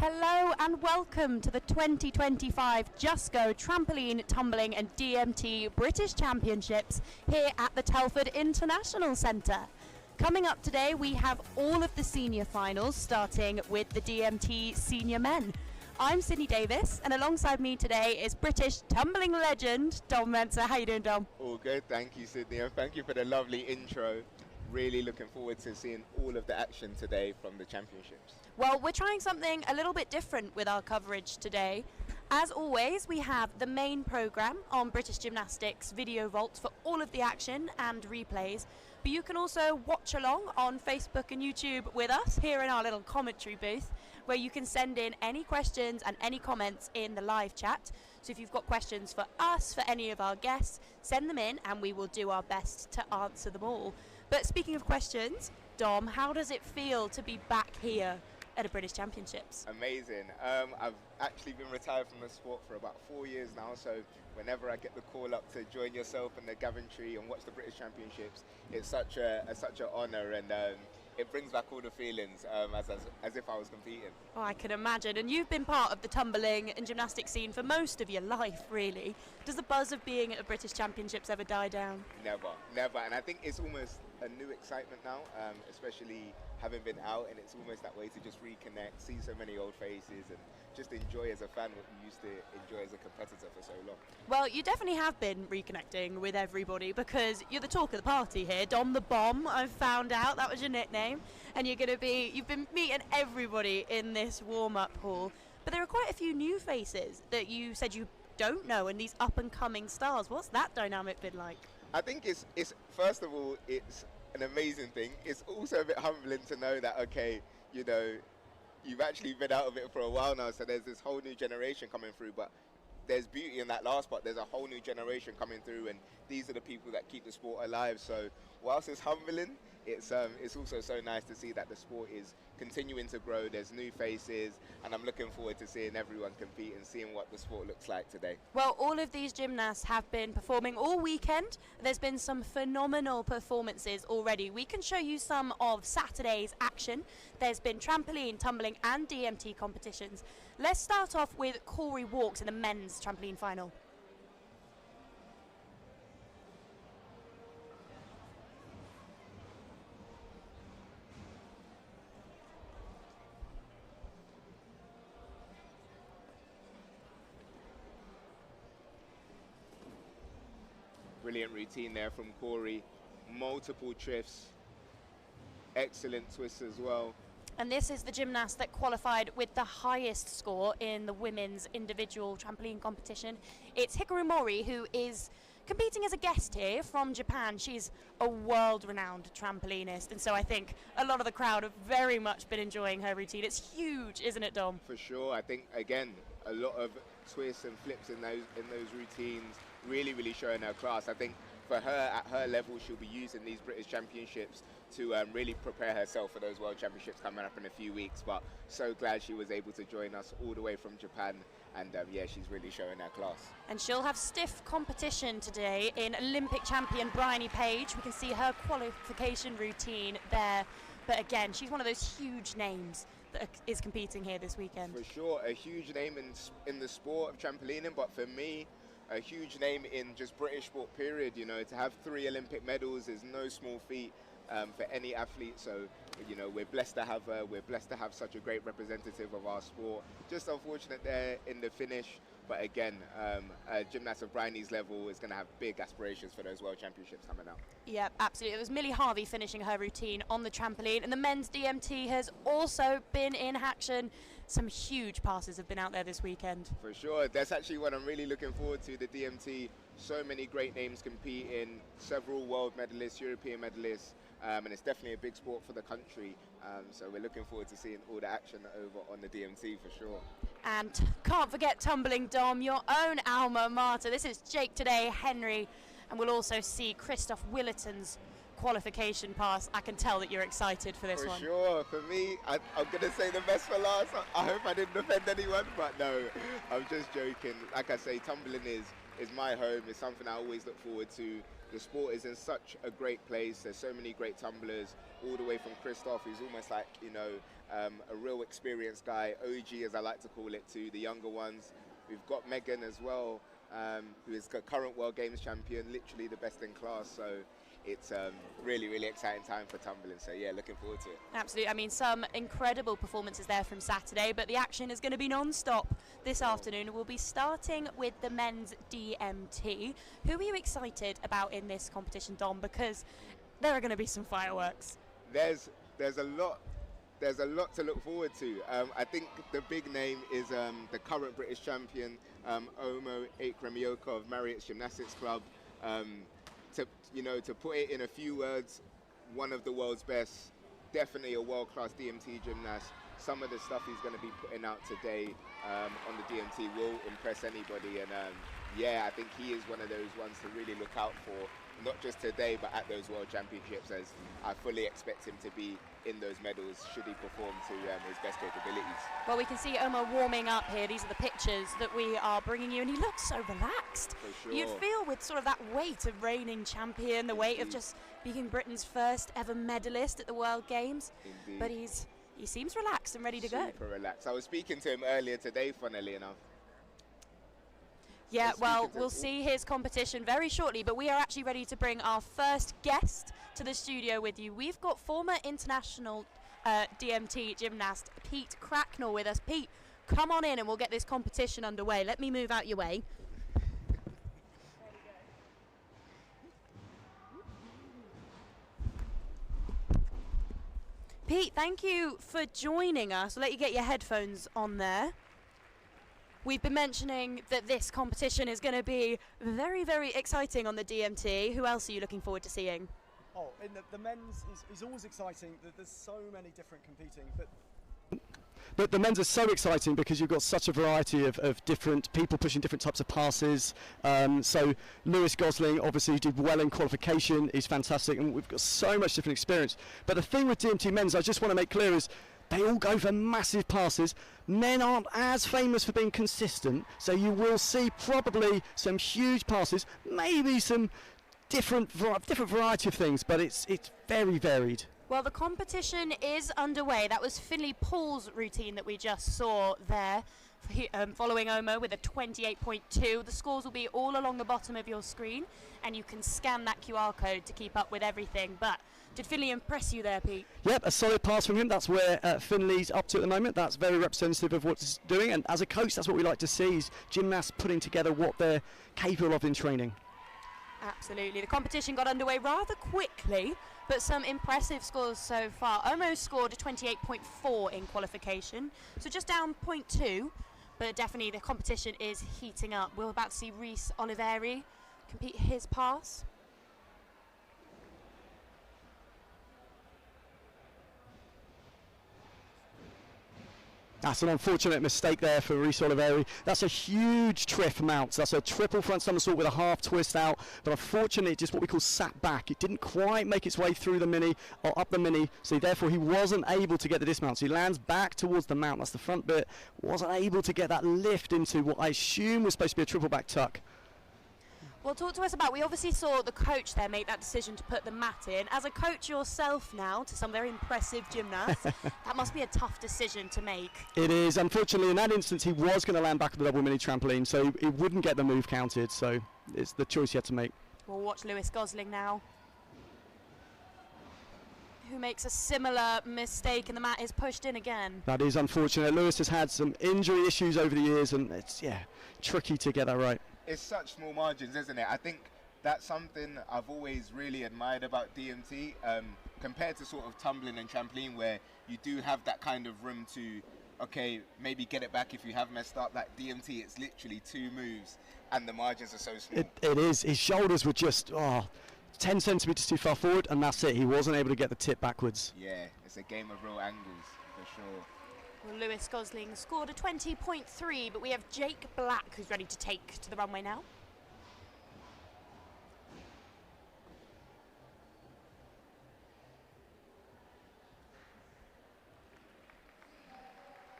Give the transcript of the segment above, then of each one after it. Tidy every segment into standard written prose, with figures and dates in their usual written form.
Hello and welcome to the 2025 JustGo Trampoline, Tumbling and DMT British Championships here at the Telford International Centre. Coming up today we have all of the senior finals starting with the DMT senior men. I'm Sydney Davis and alongside me today is British tumbling legend Dom Mensah. How you doing, Dom? All good, thank you, Sydney, and thank you for the lovely intro. Really looking forward to seeing all of the action today from the championships. Well, we're trying something a little bit different with our coverage today. As always, we have the main programme on British Gymnastics video vaults for all of the action and replays, but you can also watch along on Facebook and YouTube with us here in our little commentary booth, where you can send in any questions and any comments in the live chat. So if you've got questions for us, for any of our guests, send them in and we will do our best to answer them all. But speaking of questions, Dom, how does it feel to be back here at the British Championships? Amazing. I've actually been retired from the sport for about 4 years now, so whenever I get the call up to join yourself and the Daventry and watch the British Championships, it's such an honour, and it brings back all the feelings as if I was competing. Oh, I can imagine. And you've been part of the tumbling and gymnastics scene for most of your life, really. Does the buzz of being at the British Championships ever die down? Never. And I think it's almost a new excitement now, especially having been out, and it's almost that way to just reconnect, see so many old faces, and just enjoy as a fan what you used to enjoy as a competitor for so long. Well, you definitely have been reconnecting with everybody because you're the talk of the party here. Dom the Bomb, I've found out, that was your nickname, and you've been meeting everybody in this warm-up hall. But there are quite a few new faces that you said you don't know, and these up-and-coming stars. What's that dynamic been like? I think it's first of all, it's an amazing thing. It's also a bit humbling to know that, okay, you know, you've actually been out of it for a while now, so there's this whole new generation coming through, but there's beauty in that last part. There's a whole new generation coming through, and these are the people that keep the sport alive. So whilst it's humbling, it's also so nice to see that the sport is continuing to grow. There's new faces, and I'm looking forward to seeing everyone compete and seeing what the sport looks like today. Well, all of these gymnasts have been performing all weekend. There's been some phenomenal performances already. We can show you some of Saturday's action. There's been trampoline, tumbling and DMT competitions. Let's start off with Corey walks in the men's trampoline final. Brilliant routine there from Corey, multiple drifts, excellent twists as well. And this is the gymnast that qualified with the highest score in the women's individual trampoline competition. It's Hikaru Mori, who is competing as a guest here from Japan. She's a world-renowned trampolinist, and so I think a lot of the crowd have very much been enjoying her routine. It's huge, isn't it, Dom? For sure. I think, again, a lot of twists and flips in those routines, really showing her class. I think for her, at her level, she'll be using these British Championships to really prepare herself for those World Championships coming up in a few weeks. But so glad she was able to join us all the way from Japan, and yeah, she's really showing her class. And she'll have stiff competition today in Olympic champion Bryony Page. We can see her qualification routine there. But again, she's one of those huge names that is competing here this weekend. For sure, a huge name in the sport of trampolining, but for me, a huge name in just British sport, period. You know, to have 3 Olympic medals is no small feat for any athlete. So, you know, we're blessed to have her. We're blessed to have such a great representative of our sport. Just unfortunate there in the finish. But again, a gymnast of Bryony's level is going to have big aspirations for those World Championships coming up. Yeah, absolutely. It was Millie Harvey finishing her routine on the trampoline, and the men's DMT has also been in action. Some huge passes have been out there this weekend. For sure. That's actually what I'm really looking forward to, the DMT. So many great names competing, several world medalists, European medalists, and it's definitely a big sport for the country. So we're looking forward to seeing all the action over on the DMT for sure. And can't forget tumbling, Dom, your own alma mater. This is Jake today, Henry, and we'll also see Christoph Willerton's qualification pass. I can tell that you're excited for this one. For sure. For me, I'm going to say the best for last. I hope I didn't offend anyone, but no, I'm just joking. Like I say, tumbling is is my home. It's something I always look forward to. The sport is in such a great place. There's so many great tumblers, all the way from Christoph, who's almost like, you know, a real experienced guy, OG as I like to call it, to the younger ones. We've got Megan as well, who is the current World Games champion, literally the best in class. So it's really, really exciting time for tumbling. So yeah, looking forward to it. Absolutely. I mean, some incredible performances there from Saturday, but the action is going to be non-stop this afternoon. We'll be starting with the men's DMT. Who are you excited about in this competition, Dom? Because there are going to be some fireworks. There's a lot to look forward to. I think the big name is the current British champion, Omo Ekremioka of Marriott's Gymnastics Club. To put it in a few words, one of the world's best, definitely a world-class DMT gymnast. Some of the stuff he's going to be putting out today on the DMT will impress anybody, and yeah, I think he is one of those ones to really look out for, not just today, but at those World Championships, as I fully expect him to be in those medals should he perform to his best capabilities. Well, we can see Omo warming up here. These are the pictures that we are bringing you, and he looks so relaxed. For sure. You'd feel with sort of that weight of reigning champion, the weight of just being Britain's first ever medalist at the World Games. Indeed. But he seems relaxed and ready to go. Super relaxed. I was speaking to him earlier today, funnily enough. Yeah, well, we'll see his competition very shortly, but we are actually ready to bring our first guest to the studio with you. We've got former international DMT gymnast Pete Cracknell with us. Pete, come on in and we'll get this competition underway. Let me move out your way. Pete, thank you for joining us. I'll let you get your headphones on there. We've been mentioning that this competition is going to be very, very exciting on the DMT. Who else are you looking forward to seeing? Oh, in the men's is always exciting. There's so many different competing, but the men's are so exciting because you've got such a variety of different people pushing different types of passes. So Lewis Gosling obviously did well in qualification. He's fantastic, and we've got so much different experience. But the thing with DMT men's, I just want to make clear, is they all go for massive passes. Men aren't as famous for being consistent, so you will see probably some huge passes, maybe some different variety of things, but it's very varied. Well, the competition is underway. That was Finley Paul's routine that we just saw there, following Omo with a 28.2. The scores will be all along the bottom of your screen, and you can scan that QR code to keep up with everything. But did Finley impress you there, Pete? Yep, a solid pass from him. That's where Finley's up to at the moment. That's very representative of what he's doing, and as a coach, that's what we like to see, is gymnasts putting together what they're capable of in training. Absolutely. The competition got underway rather quickly, but some impressive scores so far. Omo scored a 28.4 in qualification, so just down 0.2, but definitely the competition is heating up. We're about to see Rhys Oliveri compete his pass. That's an unfortunate mistake there for Rhys Oliveri. That's a huge triff mount. That's a triple front somersault with a half twist out, but unfortunately it just what we call sat back. It didn't quite make its way through the mini or up the mini, so therefore he wasn't able to get the dismount. So he lands back towards the mount, that's the front bit, wasn't able to get that lift into what I assume was supposed to be a triple back tuck. Well, talk to us about, we obviously saw the coach there make that decision to put the mat in. As a coach yourself now, to some very impressive gymnasts, that must be a tough decision to make. It is. Unfortunately, in that instance, he was going to land back at the double mini trampoline, so he wouldn't get the move counted, so it's the choice he had to make. We'll watch Lewis Gosling now, who makes a similar mistake, and the mat is pushed in again. That is unfortunate. Lewis has had some injury issues over the years, and it's, tricky to get that right. It's such small margins, isn't it? I think that's something I've always really admired about DMT, compared to sort of tumbling and trampoline, where you do have that kind of room to, okay, maybe get it back if you have messed up. Like DMT, it's literally 2 moves, and the margins are so small. It is. His shoulders were just 10 centimetres too far forward, and that's it. He wasn't able to get the tip backwards. Yeah, it's a game of real angles, for sure. Well, Lewis Gosling scored a 20.3, but we have Jake Black who's ready to take to the runway now.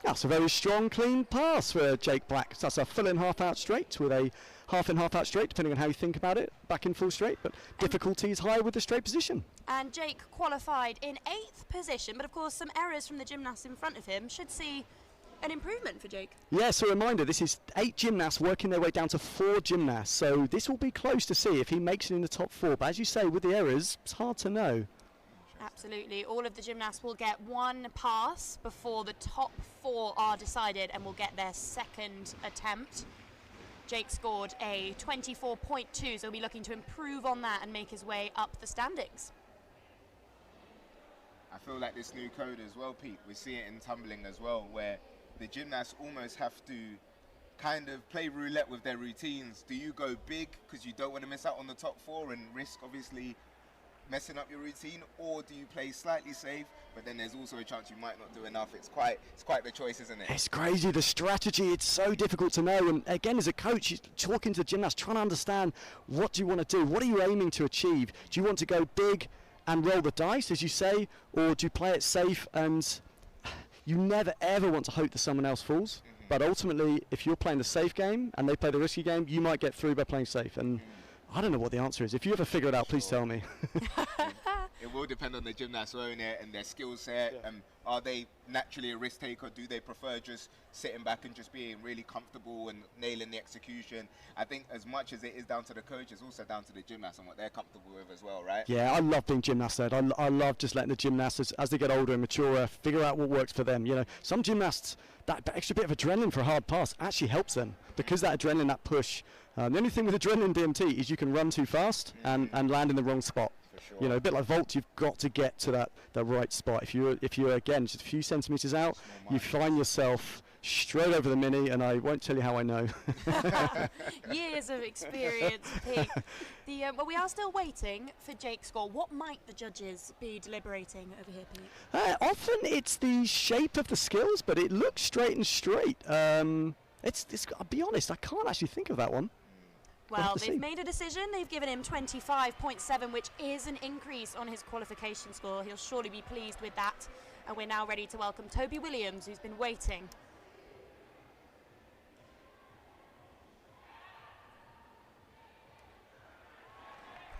That's a very strong, clean pass for Jake Black. So that's a full in, half out straight with a half in, half out straight, depending on how you think about it. Back in, full straight, but difficulty is higher with the straight position. And Jake qualified in 8th position, but of course some errors from the gymnasts in front of him should see an improvement for Jake. Yes, a reminder, this is 8 gymnasts working their way down to 4 gymnasts, so this will be close to see if he makes it in the top 4. But as you say, with the errors, it's hard to know. Absolutely. All of the gymnasts will get 1 pass before the top 4 are decided and will get their second attempt. Jake scored a 24.2, so he'll be looking to improve on that and make his way up the standings. I feel like this new code as well, Pete, we see it in tumbling as well, where the gymnasts almost have to kind of play roulette with their routines. Do you go big because you don't want to miss out on the top 4 and risk obviously messing up your routine, or do you play slightly safe, but then there's also a chance you might not do enough? It's quite the choice, isn't it? It's crazy, the strategy, it's so difficult to know. And again, as a coach, you're talking to the gymnast, trying to understand, what do you want to do? What are you aiming to achieve? Do you want to go big and roll the dice, as you say, or do you play it safe? And you never ever want to hope that someone else falls. But ultimately, if you're playing the safe game and they play the risky game, you might get through by playing safe. And I don't know what the answer is. If you ever figure it out, please tell me. It will depend on the gymnast own it and their skill set. Are they naturally a risk taker? Do they prefer just sitting back and just being really comfortable and nailing the execution? I think as much as it is down to the coach, it's also down to the gymnast and what they're comfortable with as well, right? Yeah, I love being gymnast-led. I love just letting the gymnasts, as they get older and maturer, figure out what works for them. You know, some gymnasts, that extra bit of adrenaline for a hard pass actually helps them, because that adrenaline, that push. The only thing with adrenaline DMT is you can run too fast and land in the wrong spot. Sure. You know, a bit like vault, you've got to get to that right spot. If you're again just a few centimetres out, you find yourself straight over the mini, and I won't tell you how I know. Years of experience, Pete. Well, we are still waiting for Jake's score. What might the judges be deliberating over here, Pete? Often it's the shape of the skills, but it looks straight and straight. I'll be honest, I can't actually think of that one. Well, they've made a decision. They've given him 25.7, which is an increase on his qualification score. He'll surely be pleased with that. And we're now ready to welcome Toby Williams, who's been waiting.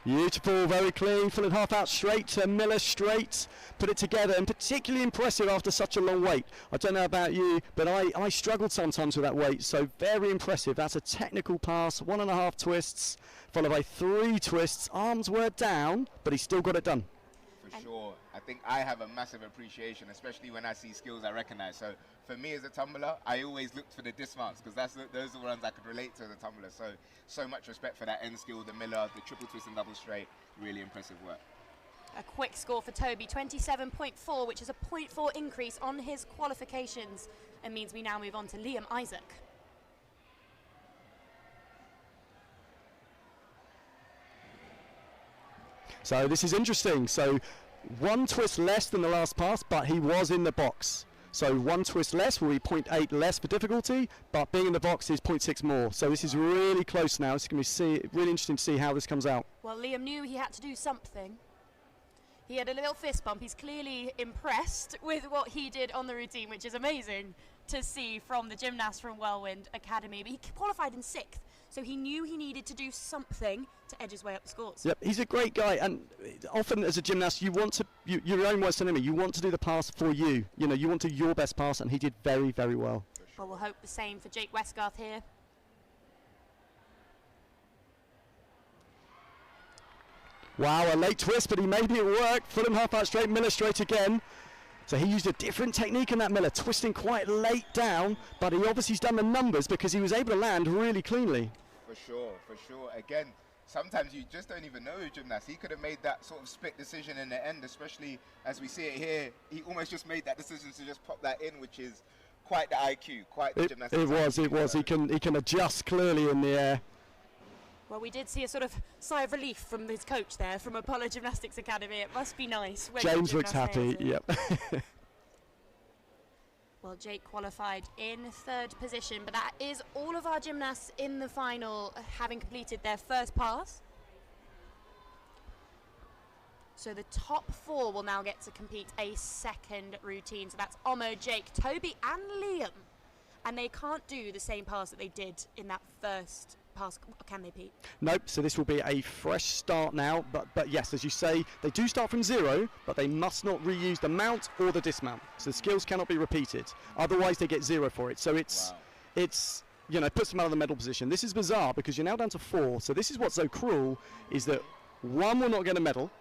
Beautiful, very clean, full and half out straight to Miller straight, put it together, and particularly impressive after such a long wait. I don't know about you, but I struggled sometimes with that wait, so very impressive. That's a technical pass, 1.5 twists, followed by 3 twists. Arms were down, but he still got it done. For sure. I think I have a massive appreciation, especially when I see skills I recognize. So for me as a tumbler, I always looked for the dismounts, because those are the ones I could relate to as a tumbler. So much respect for that end skill, the Miller, the triple twist and double straight. Really impressive work. A quick score for Toby, 27.4, which is a 0.4 increase on his qualifications, and means we now move on to Liam Isaac. So this is interesting. So 1 twist less than the last pass, but he was in the box. So 1 twist less will be 0.8 less for difficulty, but being in the box is 0.6 more. So this is really close now. It's going to be really interesting to see how this comes out. Well, Liam knew he had to do something. He had a little fist bump. He's clearly impressed with what he did on the routine, which is amazing to see from the gymnast from Wellwind Academy. But he qualified in 6th, so he knew he needed to do something to edge his way up the scores. Yep, he's a great guy, and often as a gymnast, you want to, your own worst enemy, you want to do the pass for you. You know, you want to do your best pass, and he did very, very well. Well, we'll hope the same for Jake Westgarth here. Wow, a late twist, but he made it work. Full and half out straight, Miller straight again. So he used a different technique in that Miller, twisting quite late down, but he obviously's done the numbers because he was able to land really cleanly. For sure, for sure. Again, sometimes you just don't even know your gymnast. He could have made that sort of split decision in the end, especially as we see it here. He almost just made that decision to just pop that in, which is quite the IQ, quite the gymnastic. It was. He can adjust clearly in the air. Well, we did see a sort of sigh of relief from his coach there, from Apollo Gymnastics Academy. It must be nice. When James looks happy, yep. Well, Jake qualified in 3rd position, but that is all of our gymnasts in the final having completed their first pass. So the top 4 will now get to compete a second routine. So that's Omo, Jake, Toby and Liam. And they can't do the same pass that they did in that first pass, can they, Pete? Nope, so this will be a fresh start now, but yes, as you say, they do start from 0, but they must not reuse the mount or the dismount. So the skills cannot be repeated, otherwise they get 0 for it. So it's, you know, puts them out of the medal position. This is bizarre because you're now down to 4, so this is what's so cruel, is that 1 will not get a medal,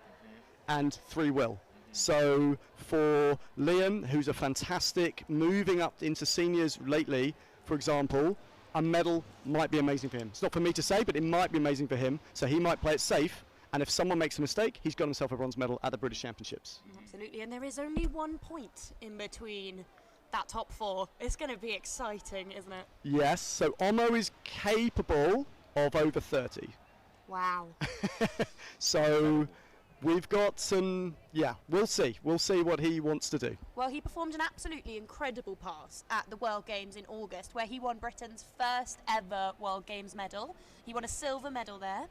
and 3 will. So for Liam, who's a fantastic, moving up into seniors lately, for example, a medal might be amazing for him. It's not for me to say, but it might be amazing for him. So he might play it safe, and if someone makes a mistake, he's got himself a bronze medal at the British Championships. Absolutely, and there is only 1 point in between that top 4. It's going to be exciting, isn't it? Yes, so Omo is capable of over 30. Wow. So we've got some, we'll see. We'll see what he wants to do. Well, he performed an absolutely incredible pass at the World Games in August, where he won Britain's first ever World Games medal. He won a silver medal there,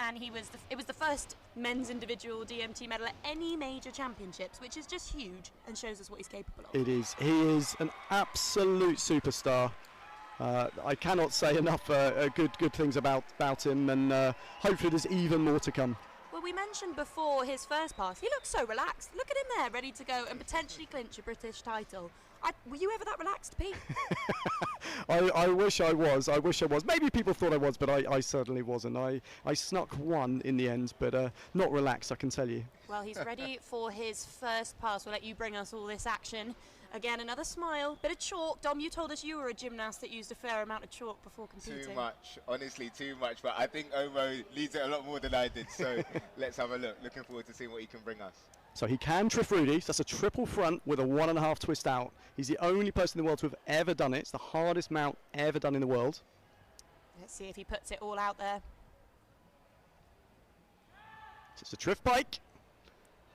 and it was the first men's individual DMT medal at any major championships, which is just huge and shows us what he's capable of. It is. He is an absolute superstar. I cannot say enough good things about him, and hopefully there's even more to come. Well, we mentioned before his first pass, he looks so relaxed. Look at him there, ready to go and potentially clinch a British title. Were you ever that relaxed, Pete? I wish I was. I wish I was. Maybe people thought I was, but I certainly wasn't. I snuck 1 in the end, but not relaxed, I can tell you. Well, he's ready for his first pass. We'll let you bring us all this action. Again, another smile, bit of chalk. Dom, you told us you were a gymnast that used a fair amount of chalk before competing. Too much, honestly, too much. But I think Omo leads it a lot more than I did. So let's have a look. Looking forward to seeing what he can bring us. So he can triff Rudy. So that's a triple front with a 1.5 twist out. He's the only person in the world to have ever done it. It's the hardest mount ever done in the world. Let's see if he puts it all out there. It's a triff bike.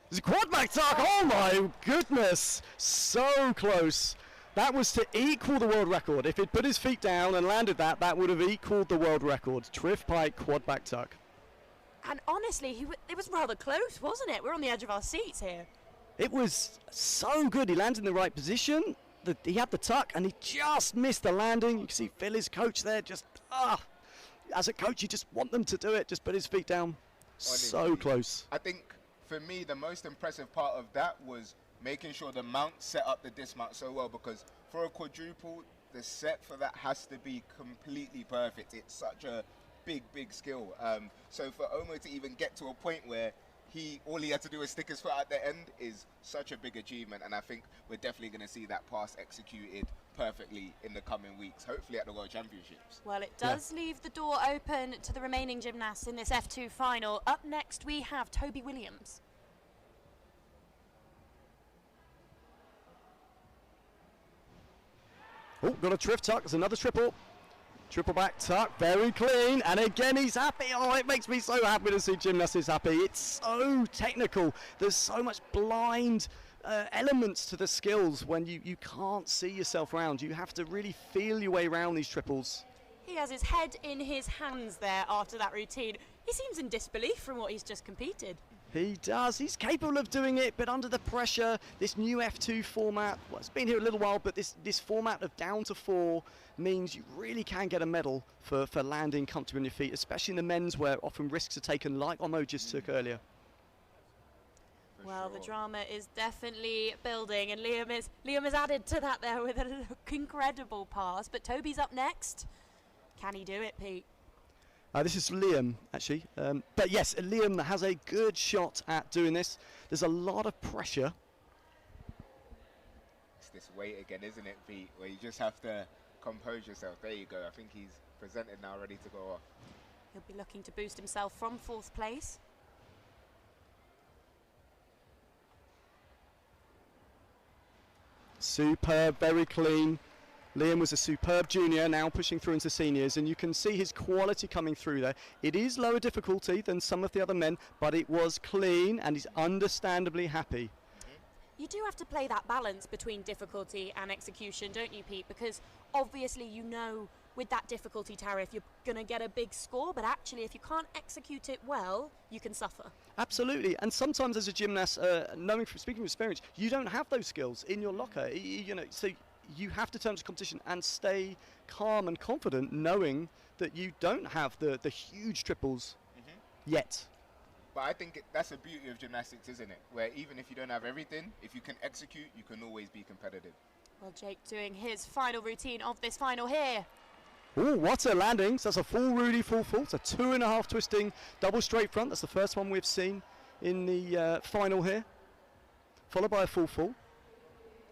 It's a quad back tuck. Oh my goodness. So close. That was to equal the world record. If he'd put his feet down and landed that, that would have equaled the world record. Triff pike, quad back tuck. And honestly, it was rather close, wasn't it? We're on the edge of our seats here. It was so good. He landed in the right position. He had the tuck and he just missed the landing. You can see Phil, his coach there, just, as a coach, you just want them to do it. Just put his feet down. Honestly, so close. I think for me, the most impressive part of that was making sure the mount set up the dismount so well, because for a quadruple, the set for that has to be completely perfect. It's such a big skill. So for Omo to even get to a point where all he had to do was stick his foot at the end is such a big achievement, and I think we're definitely going to see that pass executed perfectly in the coming weeks, hopefully at the World Championships. Well, it does leave the door open to the remaining gymnasts in this F2 final. Up next we have Toby Williams. Oh, got a triff tuck. There's another triple. Triple back tuck, very clean, and again he's happy. Oh, it makes me so happy to see gymnasts happy. It's so technical. There's so much blind elements to the skills when you can't see yourself around. You have to really feel your way around these triples. He has his head in his hands there after that routine. He seems in disbelief from what he's just competed. He does. He's capable of doing it, but under the pressure, this new F2 format, well, it's been here a little while, but this format of down to 4 means you really can get a medal for landing comfortably on your feet, especially in the men's where often risks are taken like Omo just took earlier. Well, the drama is definitely building, and Liam is added to that there with an incredible pass, but Toby's up next. Can he do it, Pete? This is Liam, actually. But yes, Liam has a good shot at doing this. There's a lot of pressure. It's this weight again, isn't it, Pete? Where you just have to compose yourself. There you go. I think he's presented now, ready to go off. He'll be looking to boost himself from 4th place. Superb, very clean. Liam was a superb junior, now pushing through into seniors, and you can see his quality coming through there. It is lower difficulty than some of the other men, but it was clean, and he's understandably happy. You do have to play that balance between difficulty and execution, don't you, Pete? Because obviously you know with that difficulty tariff, you're going to get a big score, but actually if you can't execute it well, you can suffer. Absolutely, and sometimes as a gymnast, knowing from speaking of experience, you don't have those skills in your locker. You know, so you have to turn to competition and stay calm and confident, knowing that you don't have the huge triples yet. But I think that's the beauty of gymnastics, isn't it? Where even if you don't have everything, if you can execute, you can always be competitive. Well, Jake doing his final routine of this final here. Oh, what a landing. So that's a full Rudy, full full. It's a 2.5 twisting double straight front. That's the first one we've seen in the final here. Followed by a full full.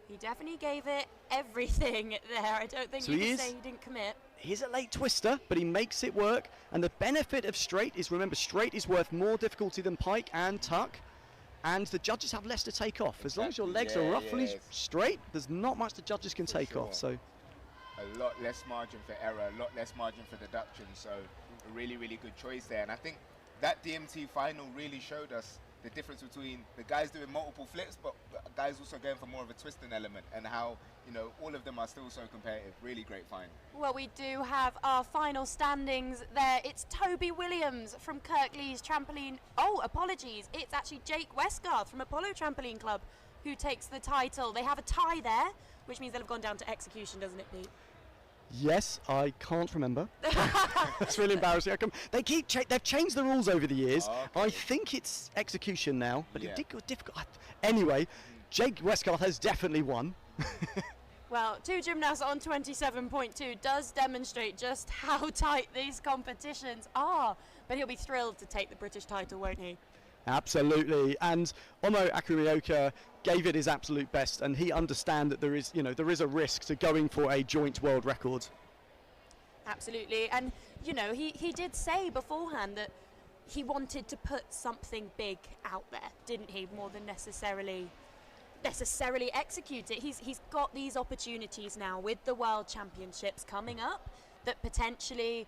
He definitely gave it everything there. I don't think So you can say he didn't commit. He's a late twister, but he makes it work. And the benefit of straight is, remember, straight is worth more difficulty than pike and tuck. And the judges have less to take off. As long as your legs are roughly straight, there's not much the judges can take off. So a lot less margin for error, a lot less margin for deduction. So a really, really good choice there. And I think that DMT final really showed us the difference between the guys doing multiple flips, but guys also going for more of a twisting element, and how, you know, all of them are still so competitive. Really great final. Well, we do have our final standings there. It's Toby Williams from Kirklees Trampoline. Oh, apologies. It's actually Jake Westgarth from Apollo Trampoline Club who takes the title. They have a tie there, which means they'll have gone down to execution, doesn't it, Pete? yes, I can't remember. It's really embarrassing. They've changed the rules over the years. Okay. I think it's execution now, but Yeah. it did go difficult. Anyway, Jake Westgarth has definitely won. Well, two gymnasts on 27.2 does demonstrate just how tight these competitions are. But he'll be thrilled to take the British title, won't he? Absolutely, and Omo Akurioka gave it his absolute best, and he understands that there is a risk to going for a joint world record. Absolutely, and he did say beforehand that he wanted to put something big out there, didn't he? More than necessarily execute it. He's got these opportunities now with the World Championships coming up, that potentially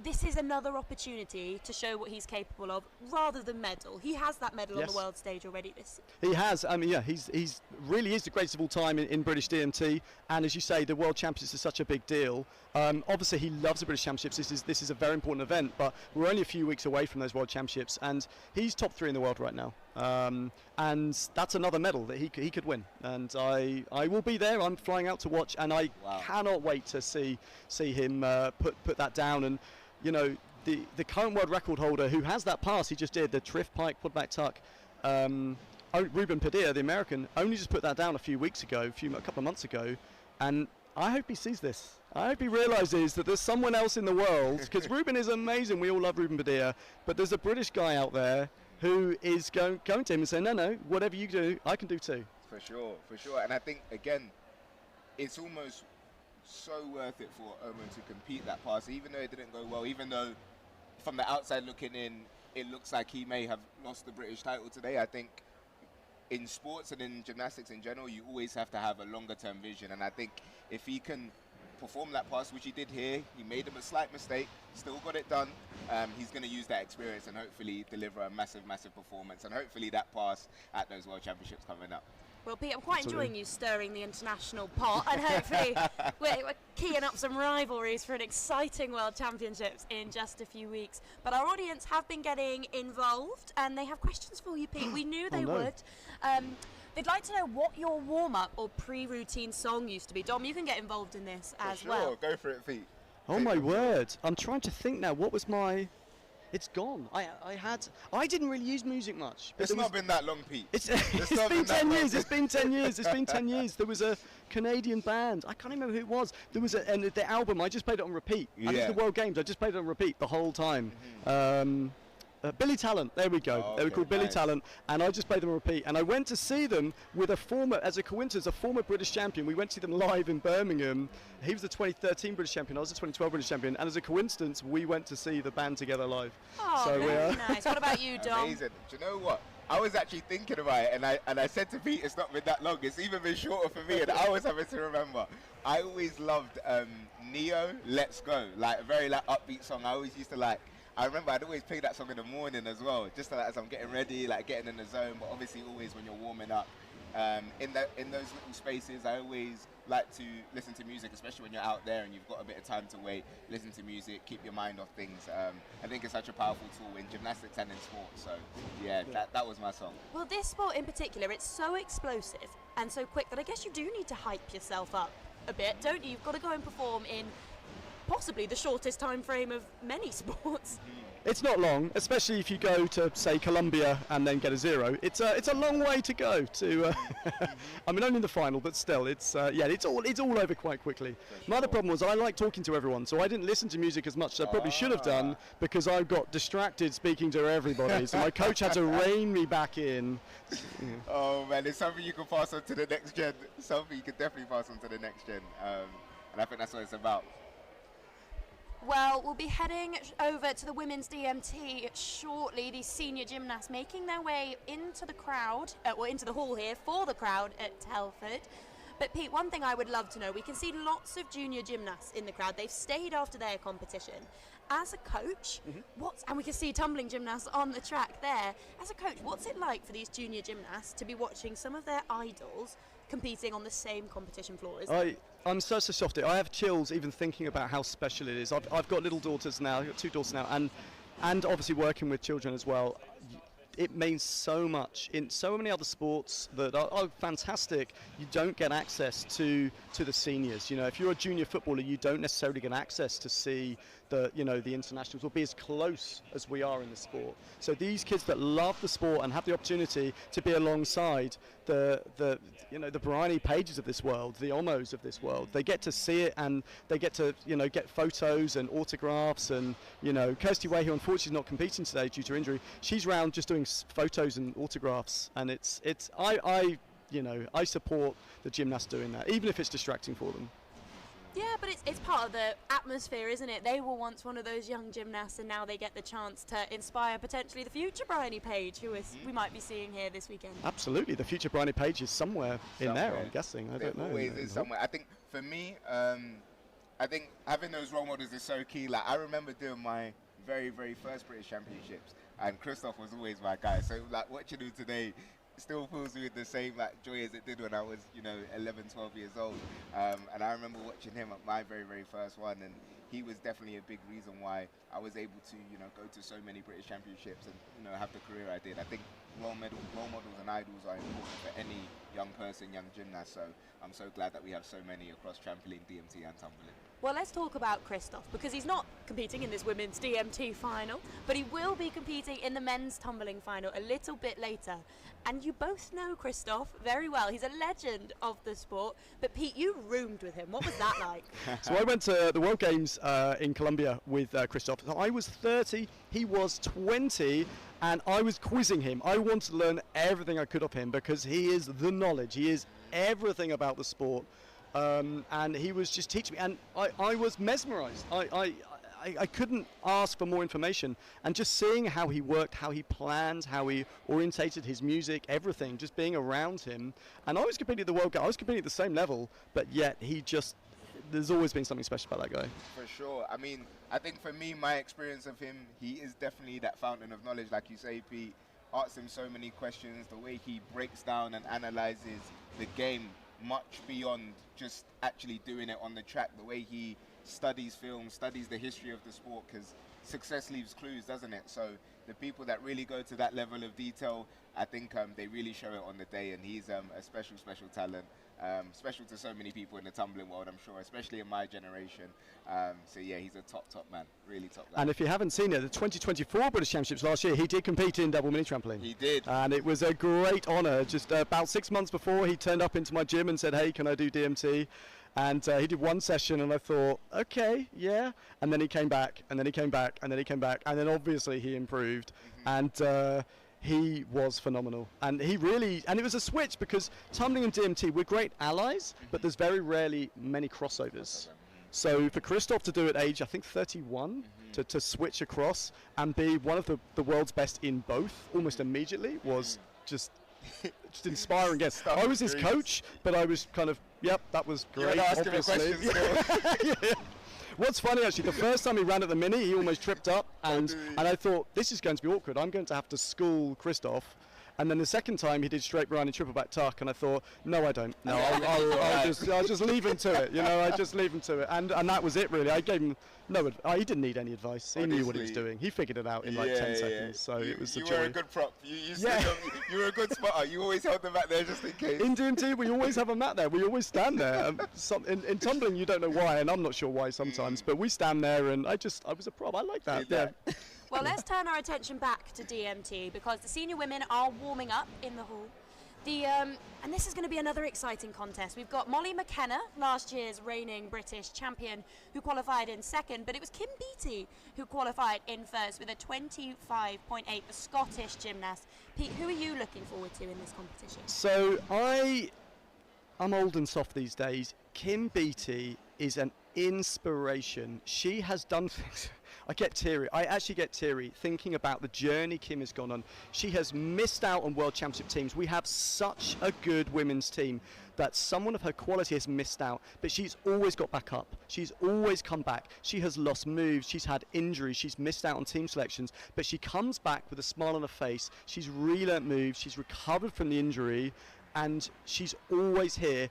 this is another opportunity to show what he's capable of, rather than medal. He has that medal on the world stage already this year. He has. I mean, yeah, he's really is the greatest of all time in British DMT. And as you say, the World Championships is such a big deal. Obviously, he loves the British Championships. This is a very important event. But we're only a few weeks away from those World Championships, and he's top 3 in the world right now. And that's another medal that he could win. And I will be there. I'm flying out to watch, and I cannot wait to see him put that down. And the current world record holder who has that pass he just did, the Triff Pike Putback Tuck, Ruben Padilla, the American, only just put that down a couple of months ago, and I hope he sees this. I hope he realizes that there's someone else in the world, because Ruben is amazing, we all love Ruben Padilla, but there's a British guy out there who is going to him and saying, no, whatever you do, I can do too. For sure, and I think, again, it's almost so worth it for Oman to compete that pass, even though it didn't go well, even though from the outside looking in it looks like he may have lost the British title today. I think in sports and in gymnastics in general, you always have to have a longer term vision, and I think if he can perform that pass, which he did here, he made a slight mistake, still got it done, he's going to use that experience and hopefully deliver a massive performance, and hopefully that pass at those World Championships coming up. Well, Pete, I'm quite enjoying you stirring the international pot, and hopefully we're keying up some rivalries for an exciting World Championships in just a few weeks. But our audience have been getting involved, and they have questions for you, Pete. We knew they would. They'd like to know what your warm-up or pre-routine song used to be. Dom, you can get involved in this as well. Go for it, Pete. Oh my word! I'm trying to think now. What was my? It's gone. I didn't really use music much. It's not been that long, Pete. It's been 10 years. It's been 10 years. It's been 10 years. There was a Canadian band. I can't remember who it was. There was and the album. I just played it on repeat. And it's the World Games. I just played it on repeat the whole time. Billy Talent, there we go. They were called Billy Talent, and I just played them on repeat. And I went to see them with a former British champion. We went to see them live in Birmingham. He was the 2013 British champion, I was the 2012 British champion, and as a coincidence, we went to see the band together live. Oh, so very nice. What about you, Dom? Amazing. Do you know what? I was actually thinking about it, and I said to Pete, it's not been that long. It's even been shorter for me, and I was having to remember. I always loved Neo, Let's Go, like a very upbeat song. I always used to I remember I'd always play that song in the morning as well, just as I'm getting ready, getting in the zone, but obviously always when you're warming up, in those little spaces, I always like to listen to music, especially when you're out there and you've got a bit of time to wait. Listen to music, keep your mind off things. I think it's such a powerful tool in gymnastics and in sports. So yeah, that was my song. Well, this sport in particular, it's so explosive and so quick that I guess you do need to hype yourself up a bit, don't you? You've got to go and perform in possibly the shortest time frame of many sports. It's not long, especially if you go to, say, Colombia and then get a 0. It's a long way to go to. I mean, only in the final, but still, it's all over quite quickly. My other problem was I like talking to everyone, so I didn't listen to music as much as I probably should have done because I got distracted speaking to everybody. So my coach had to rein me back in. Oh man, it's something you can pass on to the next gen. Something you can definitely pass on to the next gen, and I think that's what it's about. Well, we'll be heading over to the women's DMT shortly. These senior gymnasts making their way into the crowd, or into the hall here for the crowd at Telford. But Pete, one thing I would love to know, we can see lots of junior gymnasts in the crowd. They've stayed after their competition. As a coach, and we can see tumbling gymnasts on the track there. As a coach, what's it like for these junior gymnasts to be watching some of their idols competing on the same competition floor as them? I'm so soft. I have chills even thinking about how special it is. I've got little daughters now. I've got 2 daughters now, and obviously working with children as well. It means so much in so many other sports that are fantastic. You don't get access to the seniors. You know, if you're a junior footballer, you don't necessarily get access to see the internationals or be as close as we are in the sport. So these kids that love the sport and have the opportunity to be alongside the Bryony Pages of this world, the Omos of this world, they get to see it and they get to get photos and autographs. And Kirsty Way, who unfortunately is not competing today due to injury, she's round just doing photos and autographs. And I support the gymnasts doing that, even if it's distracting for them. Yeah, but it's part of the atmosphere, isn't it? They were once one of those young gymnasts, and now they get the chance to inspire potentially the future Bryony Page, who we might be seeing here this weekend. Absolutely, the future Bryony Page is somewhere in there, I'm guessing. I don't know. Always is somewhere. I think for me, I think having those role models is so key. Like I remember doing my very, very first British Championships, and Christoph was always my guy. So like watching him today still fills me with the same joy as it did when I was 11, 12 years old. And I remember watching him at my very, very first one, and he was definitely a big reason why I was able to go to so many British Championships and have the career I did. I think role models and idols are important for any young person, young gymnast. So I'm so glad that we have so many across trampoline, DMT and tumbling. Well, let's talk about Christoph, because he's not competing in this women's DMT final, but he will be competing in the men's tumbling final a little bit later. And you both know Christoph very well. He's a legend of the sport. But Pete, you roomed with him. What was that like? So I went to the World Games in Colombia with Christoph. So I was 30, he was 20, and I was quizzing him. I wanted to learn everything I could of him because he is the knowledge. He is everything about the sport. And he was just teaching me, and I was mesmerized. I couldn't ask for more information, and just seeing how he worked, how he planned, how he orientated his music, everything, just being around him. And I was competing at the World Cup, I was competing at the same level, but yet there's always been something special about that guy. For sure. I mean, I think for me, my experience of him, he is definitely that fountain of knowledge, like you say, Pete. Asks him so many questions, the way he breaks down and analyzes the game much beyond just actually doing it on the track, the way he studies film, studies the history of the sport, because success leaves clues, doesn't it? So the people that really go to that level of detail, I think they really show it on the day, and he's a special, special talent, special to so many people in the tumbling world, I'm sure, especially in my generation. So yeah, he's a top man, really top guy. And if you haven't seen it, the 2024 British Championships last year, he did compete in double mini trampoline. He did. And it was a great honour. Just about 6 months before, he turned up into my gym and said, hey, can I do DMT? And he did one session, and I thought, okay, yeah. And then he came back, and then he came back, and then he came back, and then obviously he improved. And he was phenomenal. And he really, and it was a switch because tumbling and DMT, we're great allies, but there's very rarely many crossovers. So for Christoph to do at age, I think 31, to switch across and be one of the world's best in both almost immediately was just inspiring. Yes, I was his coach, but I was kind of, yep, that was great. Obviously. Yeah. What's funny actually, the first time he ran at the mini, he almost tripped up, and I thought, this is going to be awkward. I'm going to have to school Christoph. And then the second time he did straight behind and triple back tuck, and I thought, no, I don't. No, I'll just leave him to it. You know, I just leave him to it. And that was it, really. I gave him he didn't need any advice. He knew what he was doing. He figured it out in like 10 seconds. So it was a joy. You were a good prop. You were a good spotter. You always held them back there just in case. In DMT, we always have a mat there. We always stand there. In tumbling, you don't know why, and I'm not sure why sometimes. But we stand there, and I was a prop. I like that. Yeah. Well, let's turn our attention back to DMT because the senior women are warming up in the hall. And this is going to be another exciting contest. We've got Molly McKenna, last year's reigning British champion, who qualified in second, but it was Kim Beattie who qualified in first with a 25.8, the Scottish gymnast. Pete, who are you looking forward to in this competition? So I'm old and soft these days. Kim Beattie is an inspiration. She has done things. I get teary. I actually get teary thinking about the journey Kim has gone on. She has missed out on World Championship teams. We have such a good women's team that someone of her quality has missed out, but she's always got back up. She's always come back. She has lost moves. She's had injuries. She's missed out on team selections, but she comes back with a smile on her face. She's relearnt moves. She's recovered from the injury, and she's always here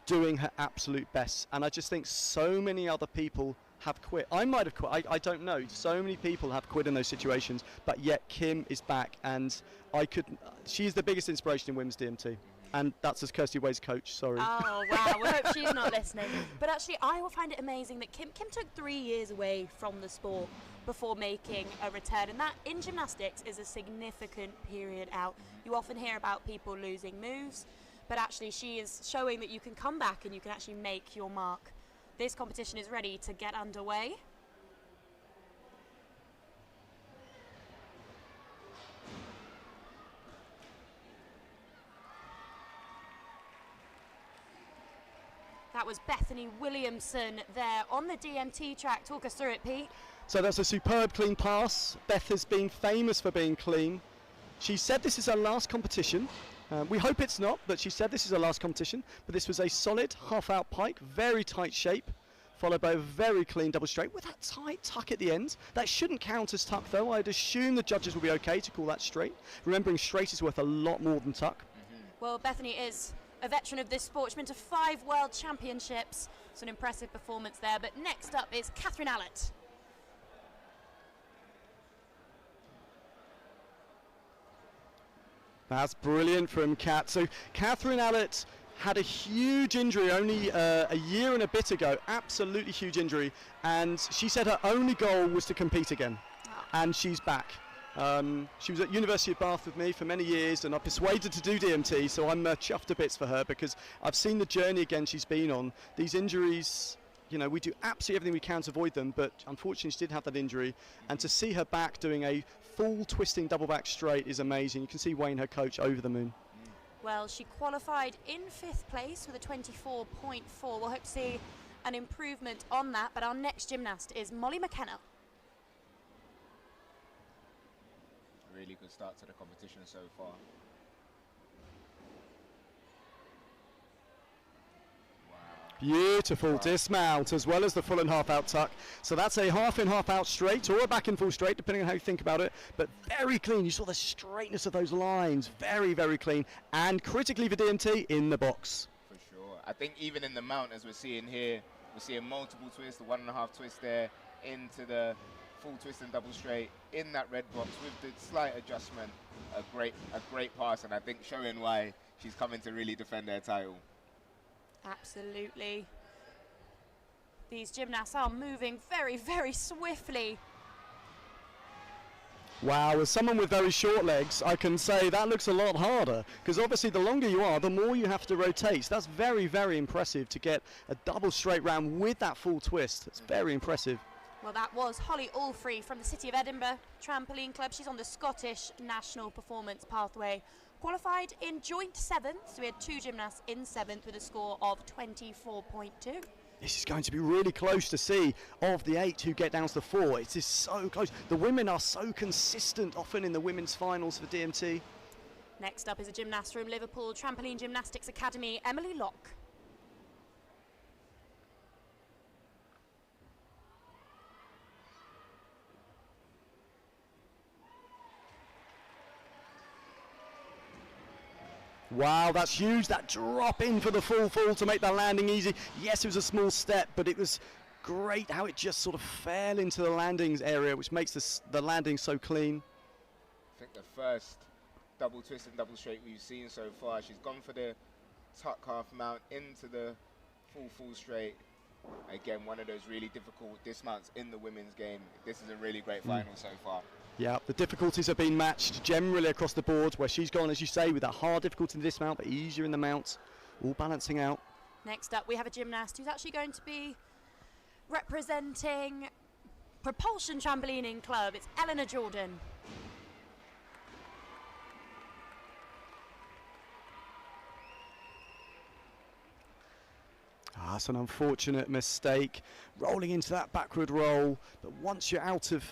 doing her absolute best. And I just think so many other people have quit. I might have quit. I don't know. So many people have quit in those situations, but yet Kim is back, and she's the biggest inspiration in women's DMT. And that's as Kirsty Way's coach, sorry. Oh, wow. We hope she's not listening. But actually, I will find it amazing that Kim took 3 years away from the sport before making a return. And that, in gymnastics, is a significant period out. You often hear about people losing moves, but actually she is showing that you can come back and you can actually make your mark. This competition is ready to get underway. That was Bethany Williamson there on the DMT track. Talk us through it, Pete. So that's a superb clean pass. Beth has been famous for being clean. She said this is her last competition. We hope it's not, but she said this is her last competition. But this was a solid half-out pike, very tight shape, followed by a very clean double straight with that tight tuck at the end. That shouldn't count as tuck, though. I'd assume the judges will be okay to call that straight. Remembering straight is worth a lot more than tuck. Well, Bethany is a veteran of this sport. She's been to 5 World Championships. It's an impressive performance there. But next up is Catherine Allett. That's brilliant from Kat. So Catherine Allett had a huge injury only a year and a bit ago, absolutely huge injury, and she said her only goal was to compete again, and she's back. She was at University of Bath with me for many years, and I persuaded her to do DMT, so I'm chuffed to bits for her because I've seen the journey again she's been on. These injuries, you know, we do absolutely everything we can to avoid them, but unfortunately she did have that injury, and to see her back doing a full twisting double back straight is amazing. You can see Wayne, her coach, over the moon. Well, she qualified in 5th place with a 24.4. We'll hope to see an improvement on that, but our next gymnast is Molly McKenna. Really good start to the competition so far. Beautiful dismount as well as the full and half out tuck. So that's a half in, half out straight or a back in full straight, depending on how you think about it. But very clean. You saw the straightness of those lines. Very, very clean. And critically for DMT, in the box. For sure. I think even in the mount, as we're seeing here, we're seeing multiple twists, the 1.5 twist there into the full twist and double straight in that red box with the slight adjustment. A great pass, and I think showing why she's coming to really defend her title. Absolutely. These gymnasts are moving very, very swiftly. Wow, as someone with very short legs, I can say that looks a lot harder, because obviously the longer you are, the more you have to rotate. So that's very, very impressive to get a double straight round with that full twist. It's very impressive. Well, that was Holly Allfrey from the City of Edinburgh Trampoline Club. She's on the Scottish National Performance Pathway. Qualified in joint 7th, so we had 2 gymnasts in 7th with a score of 24.2. This is going to be really close to see of the 8 who get down to the 4. It is so close. The women are so consistent often in the women's finals for DMT. Next up is a gymnast from Liverpool Trampoline Gymnastics Academy, Emily Locke. Wow, that's huge. That drop in for the full fall to make that landing easy. Yes, it was a small step, but it was great how it just sort of fell into the landings area, which makes the landing so clean. I think the first double twist and double straight we've seen so far, she's gone for the tuck half mount into the full straight. Again, one of those really difficult dismounts in the women's game. This is a really great final so far. Yeah, the difficulties have been matched generally across the board, where she's gone, as you say, with that hard difficulty in the dismount, but easier in the mount, all balancing out. Next up, we have a gymnast who's actually going to be representing Propulsion Trampolining Club. It's Eleanor Jordan. That's an unfortunate mistake, rolling into that backward roll, but once you're out of,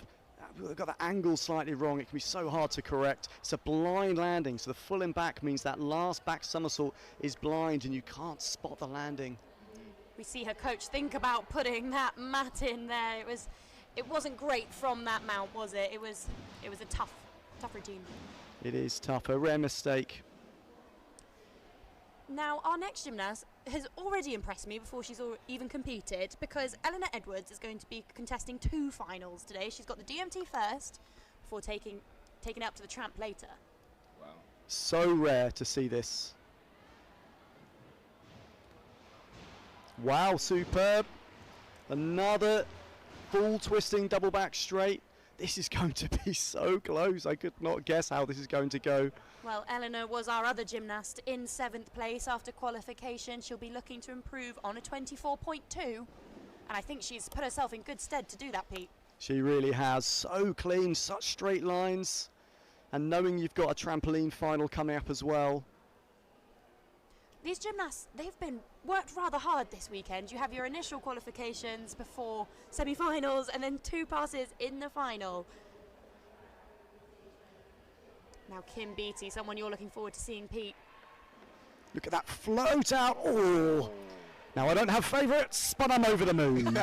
we've got the angle slightly wrong, it can be so hard to correct. It's a blind landing, so the full in back means that last back somersault is blind and you can't spot the landing. We see her coach think about putting that mat in there. It wasn't great from that mount, was it? It was a tough routine. It is tough, a rare mistake. Now, our next gymnast has already impressed me before she's even competed, because Eleanor Edwards is going to be contesting 2 finals today. She's got the DMT first before taking it up to the tramp later. Wow. So rare to see this. Wow, superb. Another full twisting double back straight. This is going to be so close. I could not guess how this is going to go. Well, Eleanor was our other gymnast in 7th place after qualification. She'll be looking to improve on a 24.2. And I think she's put herself in good stead to do that, Pete. She really has. So clean, such straight lines. And knowing you've got a trampoline final coming up as well. These gymnasts, they've been worked rather hard this weekend. You have your initial qualifications before semi-finals and then 2 passes in the final. Now Kim Beattie, someone you're looking forward to seeing, Pete. Look at that float out. Oh. Now I don't have favourites, but I'm over the moon.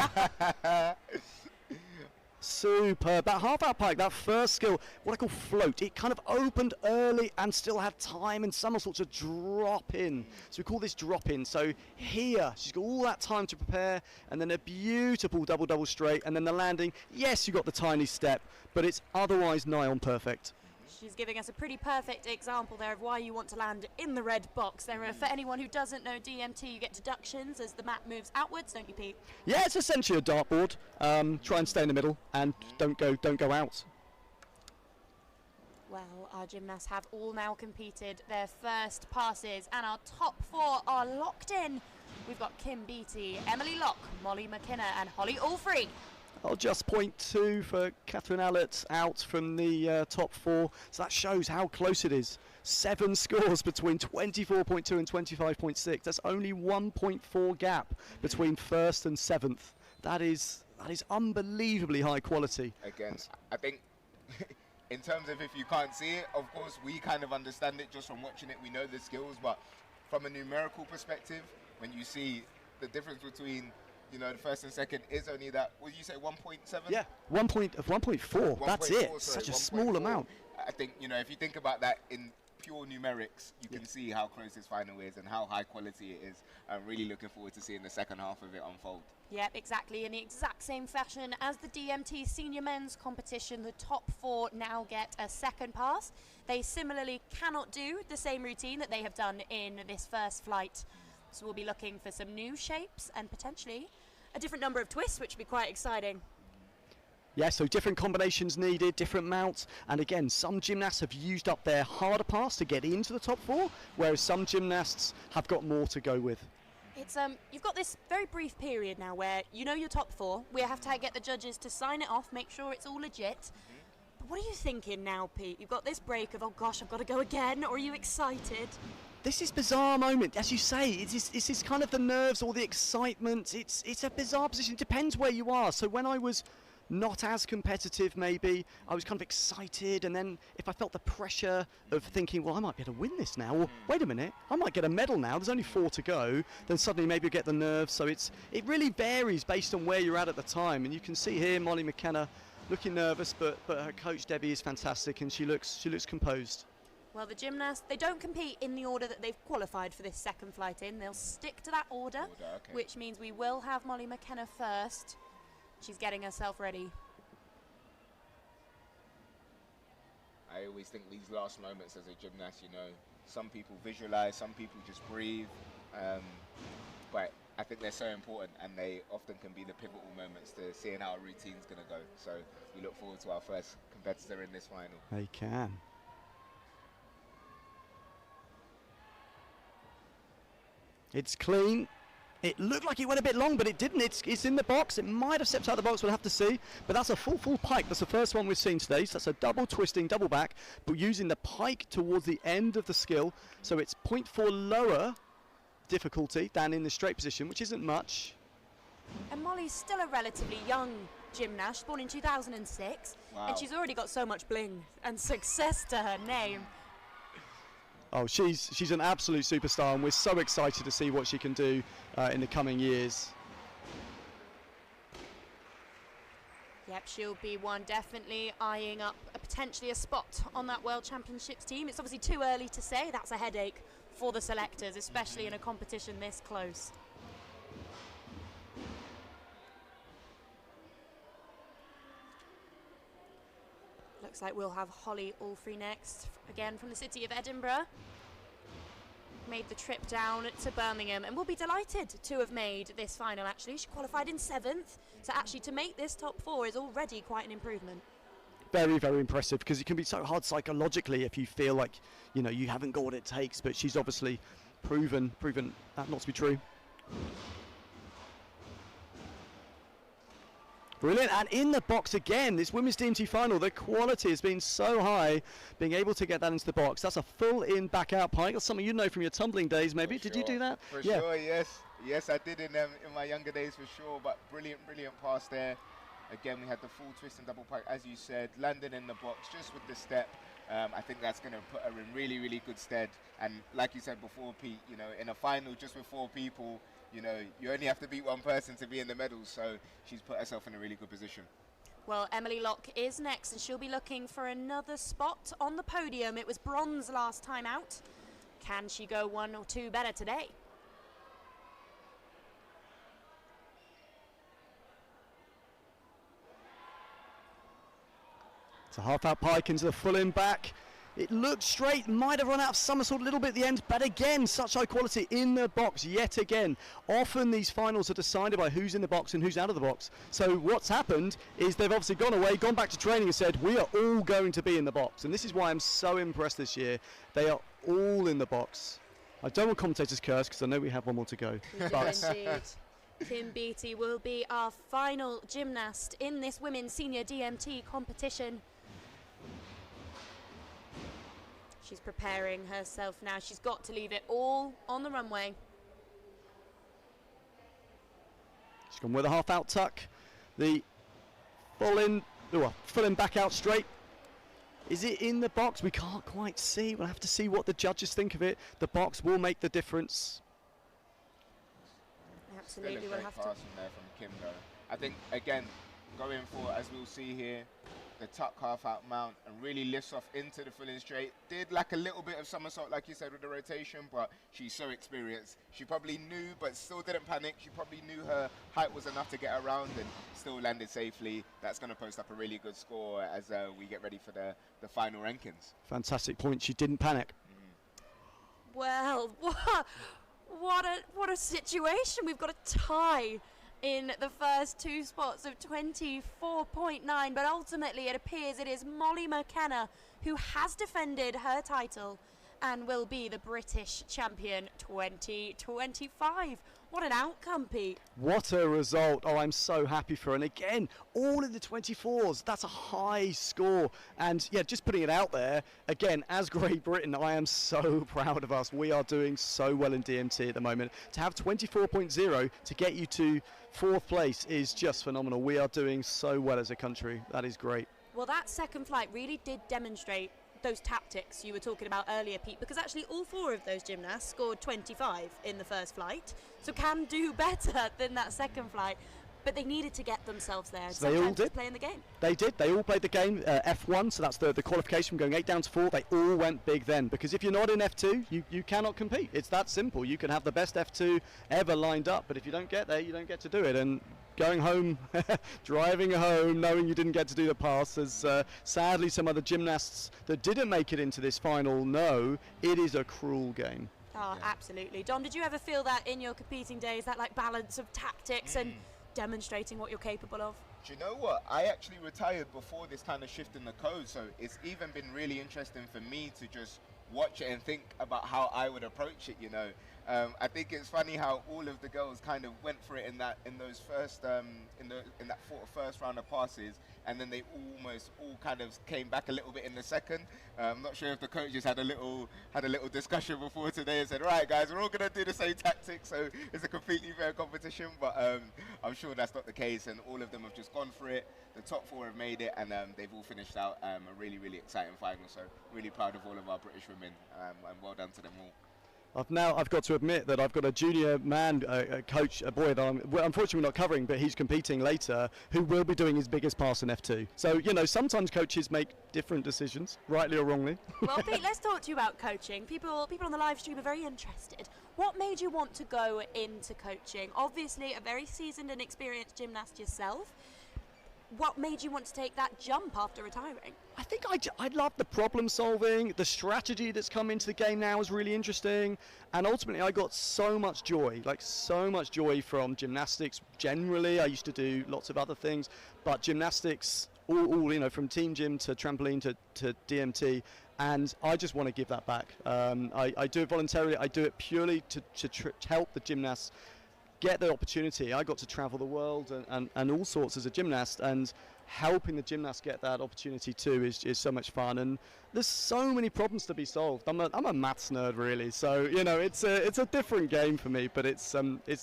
Superb. That half out pike, that first skill, what I call float, it kind of opened early and still had time and somersault to drop in. So we call this drop in. So here, she's got all that time to prepare, and then a beautiful double straight, and then the landing. Yes, you got the tiny step, but it's otherwise nigh on perfect. She's giving us a pretty perfect example there of why you want to land in the red box. There are, for anyone who doesn't know DMT, you get deductions as the mat moves outwards, don't you, Pete? Yeah, it's essentially a dartboard. Try and stay in the middle and don't go out. Well, our gymnasts have all now competed their first passes, and our top 4 are locked in. We've got Kim Beattie, Emily Locke, Molly McKenna, and Holly Allfrey. I'll just point 2 for Catherine Allett out from the top 4. So that shows how close it is. 7 scores between 24.2 and 25.6. That's only 1.4 gap between 1st and 7th. That is unbelievably high quality. Again, I think in terms of if you can't see it, of course we kind of understand it just from watching it. We know the skills, but from a numerical perspective, when you see the difference between the 1st and 2nd is only that, what did you say, 1.7? Yeah, 1.4. That's it. Sorry, such a small amount. I think, if you think about that in pure numerics, you can see how close this final is and how high quality it is. I'm really looking forward to seeing the second half of it unfold. Yep, exactly. In the exact same fashion as the DMT senior men's competition, the top 4 now get a second pass. They similarly cannot do the same routine that they have done in this first flight. So we'll be looking for some new shapes and potentially a different number of twists, which would be quite exciting. Yeah, so different combinations needed, different mounts, and again, some gymnasts have used up their harder pass to get into the top 4, whereas some gymnasts have got more to go with. It's you've got this very brief period now where your top 4. We have to get the judges to sign it off, make sure it's all legit. But what are you thinking now, Pete? You've got this break of, oh gosh, I've got to go again, or are you excited? This is bizarre moment, as you say. It's kind of the nerves or the excitement. It's a bizarre position. It depends where you are. So when I was not as competitive, maybe I was kind of excited, and then if I felt the pressure of thinking, well, I might be able to win this now, or wait a minute, I might get a medal now. There's only 4 to go. Then suddenly maybe you get the nerves. So it really varies based on where you're at the time. And you can see here Molly McKenna looking nervous, but her coach Debbie is fantastic, and she looks composed. Well, the gymnasts, they don't compete in the order that they've qualified for this second flight in. They'll stick to that order, Okay. which means we will have Molly McKenna first. She's getting herself ready. I always think these last moments as a gymnast, you know, some people visualize, some people just breathe, but I think they're so important, and they often can be the pivotal moments to seeing how a routine's going to go. So we look forward to our first competitor in this final. They can. It's clean. It looked like it went a bit long, but it didn't. It's in the box. It might have stepped out of the box. We'll have to see. But that's a full pike. That's the first one we've seen today. So that's a double twisting, double back, but using the pike towards the end of the skill. So it's 0.4 lower difficulty than in the straight position, which isn't much. And Molly's still a relatively young gymnast, born in 2006, Wow. and she's already got so much bling and success to her name. Oh, she's an absolute superstar, and we're so excited to see what she can do in the coming years. Yep, she'll be one definitely eyeing up potentially a spot on that World Championships team. It's obviously too early to say. That's a headache for the selectors, especially in a competition this close. Looks like we'll have Holly Allfrey next, again from the city of Edinburgh. Made the trip down to Birmingham and will be delighted to have made this final actually. She qualified in 7th, so actually to make this top 4 is already quite an improvement. Very, very impressive, because it can be so hard psychologically if you feel like, you know, you haven't got what it takes, but she's obviously proven that not to be true. Brilliant, and in the box again, this women's DMT final, the quality has been so high, being able to get that into the box. That's a full in, back out pike. That's something you know from your tumbling days, maybe. For Did sure. you do that? For sure, yes. Yes, I did in my younger days for sure, but brilliant pass there. Again, we had the full twist and double pike, as you said, landing in the box just with the step. I think that's going to put her in really, really good stead. And like you said before, Pete, you know, in a final just with 4 people, you know, you only have to beat one person to be in the medals, so she's put herself in a really good position. Well, Emily Locke is next, and she'll be looking for another spot on the podium. It was bronze last time out. Can she go 1 or 2 better today? It's a half out pike into the full in back. It looked straight, might have run out of somersault a little bit at the end, but again, such high quality in the box yet again. Often these finals are decided by who's in the box and who's out of the box. So what's happened is they've obviously gone away, gone back to training and said, we are all going to be in the box. And this is why I'm so impressed this year. They are all in the box. I don't want commentators curse, because I know we have one more to go. We do indeed. Kim Beattie will be our final gymnast in this women's senior DMT competition. She's preparing herself now. She's got to leave it all on the runway. She's gone with a half out tuck. The full in back out straight. Is it in the box? We can't quite see. We'll have to see what the judges think of it. The box will make the difference. Absolutely, we'll have to. Pass from there from Kim, though. I think, again, going for, as we'll see here, the tuck half out mount and really lifts off into the full in straight. Did lack a little bit of somersault, like you said, with the rotation, but she's so experienced. She probably knew, but still didn't panic. She probably knew her height was enough to get around and still landed safely. That's going to post up a really good score as we get ready for the final rankings. Fantastic point. She didn't panic. Well, what a situation. We've got a tie in the first 2 spots of 24.9, but ultimately it appears it is Molly McKenna who has defended her title and will be the British champion 2025. What an outcome, Pete. What a result. Oh, I'm so happy for her. And again, all in the 24s. That's a high score. And yeah, just putting it out there, again, as Great Britain, I am so proud of us. We are doing so well in DMT at the moment. To have 24.0 to get you to 4th place is just phenomenal. We are doing so well as a country. That is great. Well, that second flight really did demonstrate those tactics you were talking about earlier, Pete, because actually all 4 of those gymnasts scored 25 in the first flight, so can do better than that second flight. but they needed to get themselves there. So they all did. Playing the game. They did. They all played the game. F1, so that's the qualification from going 8 down to 4. They all went big then, because if you're not in F2, you cannot compete. It's that simple. You can have the best F2 ever lined up, but if you don't get there, you don't get to do it. And going home, driving home, knowing you didn't get to do the pass, as sadly some other gymnasts that didn't make it into this final know, it is a cruel game. Oh, yeah. Absolutely. Dom, did you ever feel that in your competing days, that like balance of tactics and demonstrating what you're capable of? Do you know what? I actually retired before this kind of shift in the code, so it's even been really interesting for me to just watch it and think about how I would approach it, you know. I think it's funny how all of the girls kind of went for it in that first round of passes, and then they almost all kind of came back a little bit in the second. I'm not sure if the coaches had a little discussion before today and said, right guys, we're all going to do the same tactics, so it's a completely fair competition, but I'm sure that's not the case, and all of them have just gone for it. The top 4 have made it, and they've all finished out a really, really exciting final, so really proud of all of our British women, and well done to them all. I've got to admit that I've got a junior man coach, a boy that I'm unfortunately not covering, but he's competing later, who will be doing his biggest pass in F2. So, you know, sometimes coaches make different decisions, rightly or wrongly. Well, Pete, let's talk to you about coaching. People on the live stream are very interested. What made you want to go into coaching? Obviously, a very seasoned and experienced gymnast yourself. What made you want to take that jump after retiring? I think I love the problem solving. The strategy that's come into the game now is really interesting, and ultimately I got so much joy from gymnastics generally. I used to do lots of other things, but gymnastics, all you know, from team gym to trampoline to DMT, and I just want to give that back. I do it voluntarily. I do it purely to help the gymnasts get the opportunity. I got to travel the world and all sorts as a gymnast, and helping the gymnasts get that opportunity too is so much fun. And there's so many problems to be solved. I'm a maths nerd really, so you know it's a different game for me, but it's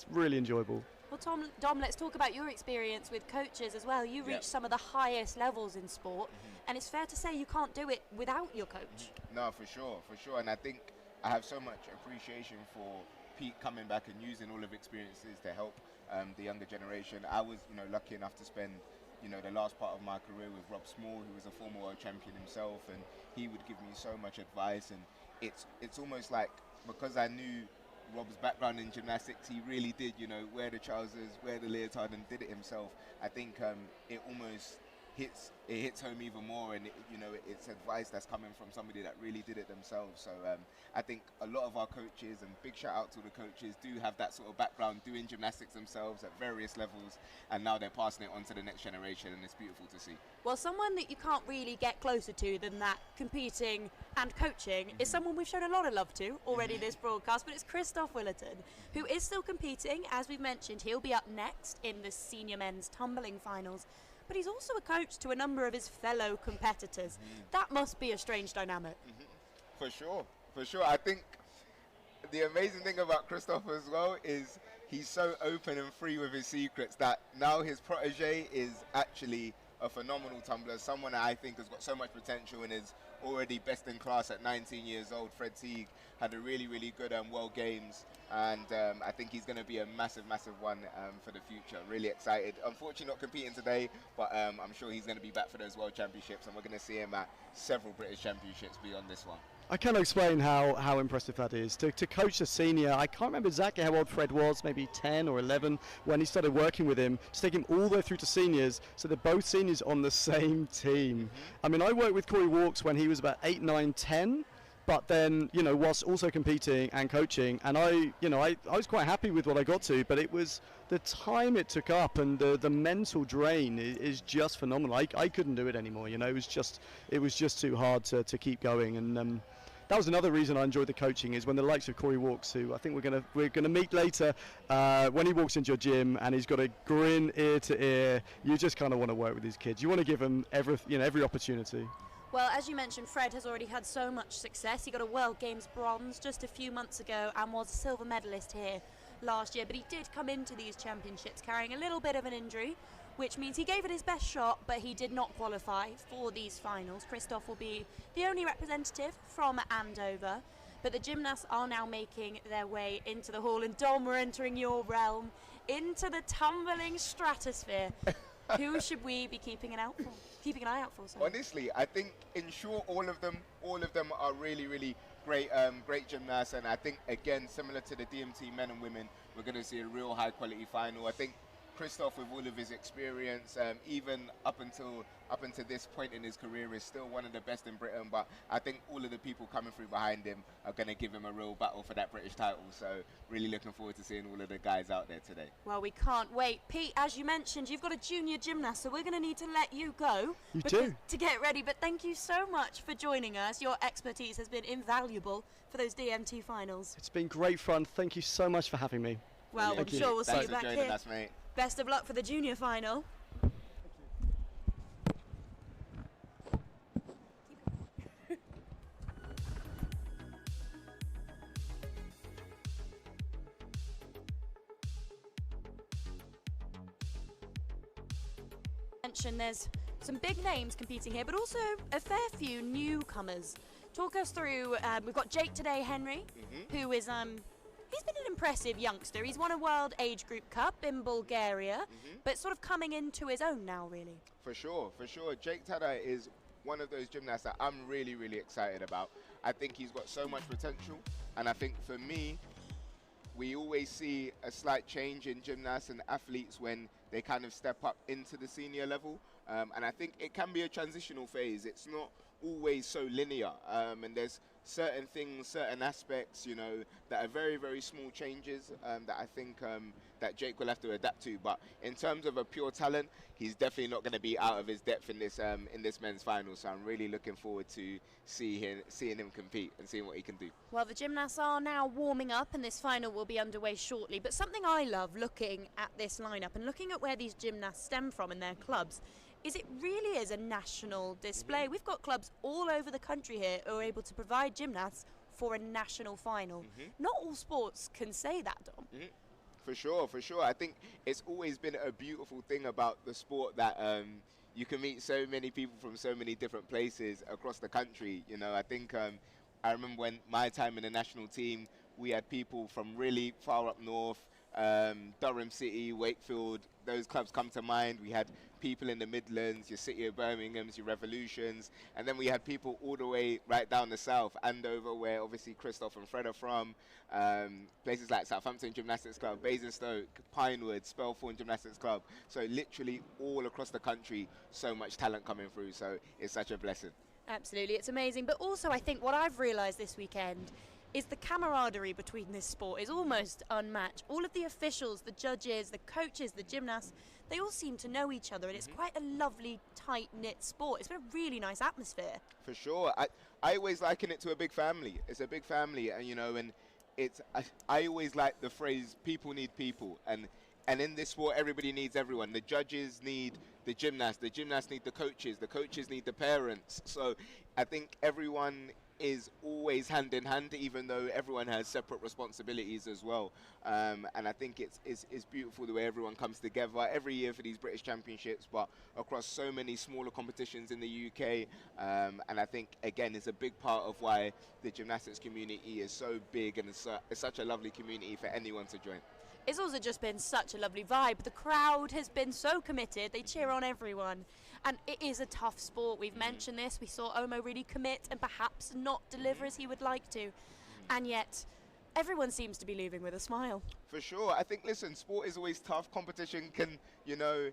really enjoyable. Well, Dom, let's talk about your experience with coaches as well. You reached some of the highest levels in sport, and it's fair to say you can't do it without your coach. No, for sure. And I think I have so much appreciation for Pete coming back and using all of experiences to help the younger generation. I was, you know, lucky enough to spend, you know, the last part of my career with Rob Small, who was a former world champion himself, and he would give me so much advice. And it's almost like, because I knew Rob's background in gymnastics, he really did, you know, wear the trousers, wear the leotard, and did it himself. I think it almost hits home even more, and you know, it's advice that's coming from somebody that really did it themselves. So I think a lot of our coaches, and big shout out to the coaches, do have that sort of background doing gymnastics themselves at various levels, and now they're passing it on to the next generation, and it's beautiful to see. Well, someone that you can't really get closer to than that, competing and coaching, is someone we've shown a lot of love to already this broadcast, but it's Christoph Willerton, who is still competing. As we've mentioned, he'll be up next in the senior men's tumbling finals, but he's also a coach to a number of his fellow competitors. That must be a strange dynamic. For sure. I think the amazing thing about Christoph as well is he's so open and free with his secrets that now his protege is actually a phenomenal tumbler, someone that I think has got so much potential and is already best in class at 19 years old. Fred Teague had a really, really good World Games, and I think he's going to be a massive one for the future. Really excited. Unfortunately not competing today, but I'm sure he's going to be back for those World Championships, and we're going to see him at several British Championships beyond this one. I cannot explain how impressive that is. To coach a senior, I can't remember exactly how old Fred was, maybe 10 or 11, when he started working with him, to take him all the way through to seniors, so they're both seniors on the same team. I mean, I worked with Corey Walks when he was about 8, 9, 10, but then, you know, whilst also competing and coaching, and I was quite happy with what I got to, but it was the time it took up, and the mental drain is just phenomenal. I couldn't do it anymore, you know, it was just too hard to keep going. And that was another reason I enjoyed the coaching, is when the likes of Corey Walks, who I think we're gonna meet later, when he walks into your gym and he's got a grin ear to ear, you just kind of want to work with these kids. You want to give them every opportunity. Well, as you mentioned, Fred has already had so much success. He got a World Games bronze just a few months ago and was a silver medalist here last year, but he did come into these championships carrying a little bit of an injury, which means he gave it his best shot, but he did not qualify for these finals. Christoph will be the only representative from Andover, but the gymnasts are now making their way into the hall. And Dom, we're entering your realm. into the tumbling stratosphere. Who should we be keeping an eye out for? Sorry. Honestly, I think in short, all of them are really, really great, great gymnasts. And I think, again, similar to the DMT men and women, we're going to see a real high quality final. I think Christoph, with all of his experience, even up until this point in his career, is still one of the best in Britain. But I think all of the people coming through behind him are going to give him a real battle for that British title. So really looking forward to seeing all of the guys out there today. Well, we can't wait. Pete, as you mentioned, you've got a junior gymnast, so we're going to need to let you go. You do. To get ready. But thank you so much for joining us. Your expertise has been invaluable for those DMT finals. It's been great fun. Thank you so much for having me. Well, I'm sure we'll see you back here. Us, mate. Best of luck for the junior final. There's some big names competing here, but also a fair few newcomers. Talk us through, we've got Jake today, Henry, who is, he's been an impressive youngster. He's won a World Age Group Cup in Bulgaria, but sort of coming into his own now, really. For sure, for sure. Jake Tada is one of those gymnasts that I'm really, really excited about. I think he's got so much potential, and I think for me, we always see a slight change in gymnasts and athletes when they kind of step up into the senior level. And I think it can be a transitional phase. It's not always so linear. And there's certain things, certain aspects, you know, that are very, very small changes that I think that Jake will have to adapt to. But in terms of a pure talent, he's definitely not going to be out of his depth in this men's final. So I'm really looking forward to seeing him compete and seeing what he can do. Well, the gymnasts are now warming up and this final will be underway shortly. But something I love looking at this lineup and looking at where these gymnasts stem from in their clubs is it really is a national display. We've got clubs all over the country here who are able to provide gymnasts for a national final. Not all sports can say that, Dom. For sure, for sure. I think it's always been a beautiful thing about the sport that you can meet so many people from so many different places across the country. You know, I think I remember when my time in the national team, we had people from really far up north, Durham City, Wakefield, those clubs come to mind. We had people in the Midlands, your City of Birmingham's, your Revolutions, and then we had people all the way right down the south, Andover, where obviously Christoph and Fred are from, places like Southampton Gymnastics Club, Basingstoke, Pinewood, Spelthorne Gymnastics Club. So literally all across the country, so much talent coming through, so it's such a blessing. Absolutely, it's amazing. But also I think what I've realised this weekend is the camaraderie between this sport is almost unmatched. All of the officials, the judges, the coaches, the gymnasts, they all seem to know each other, and it's quite a lovely, tight-knit sport. It's been a really nice atmosphere. For sure. I always liken it to a big family. It's a big family, and you know, and it's I always like the phrase, people need people, and in this sport, everybody needs everyone. The judges need the gymnasts need the coaches need the parents. So I think everyone is always hand in hand, even though everyone has separate responsibilities as well. And I think it's beautiful the way everyone comes together every year for these British Championships, but across so many smaller competitions in the UK. And I think, again, it's a big part of why the gymnastics community is so big, and it's such a lovely community for anyone to join. It's also just been such a lovely vibe. The crowd has been so committed. They cheer on everyone. And it is a tough sport. We've mentioned this. We saw Omo really commit and perhaps not deliver as he would like to. And yet, everyone seems to be leaving with a smile. For sure. I think, listen, sport is always tough. Competition can, you know,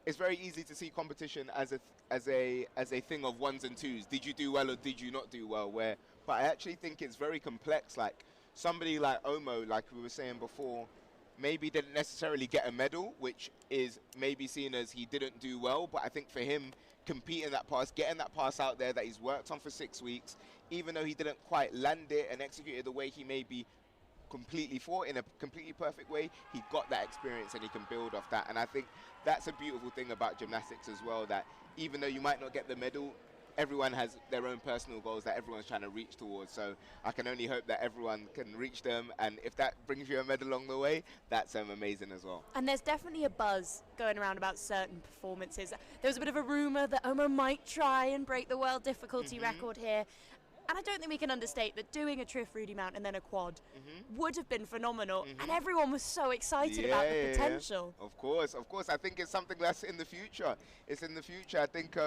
it's very easy to see competition as a thing of ones and twos. Did you do well or did you not do well? But I actually think it's very complex. Like somebody like Omo, like we were saying before, maybe didn't necessarily get a medal, which is maybe seen as he didn't do well. But I think for him, competing that pass, getting that pass out there that he's worked on for 6 weeks, even though he didn't quite land it and execute it the way he maybe completely thought, in a completely perfect way, he got that experience and he can build off that. And I think that's a beautiful thing about gymnastics as well, that even though you might not get the medal, everyone has their own personal goals that everyone's trying to reach towards. So I can only hope that everyone can reach them, and if that brings you a medal along the way, that's amazing as well. And there's definitely a buzz going around about certain performances. There was a bit of a rumour that Omo might try and break the world difficulty record here. And I don't think we can understate that doing a Triff Rudy mount and then a quad would have been phenomenal, and everyone was so excited about the potential. Of course. I think it's something that's in the future. It's in the future. I think,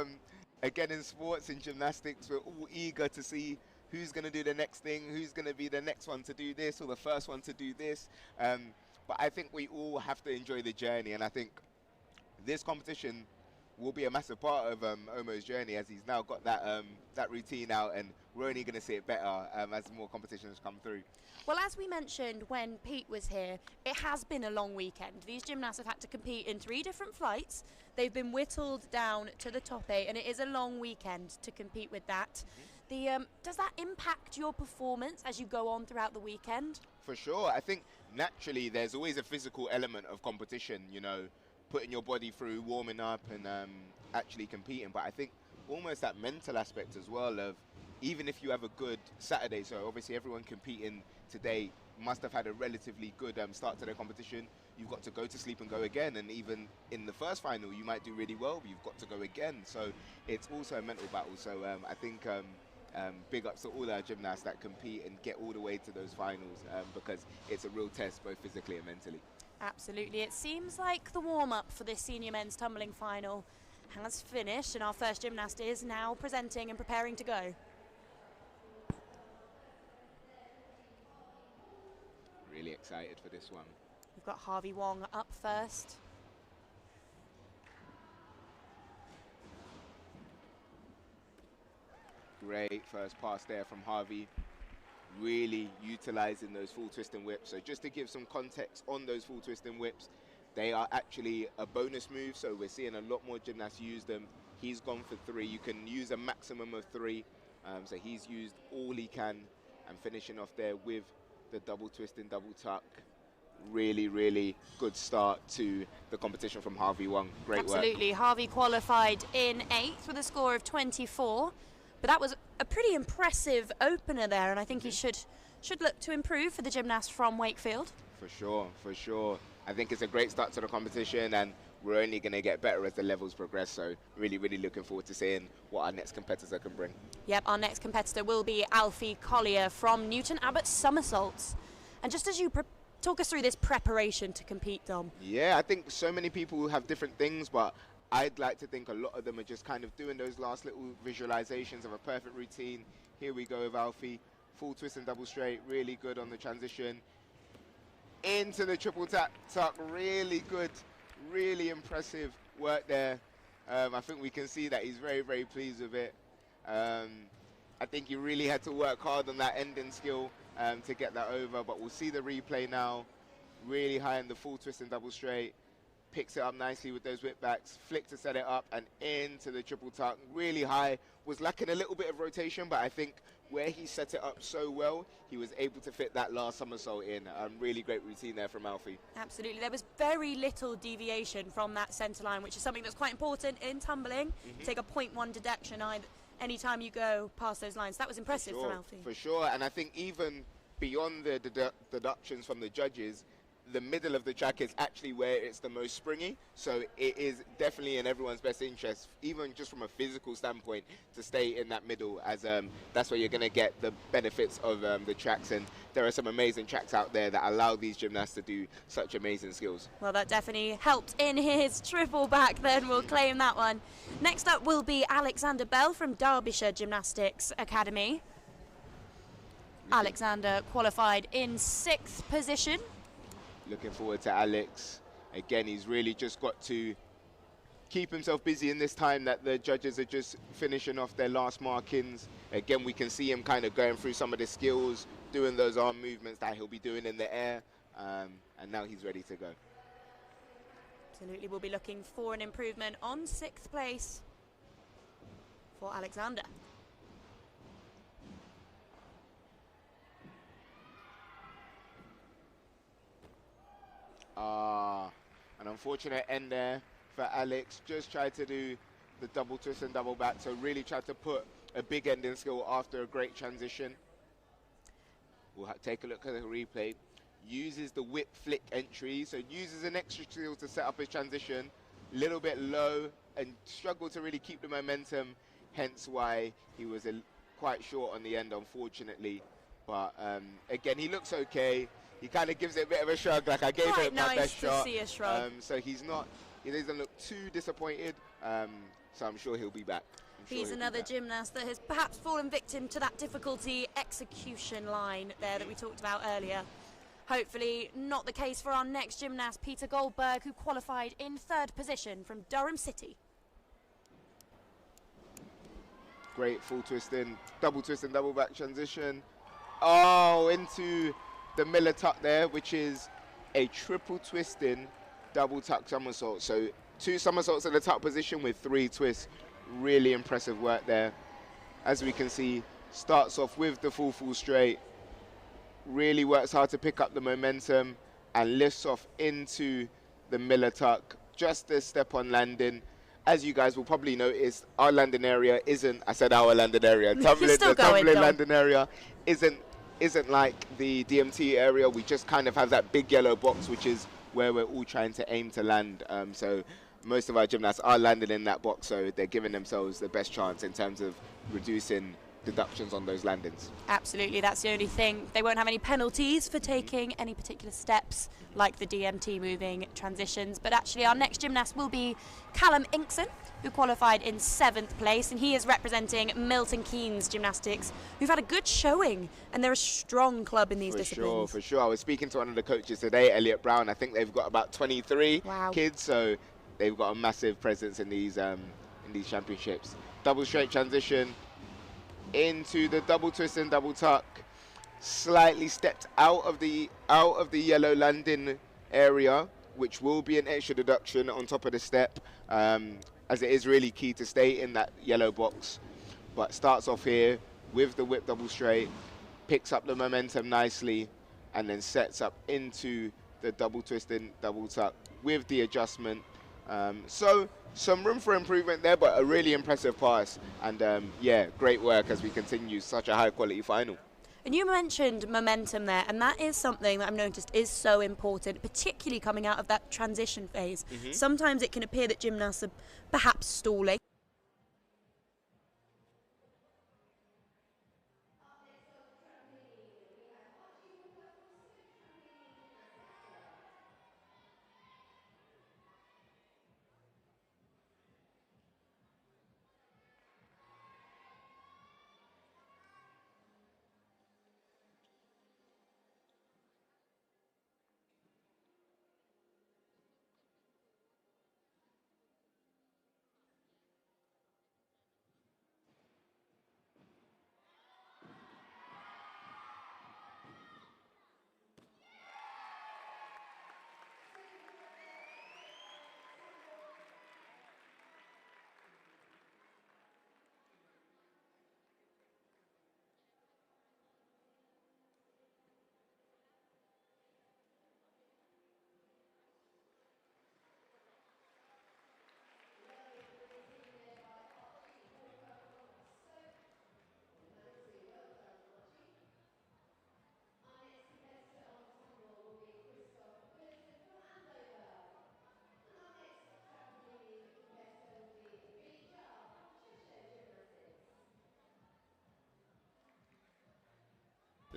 again, in sports, in gymnastics, we're all eager to see who's going to do the next thing, who's going to be the next one to do this or the first one to do this. But I think we all have to enjoy the journey, and I think this competition will be a massive part of Omo's journey, as he's now got that routine out, and we're only going to see it better as more competitions come through. Well, as we mentioned when Pete was here, it has been a long weekend. These gymnasts have had to compete in 3 different flights. They've been whittled down to the top 8, and it is a long weekend to compete with that. Does that impact your performance as you go on throughout the weekend? For sure. I think naturally there's always a physical element of competition, you know, putting your body through, warming up and actually competing. But I think almost that mental aspect as well of, even if you have a good Saturday, so obviously everyone competing today must have had a relatively good start to their competition. You've got to go to sleep and go again, and even in the first final you might do really well, but you've got to go again. So it's also a mental battle. So I think big ups to all our gymnasts that compete and get all the way to those finals, because it's a real test both physically and mentally. Absolutely. It seems like the warm-up for this senior men's tumbling final has finished, and our first gymnast is now presenting and preparing to go. Really excited for this one. We've got Harvey Wong up first. Great first pass there from Harvey. Really utilising those full twist and whips. So just to give some context on those full twist and whips, they are actually a bonus move, so we're seeing a lot more gymnasts use them. He's gone for 3. You can use a maximum of 3. So he's used all he can, and finishing off there with the double twist and double tuck. Really, really good start to the competition from Harvey Wong. Great work. Absolutely. Harvey qualified in 8th with a score of 24. But that was a pretty impressive opener there, and I think he should look to improve for the gymnast from Wakefield. For sure. I think it's a great start to the competition, and we're only going to get better as the levels progress. So really, really looking forward to seeing what our next competitor can bring. Yep, our next competitor will be Alfie Collier from Newton Abbot Somersaults. And just as you talk us through this preparation to compete, Dom. Yeah, I think so many people have different things, but I'd like to think a lot of them are just kind of doing those last little visualizations of a perfect routine. Here we go with Alfie. Full twist and double straight, really good on the transition. Into the triple tuck, really good, really impressive work there. I think we can see that he's very, very pleased with it. I think he really had to work hard on that ending skill to get that over, but we'll see the replay now. Really high in the full twist and double straight. Picks it up nicely with those whip backs, flick to set it up, and into the triple tuck. Really high, was lacking a little bit of rotation, but I think where he set it up so well, he was able to fit that last somersault in. Really great routine there from Alfie. Absolutely, there was very little deviation from that centre line, which is something that's quite important in tumbling. Take a 0.1 deduction anytime you go past those lines. That was impressive from Alfie. For sure, and I think even beyond the deductions from the judges, the middle of the track is actually where it's the most springy, so it is definitely in everyone's best interest, even just from a physical standpoint, to stay in that middle, as that's where you're going to get the benefits of the tracks, and there are some amazing tracks out there that allow these gymnasts to do such amazing skills. Well, that definitely helped in his triple back then, we'll claim that one. Next up will be Alexander Bell from Derbyshire Gymnastics Academy. Alexander qualified in 6th position. Looking forward to Alex. Again, he's really just got to keep himself busy in this time that the judges are just finishing off their last markings. Again, we can see him kind of going through some of the skills, doing those arm movements that he'll be doing in the air, and now he's ready to go. Absolutely, we'll be looking for an improvement on 6th place for Alexander. An unfortunate end there for Alex. Just tried to do the double twist and double back, so really tried to put a big ending skill after a great transition. We'll take a look at the replay. Uses the whip flick entry, so uses an extra skill to set up his transition. Little bit low and struggled to really keep the momentum, hence why he was quite short on the end, unfortunately. But again, he looks okay. He kind of gives it a bit of a shrug, like I gave Quite it my nice best to shot. see a shrug. So he doesn't look too disappointed. So I'm sure he'll be back. He's another gymnast that has perhaps fallen victim to that difficulty execution line there that we talked about earlier. Hopefully not the case for our next gymnast, Peter Goldberg, who qualified in 3rd position from Durham City. Great full twisting, double back transition. Oh, into the Miller tuck there, which is a triple twisting double tuck somersault. So 2 somersaults in the tuck position with 3 twists. Really impressive work there. As we can see, starts off with the full straight, really works hard to pick up the momentum and lifts off into the Miller tuck. Just a step on landing. As you guys will probably notice, our landing area isn't, I said our landing area, the tumbling landing area isn't like the DMT area. We just kind of have that big yellow box, which is where we're all trying to aim to land. So most of our gymnasts are landing in that box, so they're giving themselves the best chance in terms of reducing deductions on those landings. Absolutely, that's the only thing. They won't have any penalties for taking any particular steps like the DMT moving transitions, but actually our next gymnast will be Callum Inkson, who qualified in 7th place, and he is representing Milton Keynes Gymnastics, who've had a good showing, and they're a strong club in these disciplines. For sure. I was speaking to one of the coaches today, Elliot Brown. I think they've got about 23 kids, so they've got a massive presence in these championships. Double straight transition into the double twist and double tuck. Slightly stepped out of the yellow landing area, which will be an extra deduction on top of the step, as it is really key to stay in that yellow box. But starts off here with the whip double straight, picks up the momentum nicely, and then sets up into the double twist and double tuck with the adjustment. So some room for improvement there, but a really impressive pass. And yeah, great work as we continue such a high quality final. And you mentioned momentum there, and that is something that I've noticed is so important, particularly coming out of that transition phase. Sometimes it can appear that gymnasts are perhaps stalling.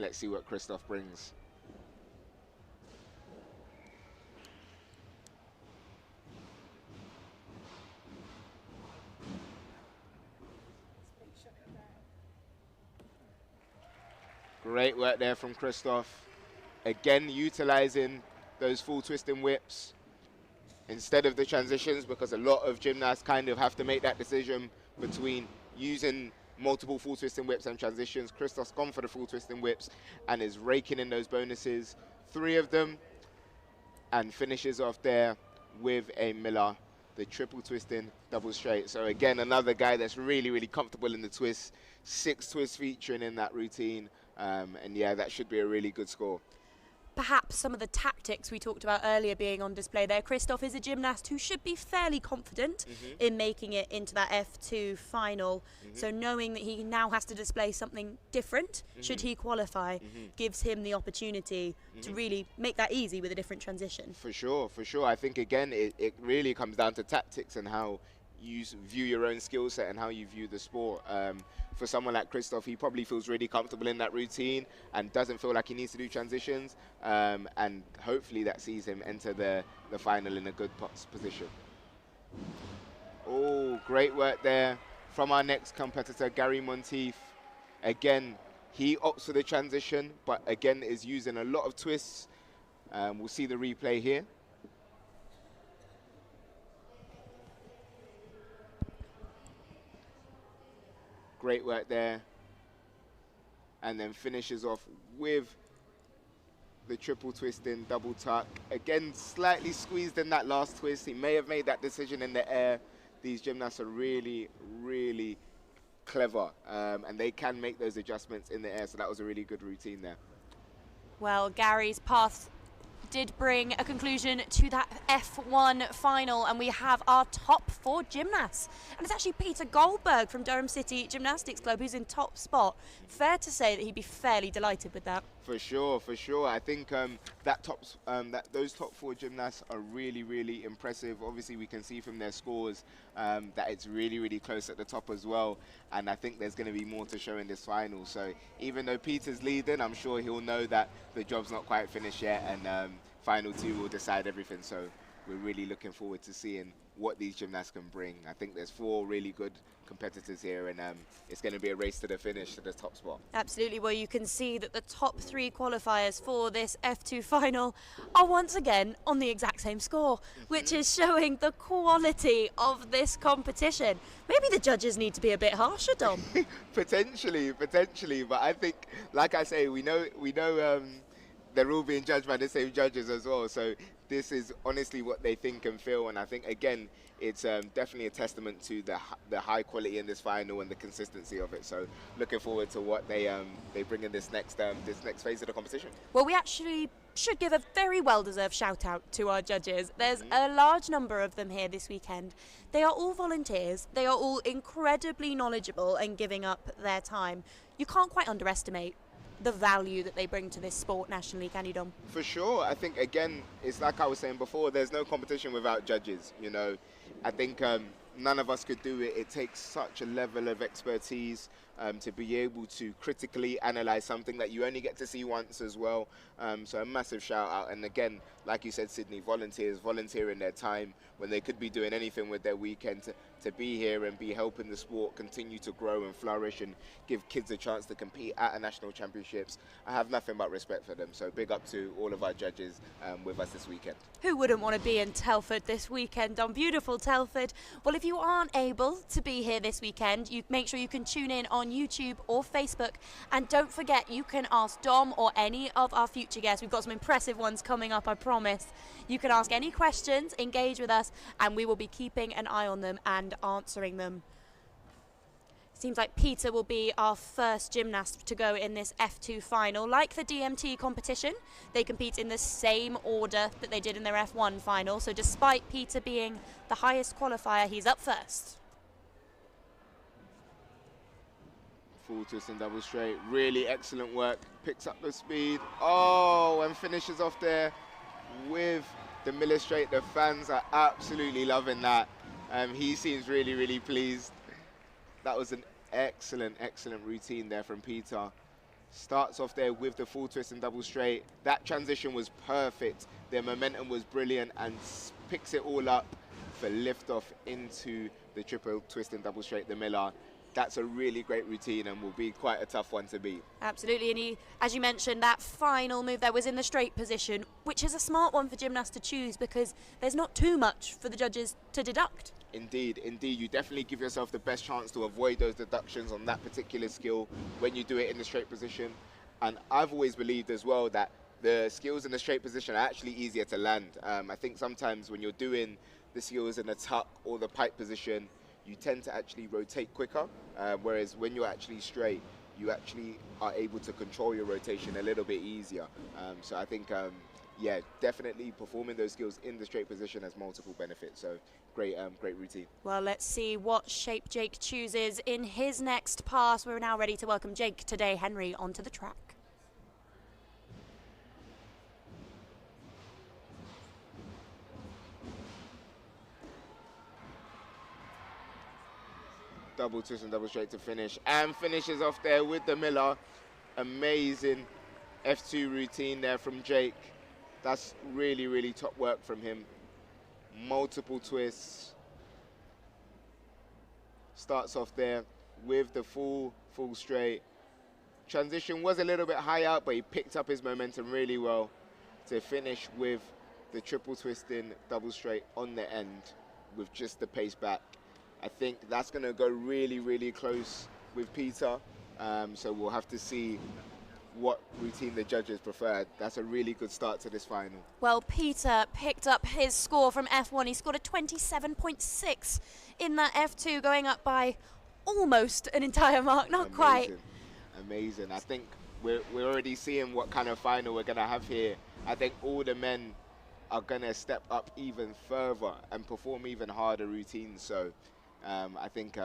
Let's see what Christoph brings. Great work there from Christoph. Again, utilizing those full twisting whips instead of the transitions, because a lot of gymnasts kind of have to make that decision between using multiple full twisting whips and transitions. Christoph's gone for the full twisting whips and is raking in those bonuses. 3 of them, and finishes off there with a Miller, the triple twisting double straight. So again, another guy that's really, really comfortable in the twists. 6 twists featuring in that routine. And yeah, that should be a really good score. Perhaps some of the tactics we talked about earlier being on display there. Christoph is a gymnast who should be fairly confident in making it into that F2 final. So knowing that he now has to display something different should he qualify gives him the opportunity to really make that easy with a different transition. For sure, for sure. I think again it really comes down to tactics and how you view your own skill set and how you view the sport. for someone like Christoph, he probably feels really comfortable in that routine and doesn't feel like he needs to do transitions. And hopefully that sees him enter the final in a good position. Oh, great work there from our next competitor, Gary Monteith. Again, he opts for the transition, but again is using a lot of twists. We'll see the replay here. Great work there. And then finishes off with the triple twist in double tuck. Again, slightly squeezed in that last twist. He may have made that decision in the air. These gymnasts are really, really clever, and they can make those adjustments in the air, so that was a really good routine there. Well, Gary's path did bring a conclusion to that F1 final, and we have our top 4 gymnasts. And it's actually Peter Goldberg from Durham City Gymnastics Club who's in top spot. Fair to say that he'd be fairly delighted with that. For sure, for sure. I think those top 4 gymnasts are really, really impressive. Obviously, we can see from their scores that it's really, really close at the top as well. And I think there's going to be more to show in this final. So even though Peter's leading, I'm sure he'll know that the job's not quite finished yet, and final 2 will decide everything. So we're really looking forward to seeing what these gymnasts can bring. I think there's 4 really good competitors here, and it's going to be a race to the finish, to the top spot. Absolutely. Well, you can see that the top 3 qualifiers for this F2 final are once again on the exact same score, which is showing the quality of this competition. Maybe the judges need to be a bit harsher, Dom. potentially, but I think, like I say, we know they're all being judged by the same judges as well, so this is honestly what they think and feel, and I think, again, it's definitely a testament to the high quality in this final and the consistency of it. So looking forward to what they bring in this next phase of the competition. Well, we actually should give a very well-deserved shout-out to our judges. There's a large number of them here this weekend. They are all volunteers. They are all incredibly knowledgeable and giving up their time. You can't quite underestimate the value that they bring to this sport nationally, can you, Dom? For sure. I think, again, it's like I was saying before, there's no competition without judges, you know. I think none of us could do it. It takes such a level of expertise to be able to critically analyze something that you only get to see once as well. So a massive shout out. And again, like you said, Sydney, volunteering their time when they could be doing anything with their weekend to be here and be helping the sport continue to grow and flourish and give kids a chance to compete at a national championships. I have nothing but respect for them. So big up to all of our judges with us this weekend. Who wouldn't want to be in Telford this weekend, on beautiful Telford? Well, if you aren't able to be here this weekend, you make sure you can tune in on YouTube or Facebook. And don't forget, you can ask Dom or any of our future guests. We've got some impressive ones coming up, I promise. You can ask any questions, engage with us, and we will be keeping an eye on them and answering them. Seems like Peter will be our first gymnast to go in this F2 final. Like the DMT competition, they compete in the same order that they did in their F1 final. So despite Peter being the highest qualifier, he's up first. Full twist and double straight. Really excellent work. Picks up the speed. Oh, and finishes off there with the Miller straight. The fans are absolutely loving that. He seems really, really pleased. That was an excellent routine there from Peter. Starts off there with the full twist and double straight. That transition was perfect. Their momentum was brilliant and picks it all up for liftoff into the triple twist and double straight, the Miller. That's a really great routine and will be quite a tough one to beat. Absolutely, and he, as you mentioned, that final move there was in the straight position, which is a smart one for gymnasts to choose because there's not too much for the judges to deduct. Indeed. You definitely give yourself the best chance to avoid those deductions on that particular skill when you do it in the straight position. And I've always believed as well that the skills in the straight position are actually easier to land. I think sometimes when you're doing the skills in the tuck or the pipe position, you tend to actually rotate quicker, whereas when you're actually straight, you actually are able to control your rotation a little bit easier. So I think, yeah, definitely performing those skills in the straight position has multiple benefits. So great routine. Well, let's see what shape Jake chooses in his next pass. We're now ready to welcome Jake Today Henry onto the track. double twist and double straight to finish. And finishes off there with the Miller. Amazing F2 routine there from Jake. That's really, really top work from him. Multiple twists. Starts off there with the full straight. Transition was a little bit high out, but he picked up his momentum really well to finish with the triple twisting double straight on the end with just the pace back. I think that's going to go really, really close with Peter. So we'll have to see what routine the judges preferred. That's a really good start to this final. Well, Peter picked up his score from F1. He scored a 27.6 in that F2, going up by almost an entire mark, not quite. Amazing. I think we're already seeing what kind of final we're going to have here. I think all the men are going to step up even further and perform even harder routines. So I think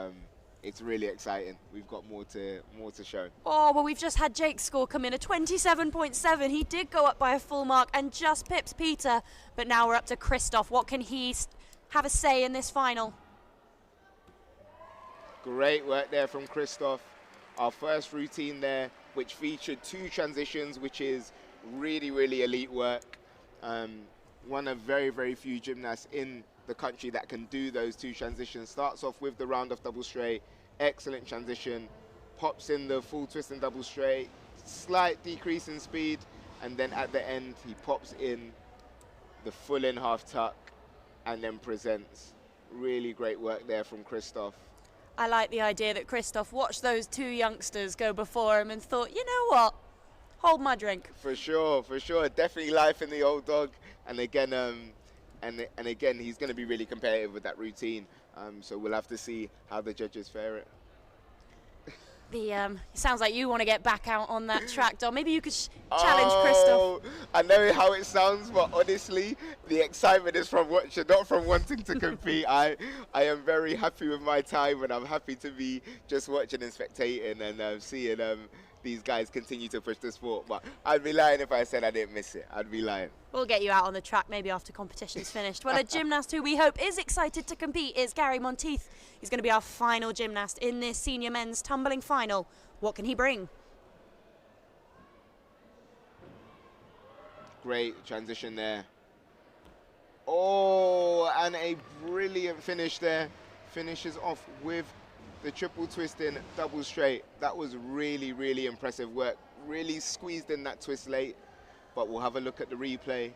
it's really exciting. We've got more to show. Oh, well, we've just had Jake's score come in, a 27.7. He did go up by a full mark and just pips Peter. But now we're up to Christoph. What can he have a say in this final? Great work there from Christoph. Our first routine there, which featured 2 transitions, which is really, really elite work. One of very, very few gymnasts in the country that can do those 2 transitions. Starts off with the round off double straight, excellent transition, pops in the full twist and double straight, slight decrease in speed, and then at the end he pops in the full in half tuck and then presents. Really great work there from Christoph. I like the idea that Christoph watched those 2 youngsters go before him and thought, you know what, hold my drink. For sure, definitely life in the old dog. And again, again, he's going to be really competitive with that routine. So we'll have to see how the judges fare it. It sounds like you want to get back out on that track, Dom. Maybe you could challenge Christoph. I know how it sounds, but honestly, the excitement is from watching, not from wanting to compete. I am very happy with my time, and I'm happy to be just watching and spectating and seeing these guys continue to push the sport. But I'd be lying if I said I didn't miss it. I'd be lying. We'll get you out on the track maybe after competition's finished. Well, a gymnast who we hope is excited to compete is Gary Monteith. He's going to be our final gymnast in this senior men's tumbling final. What can he bring? Great transition there. Oh, and a brilliant finish there. Finishes off with the triple twisting double straight. That was really, really impressive work. Really squeezed in that twist late, but we'll have a look at the replay.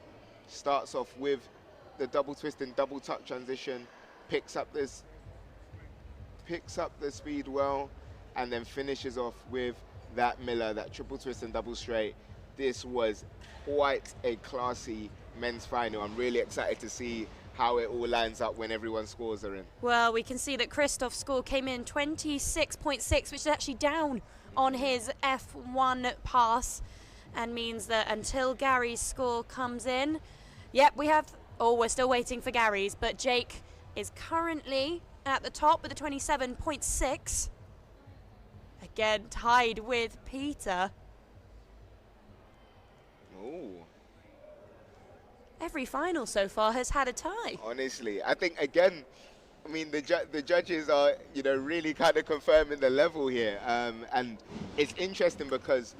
Starts off with the double twisting double tuck transition, picks up the speed well, and then finishes off with that Miller, that triple twist and double straight. This was quite a classy men's final. I'm really excited to see how it all lines up when everyone's scores are in. Well, we can see that Christoph's score came in 26.6, which is actually down on his F1 pass, and means that until Gary's score comes in, we're still waiting for Gary's, but Jake is currently at the top with a 27.6. Again, tied with Peter. Ooh. Every final so far has had a tie. Honestly, I think again, I mean the judges are really kind of confirming the level here, and it's interesting because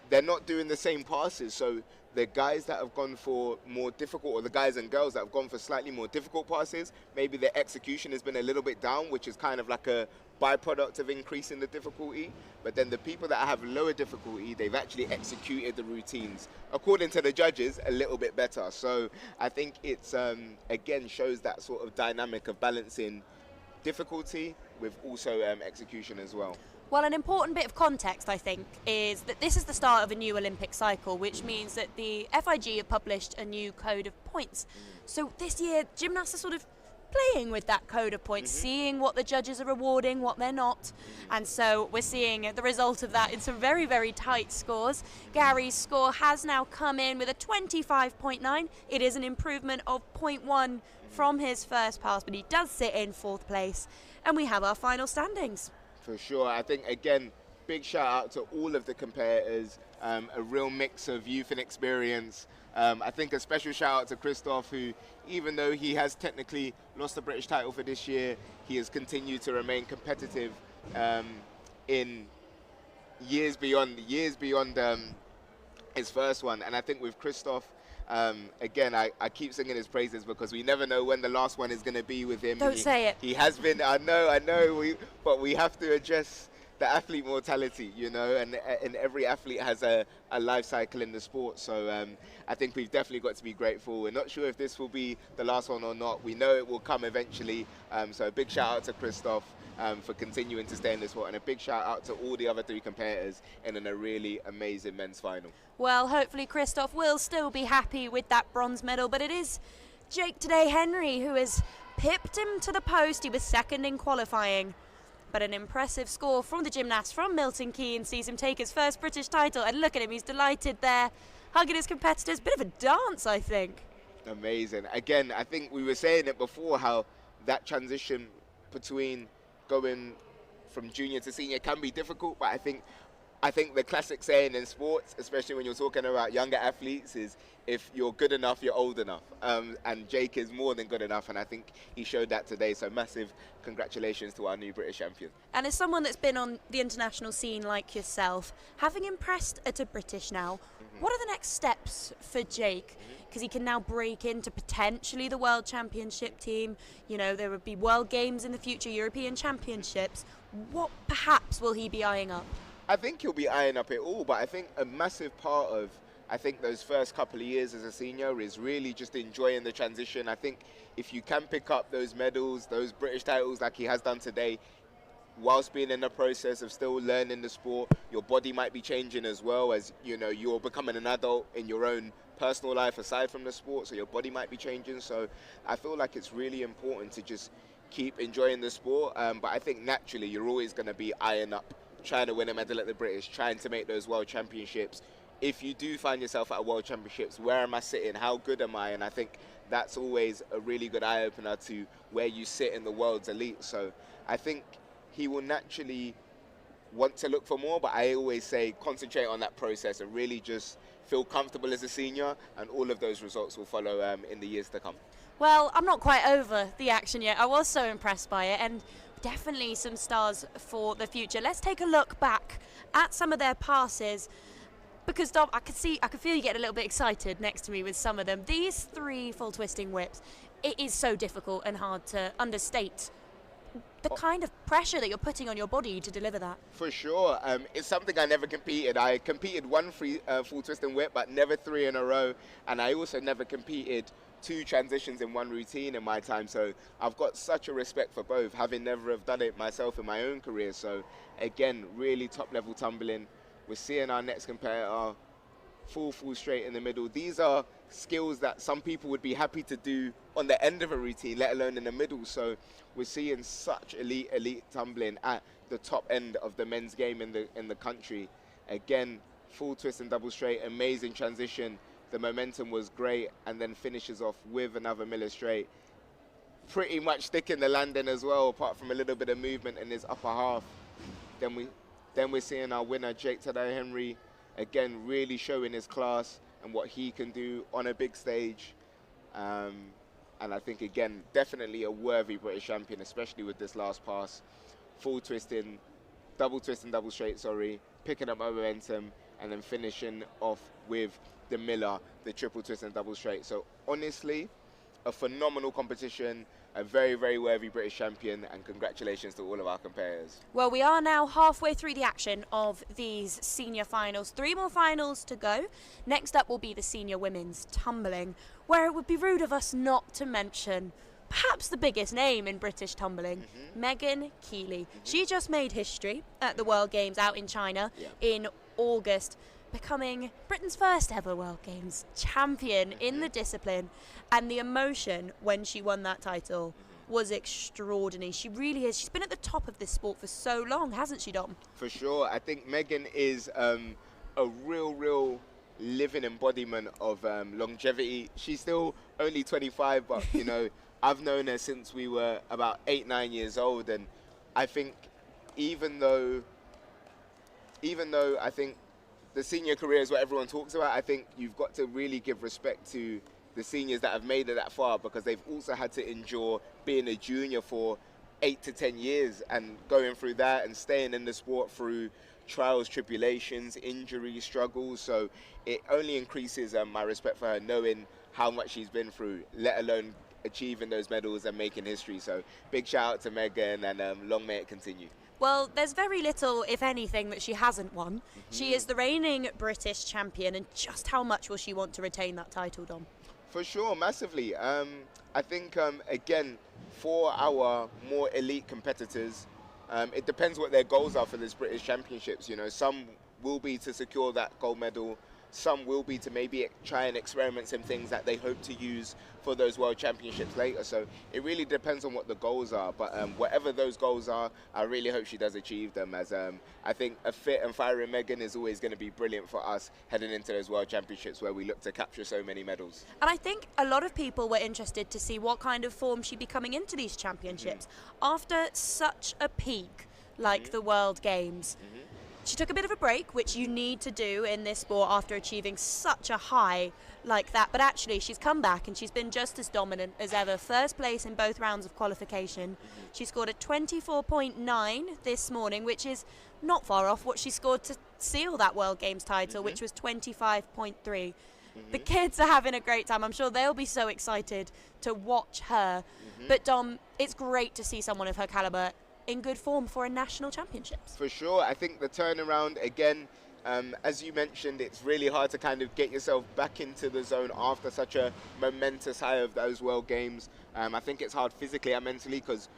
they're not doing the same passes. So the guys that have gone for more difficult, or the guys and girls that have gone for slightly more difficult passes, maybe their execution has been a little bit down, which is kind of like a byproduct of increasing the difficulty. But then the people that have lower difficulty, they've actually executed the routines, according to the judges, a little bit better. So I think it's, again, shows that sort of dynamic of balancing difficulty with also execution as well. Well, an important bit of context, I think, is that this is the start of a new Olympic cycle, which means that the FIG have published a new code of points. So this year, gymnasts are sort of playing with that code of points, seeing what the judges are awarding, what they're not. And so we're seeing the result of that in some very, very tight scores. Gary's score has now come in with a 25.9. It is an improvement of 0.1 from his first pass, but he does sit in 4th place. And we have our final standings. For sure. I think, again, big shout out to all of the competitors, a real mix of youth and experience. I think a special shout out to Christoph, who, even though he has technically lost the British title for this year, he has continued to remain competitive in years beyond his first one. And I think with Christoph, again, I keep singing his praises because we never know when the last one is going to be with him. Don't say it. He has been, I know, but we have to address the athlete mortality, you know, and every athlete has a life cycle in the sport. So I think we've definitely got to be grateful. We're not sure if this will be the last one or not. We know it will come eventually. So a big shout out to Christoph for continuing to stay in this sport, and a big shout out to all the other 3 competitors in a really amazing men's final. Well, hopefully Christoph will still be happy with that bronze medal, but it is Jake today, Henry, who has pipped him to the post. He was second in qualifying. But an impressive score from the gymnast from Milton Keynes sees him take his first British title. And look at him, he's delighted there, hugging his competitors. Bit of a dance, I think. Amazing. Again, I think we were saying it before, how that transition between going from junior to senior can be difficult. But I think the classic saying in sports, especially when you're talking about younger athletes, is if you're good enough, you're old enough. And Jake is more than good enough, and I think he showed that today. So massive congratulations to our new British champion. And as someone that's been on the international scene like yourself, having impressed at a British now, what are the next steps for Jake? Because he can now break into potentially the World Championship team. You know, there would be World Games in the future, European Championships. What perhaps will he be eyeing up? I think he'll be eyeing up it all, but I think a massive part of, those first couple of years as a senior is really just enjoying the transition. I think if you can pick up those medals, those British titles like he has done today, whilst being in the process of still learning the sport, your body might be changing as well, as you know, you're becoming an adult in your own personal life aside from the sport, so your body might be changing. So I feel like it's really important to just keep enjoying the sport, but I think naturally you're always going to be eyeing up, trying to win a medal at the British, trying to make those World Championships. If you do find yourself at a World Championships, where am I sitting? How good am I? And I think that's always a really good eye-opener to where you sit in the world's elite. So I think he will naturally want to look for more, but I always say concentrate on that process and really just feel comfortable as a senior, and all of those results will follow in the years to come. Well, I'm not quite over the action yet. I was so impressed by it, and definitely some stars for the future. Let's take a look back at some of their passes, because Dom, I could feel you getting a little bit excited next to me with some of them. These 3 full twisting whips, it is so difficult and hard to understate the kind of pressure that you're putting on your body to deliver that. For sure. It's something I never competed. I competed 1 full twisting whip, but never 3 in a row. And I also never competed 2 transitions in 1 routine in my time. So I've got such a respect for both, having never have done it myself in my own career. So again, really top level tumbling. We're seeing our next competitor full straight in the middle. These are skills that some people would be happy to do on the end of a routine, let alone in the middle. So we're seeing such elite tumbling at the top end of the men's game in the country. Again, full twist and double straight, amazing transition. The momentum was great, and then finishes off with another Miller straight. Pretty much sticking the landing as well, apart from a little bit of movement in his upper half. Then we're seeing our winner, Jake today, Henry, again, really showing his class and what he can do on a big stage. And I think, again, definitely a worthy British champion, especially with this last pass. Full twisting, double straight, picking up momentum, and then finishing off with the Miller, the triple twist and double straight. So honestly, a phenomenal competition, a very worthy British champion, and congratulations to all of our competitors. Well, we are now halfway through the action of these senior finals. 3 more finals to go. Next up will be the senior women's tumbling, where it would be rude of us not to mention perhaps the biggest name in British tumbling, Megan Kealy. She just made history at the World Games out in China in August, becoming Britain's first ever World Games champion in the discipline. And the emotion when she won that title was extraordinary. She really is. She's been at the top of this sport for so long, hasn't she, Dom? For sure. I think Megan is a real living embodiment of longevity. She's still only 25, but you know, I've known her since we were about 8-9 years old, and I think even though I think the senior career is what everyone talks about, I think you've got to really give respect to the seniors that have made it that far, because they've also had to endure being a junior for 8 to 10 years, and going through that and staying in the sport through trials, tribulations, injuries, struggles. So it only increases my respect for her, knowing how much she's been through, let alone achieving those medals and making history. So big shout out to Megan, and long may it continue. Well, there's very little, if anything, that she hasn't won. She is the reigning British champion, and just how much will she want to retain that title, Dom? For sure, massively. I think, again, for our more elite competitors, it depends what their goals are for this British Championships. You know, some will be to secure that gold medal. Some will be to maybe try and experiment some things that they hope to use for those World Championships later. So it really depends on what the goals are. But whatever those goals are, I really hope she does achieve them, as I think a fit and fiery Megan is always going to be brilliant for us heading into those World Championships where we look to capture so many medals. And I think a lot of people were interested to see what kind of form she'd be coming into these championships. After such a peak like the World Games, she took a bit of a break, which you need to do in this sport after achieving such a high like that. But actually, she's come back and she's been just as dominant as ever. First place in both rounds of qualification. She scored a 24.9 this morning, which is not far off what she scored to seal that World Games title, which was 25.3. The kids are having a great time. I'm sure they'll be so excited to watch her. But Dom, it's great to see someone of her calibre in good form for a national championships. For sure. I think the turnaround, again, as you mentioned, it's really hard to kind of get yourself back into the zone after such a momentous high of those World Games. I think it's hard physically and mentally, because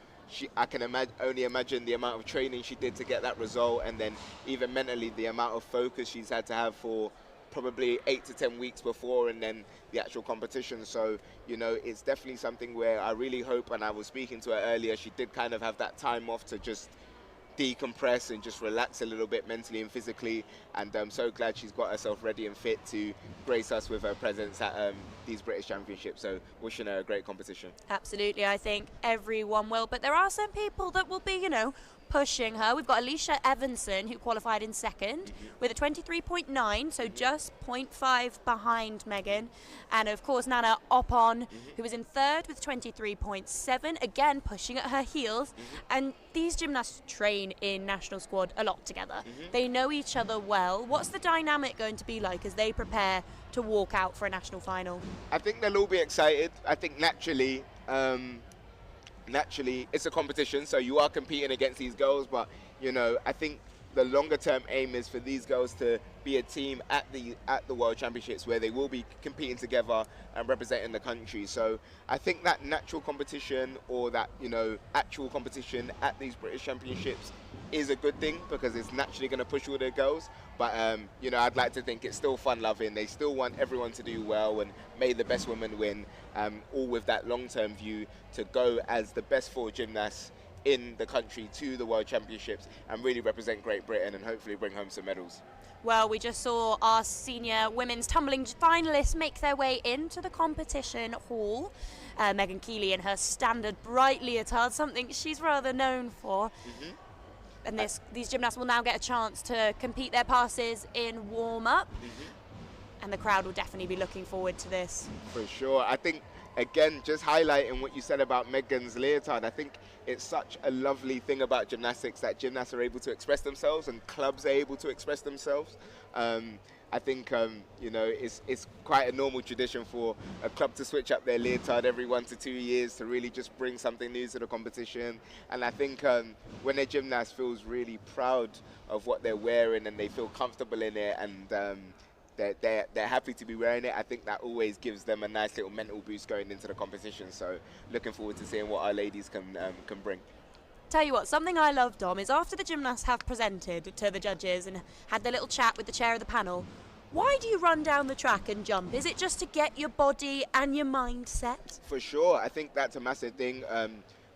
I can only imagine the amount of training she did to get that result, and then even mentally the amount of focus she's had to have for probably 8 to 10 weeks before, and then the actual competition. So, you know, it's definitely something where I really hope, and I was speaking to her earlier, she did kind of have that time off to just decompress and just relax a little bit mentally and physically, and I'm so glad she's got herself ready and fit to grace us with her presence at these British Championships. So wishing her a great competition. Absolutely, I think everyone will, but there are some people that will be, you know, pushing her. We've got Alicia Evanson, who qualified in second with a 23.9, so just 0.5 behind Megan. And of course, Nana Oppon, who was in third with 23.7, again pushing at her heels. And these gymnasts train in national squad a lot together. They know each other well. What's the dynamic going to be like as they prepare to walk out for a national final? I think they'll all be excited. I think naturally, it's a competition, so you are competing against these girls, but you know, I think the longer term aim is for these girls to be a team at the World Championships, where they will be competing together and representing the country. So I think that natural competition, or that, you know, actual competition at these British Championships is a good thing, because it's naturally going to push all the girls. But you know, I'd like to think it's still fun loving. They still want everyone to do well, and may the best women win, all with that long-term view to go as the best 4 gymnasts in the country to the World Championships and really represent Great Britain and hopefully bring home some medals. Well, we just saw our senior women's tumbling finalists make their way into the competition hall. Megan Kealy in her standard bright leotard, something she's rather known for. And these gymnasts will now get a chance to compete their passes in warm-up. And the crowd will definitely be looking forward to this. For sure. I think, again, just highlighting what you said about Megan's leotard, I think it's such a lovely thing about gymnastics that gymnasts are able to express themselves and clubs are able to express themselves. I think, you know, it's quite a normal tradition for a club to switch up their leotard every 1 to 2 years to really just bring something new to the competition. And I think when a gymnast feels really proud of what they're wearing and they feel comfortable in it, and they're happy to be wearing it, I think that always gives them a nice little mental boost going into the competition. So looking forward to seeing what our ladies can bring. Tell you what, something I love, Dom, is after the gymnasts have presented to the judges and had their little chat with the chair of the panel, why do you run down the track and jump? Is it just to get your body and your mind set? For sure. I think that's a massive thing.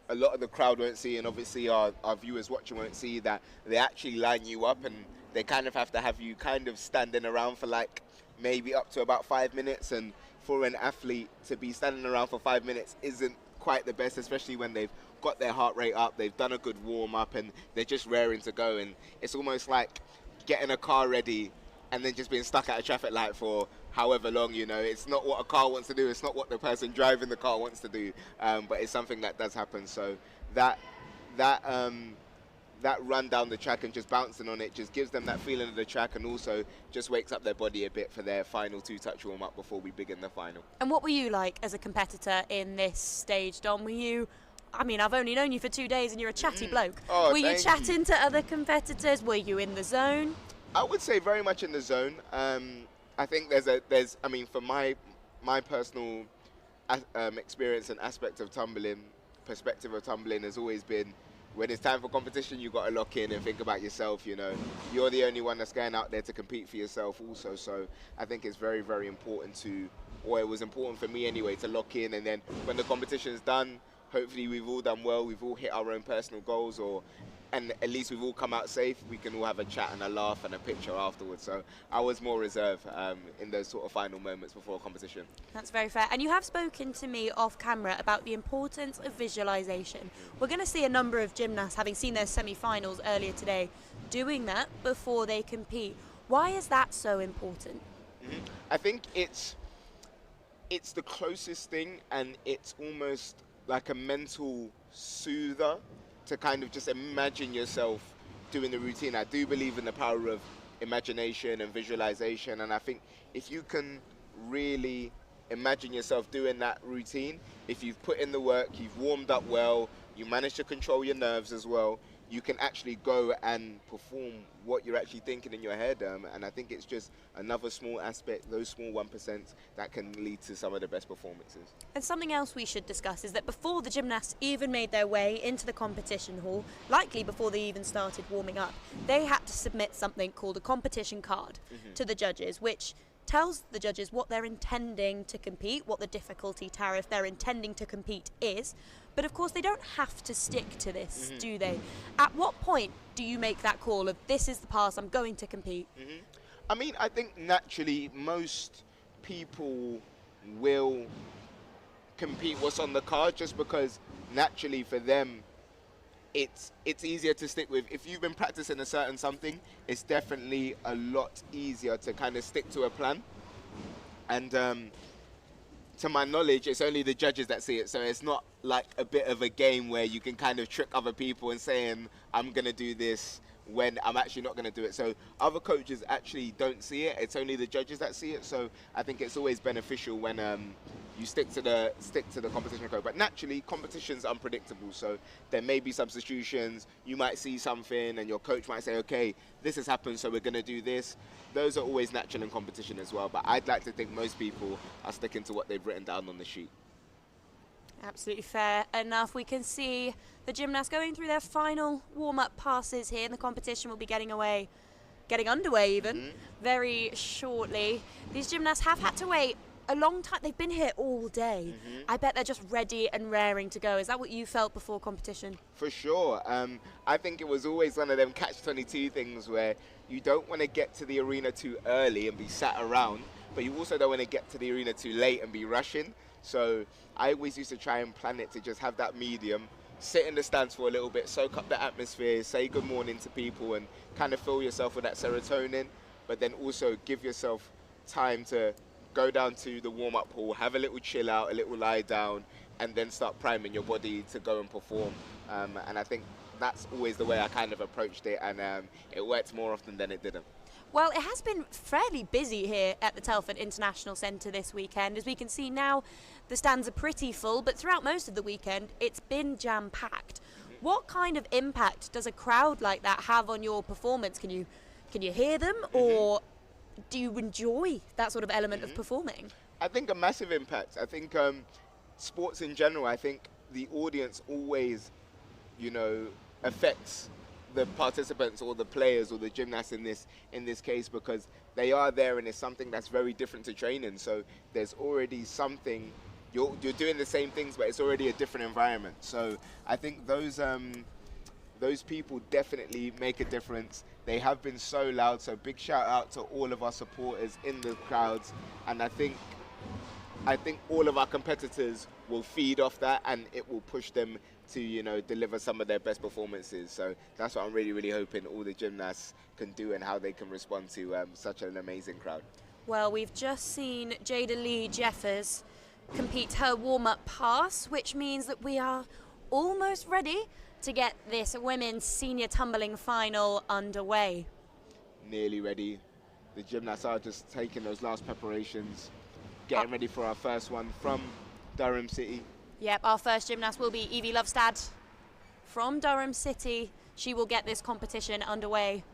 A lot of the crowd won't see, and obviously our viewers watching won't see, that they actually line you up and they kind of have to have you kind of standing around for like maybe up to about 5 minutes. And for an athlete to be standing around for 5 minutes isn't quite the best, especially when they've got their heart rate up, they've done a good warm-up, and they're just raring to go. And it's almost like getting a car ready and then just being stuck at a traffic light for however long, you know. It's not what a car wants to do, it's not what the person driving the car wants to do, but it's something that does happen. So that that that run down the track and just bouncing on it just gives them that feeling of the track, and also just wakes up their body a bit for their final 2-touch warm-up before we begin the final. And what were you like as a competitor in this stage, Dom? Were you, I mean, I've only known you for 2 days and you're a chatty bloke. Oh, were you chatting to other competitors? Were you in the zone? I would say very much in the zone. I think I mean, for my personal experience and aspect of tumbling, perspective of tumbling has always been, when it's time for competition, you've got to lock in and think about yourself. You know, you're the only one that's going out there to compete for yourself also. So I think it's very, very important or it was important for me anyway, to lock in. And then when the competition's done, hopefully we've all done well, we've all hit our own personal goals, and at least we've all come out safe. We can all have a chat and a laugh and a picture afterwards. So I was more reserved in those sort of final moments before a competition. That's very fair. And you have spoken to me off camera about the importance of visualization. We're going to see a number of gymnasts, having seen their semi-finals earlier today, doing that before they compete. Why is that so important? I think it's the closest thing, and it's almost like a mental soother to kind of just imagine yourself doing the routine. I do believe in the power of imagination and visualization, and I think if you can really imagine yourself doing that routine, if you've put in the work, you've warmed up well, you manage to control your nerves as well, you can actually go and perform what you're actually thinking in your head. And I think it's just another small aspect, those small 1%, that can lead to some of the best performances. And something else we should discuss is that before the gymnasts even made their way into the competition hall, likely before they even started warming up, they had to submit something called a competition card to the judges, which tells the judges what they're intending to compete, what the difficulty tariff they're intending to compete is. But of course they don't have to stick to this, do they? At what point do you make that call of, this is the pass, I'm going to compete? I mean, I think naturally most people will compete what's on the card, just because naturally for them it's easier to stick with. If you've been practicing a certain something, it's definitely a lot easier to kind of stick to a plan. And to my knowledge, it's only the judges that see it, so it's not like a bit of a game where you can kind of trick other people and saying, I'm going to do this when I'm actually not going to do it. So other coaches actually don't see it, it's only the judges that see it. So I think it's always beneficial when you stick to the competition code. But naturally, competition's unpredictable, so there may be substitutions. You might see something and your coach might say, okay, this has happened, so we're going to do this. Those are always natural in competition as well, but I'd like to think most people are sticking to what they've written down on the sheet. Absolutely fair enough. We can see the gymnasts going through their final warm-up passes here, and the competition will be getting underway even very shortly. These gymnasts have had to wait a long time. They've been here all day. I bet they're just ready and raring to go. Is that what you felt before competition? For sure. I think it was always one of them catch-22 things where you don't want to get to the arena too early and be sat around, but you also don't want to get to the arena too late and be rushing. So I always used to try and plan it to just have that medium, sit in the stands for a little bit, soak up the atmosphere, say good morning to people and kind of fill yourself with that serotonin, but then also give yourself time to go down to the warm-up hall, have a little chill out, a little lie down, and then start priming your body to go and perform. And I think that's always the way I kind of approached it, and it worked more often than it didn't. Well, it has been fairly busy here at the Telford International Centre this weekend. As we can see now, the stands are pretty full, but throughout most of the weekend, it's been jam-packed. What kind of impact does a crowd like that have on your performance? Can you hear them, or do you enjoy that sort of element of performing? I think a massive impact. I think sports in general, I think the audience always, affects the participants or the players or the gymnasts in this case, because they are there and it's something that's very different to training. So there's already something, you're doing the same things, but it's already a different environment. So I think those people definitely make a difference. They have been so loud, so big shout out to all of our supporters in the crowds, and I think all of our competitors will feed off that, and it will push them to deliver some of their best performances. So that's what I'm really, really hoping all the gymnasts can do, and how they can respond to such an amazing crowd. Well, we've just seen Jada Lee Jeffers complete her warm-up pass, which means that we are almost ready to get this women's senior tumbling final underway. Nearly ready. The gymnasts are just taking those last preparations, getting ready for our first one from Durham City. Yep, our first gymnast will be Evie Lovestad from Durham City. She will get this competition underway.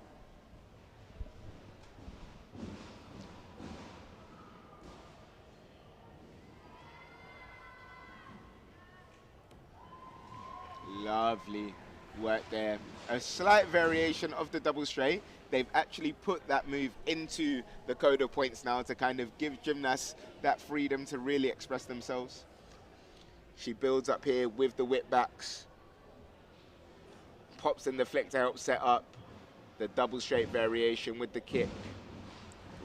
Lovely work there. A slight variation of the double straight. They've actually put that move into the code of points now to kind of give gymnasts that freedom to really express themselves. She builds up here with the whip backs. Pops in the flick to help set up the double straight variation with the kick.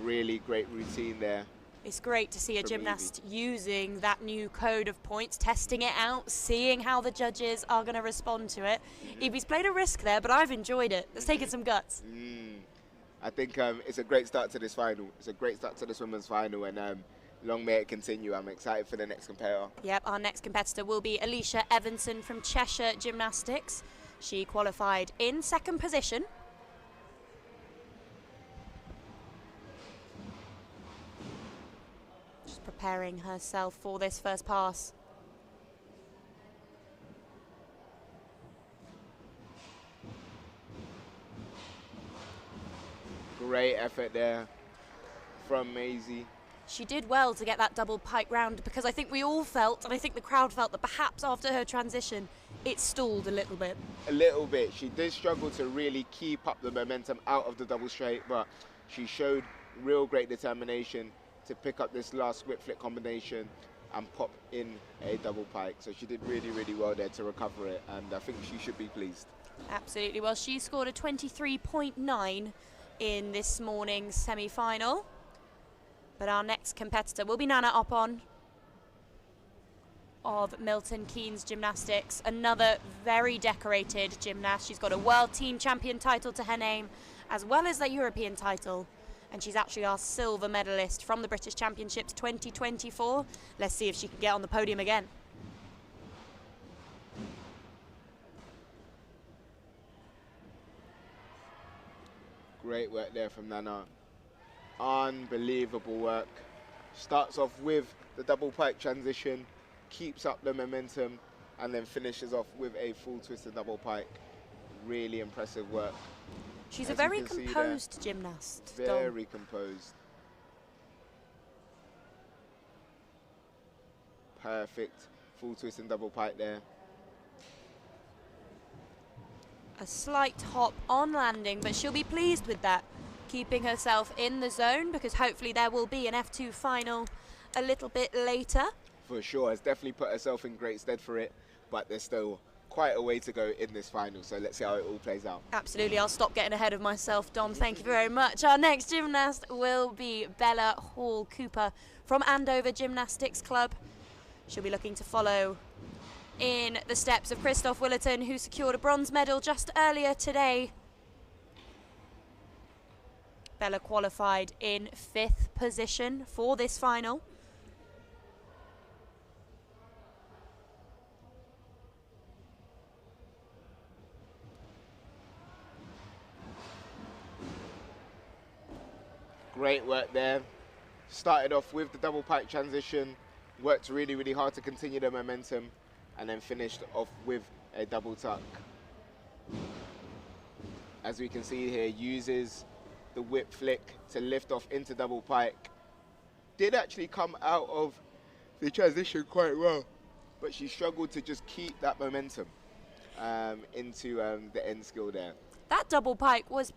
Really great routine there. It's great to see a gymnast using that new code of points, testing it out, seeing how the judges are going to respond to it. Evie's played a risk there, but I've enjoyed it. It's taken some guts. I think it's a great start to this final. It's a great start to this women's final, and long may it continue. I'm excited for the next competitor. Yep, our next competitor will be Alicia Evanson from Cheshire Gymnastics. She qualified in second position. Just preparing herself for this first pass. Great effort there from Maisie. She did well to get that double pike round, because I think we all felt, and I think the crowd felt, that perhaps after her transition it stalled a little bit. A little bit. She did struggle to really keep up the momentum out of the double straight, but she showed real great determination to pick up this last whip flick combination and pop in a double pike. So she did really, really well there to recover it, and I think she should be pleased. Absolutely. Well, she scored a 23.9 in this morning's semi-final. But our next competitor will be Nana Oppon of Milton Keynes Gymnastics, another very decorated gymnast. She's got a World Team Champion title to her name, as well as the European title. And she's actually our silver medalist from the British Championships 2024. Let's see if she can get on the podium again. Great work there from Nana. Unbelievable work. Starts off with the double pike transition, keeps up the momentum, and then finishes off with a full twist and double pike. Really impressive work. She's a very composed gymnast. Very composed. Perfect full twist and double pike there. A slight hop on landing, but she'll be pleased with that, keeping herself in the zone, because hopefully there will be an F2 final a little bit later. For sure, has definitely put herself in great stead for it, but there's still quite a way to go in this final, so let's see how it all plays out. Absolutely, I'll stop getting ahead of myself, Dom. Thank you very much. Our next gymnast will be Bella Hall-Cooper from Andover Gymnastics Club. She'll be looking to follow in the steps of Christoph Willerton, who secured a bronze medal just earlier today. Bella qualified in 5th position for this final. Great work there. Started off with the double pike transition, worked really, really hard to continue the momentum, and then finished off with a double tuck. As we can see here, uses the whip flick to lift off into double pike. Did actually come out of the transition quite well, but she struggled to just keep that momentum into the end skill there. That double pike was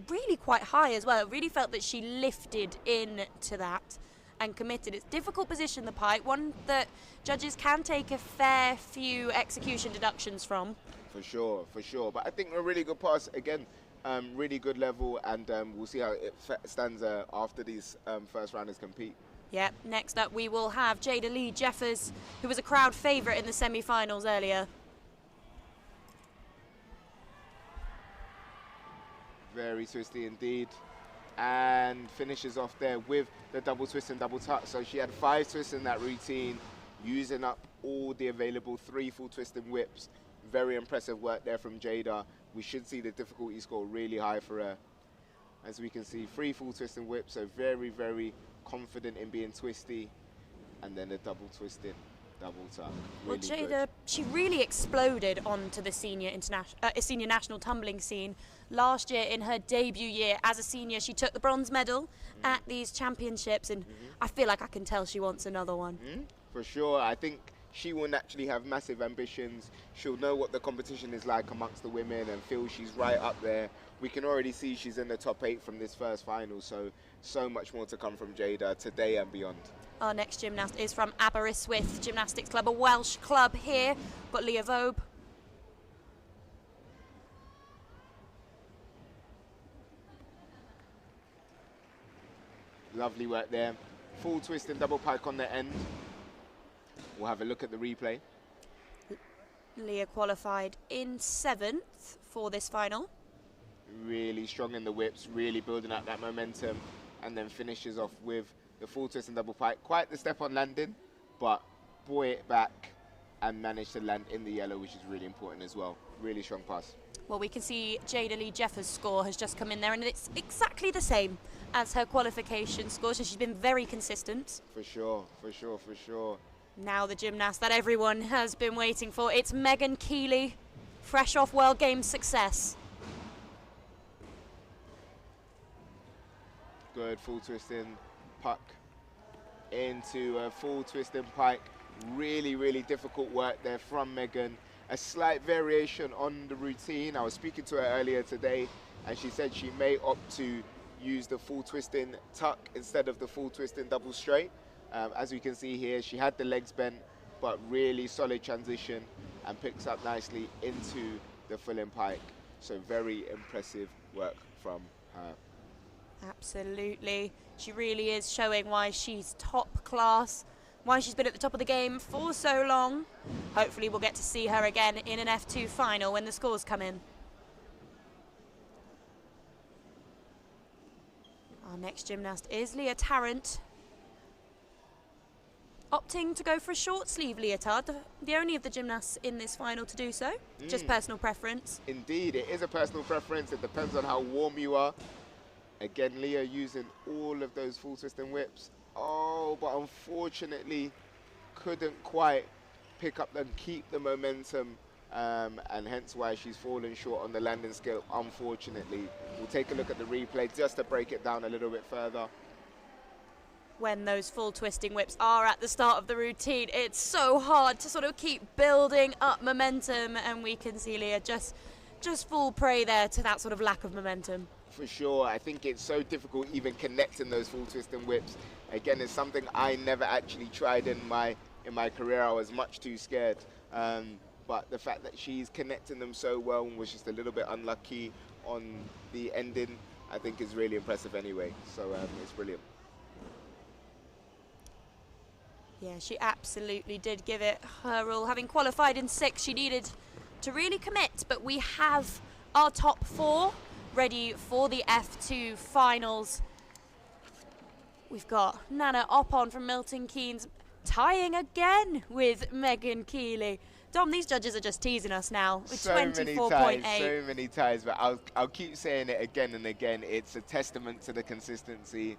really quite high as well. It really felt that she lifted into that and committed. It's a difficult position, the pike, one that judges can take a fair few execution deductions from. For sure, for sure. But I think a really good pass, again, really good level, and we'll see how it stands after these first rounders compete. Yep, next up we will have Jada Lee Jeffers, who was a crowd favourite in the semi-finals earlier. Very twisty indeed, and finishes off there with the double twist and double tuck. So she had 5 twists in that routine, using up all the available 3 full twist and whips Very impressive work there from Jada. We should see the difficulty score really high for her. As we can see, 3 full twisting whips, so very, very confident in being twisty. And then a double twisting, double tuck. Well, Really Jada, good. she really exploded onto the senior national tumbling scene. Last year, in her debut year as a senior, she took the bronze medal at these championships, and I feel like I can tell she wants another one. For sure. I think she will naturally have massive ambitions. She'll know what the competition is like amongst the women and feel she's right up there. We can already see she's in the top 8 from this first final, so much more to come from Jada today and beyond. Our next gymnast is from Aberystwyth Gymnastics Club, a Welsh club here. Got Leah Vobe. Lovely work there. Full twist and double pike on the end. We'll have a look at the replay. Leah qualified in 7th for this final. Really strong in the whips, really building up that momentum, and then finishes off with the full twist and double pike. Quite the step on landing, but buoy it back and manage to land in the yellow, which is really important as well. Really strong pass. Well, we can see Jada Lee Jeffers' score has just come in there, and it's exactly the same as her qualification score, so she's been very consistent. For sure, for sure, for sure. Now the gymnast that everyone has been waiting for, it's Megan Kealy, fresh off World Games success. Good full twisting puck into a full twisting pike. Really, really difficult work there from Megan. A slight variation on the routine. I was speaking to her earlier today, and she said she may opt to use the full twisting tuck instead of the full twisting double straight. As we can see here, she had the legs bent, but really solid transition and picks up nicely into the full-in pike. So very impressive work from her. Absolutely. She really is showing why she's top class, why she's been at the top of the game for so long. Hopefully we'll get to see her again in an F2 final when the scores come in. Our next gymnast is Leah Tarrant, opting to go for a short sleeve leotard, the only of the gymnasts in this final to do so. Just personal preference. Indeed, it is a personal preference. It depends on how warm you are. Again, Leah using all of those full twisting whips. Oh, but unfortunately couldn't quite pick up and keep the momentum, and hence why she's fallen short on the landing scale, unfortunately. We'll take a look at the replay just to break it down a little bit further. When those full twisting whips are at the start of the routine, it's so hard to sort of keep building up momentum, and we can see Leah just fall prey there to that sort of lack of momentum. For sure, I think it's so difficult even connecting those full twisting whips. Again, it's something I never actually tried in my career. I was much too scared. But the fact that she's connecting them so well and was just a little bit unlucky on the ending, I think is really impressive anyway. So it's brilliant. Yeah, she absolutely did give it her all. Having qualified in 6, she needed to really commit, but we have our top 4 ready for the F2 finals. We've got Nana Oppon from Milton Keynes tying again with Megan Kealy. Dom, these judges are just teasing us now with 24.8. So many ties, but I'll keep saying it again and again. It's a testament to the consistency.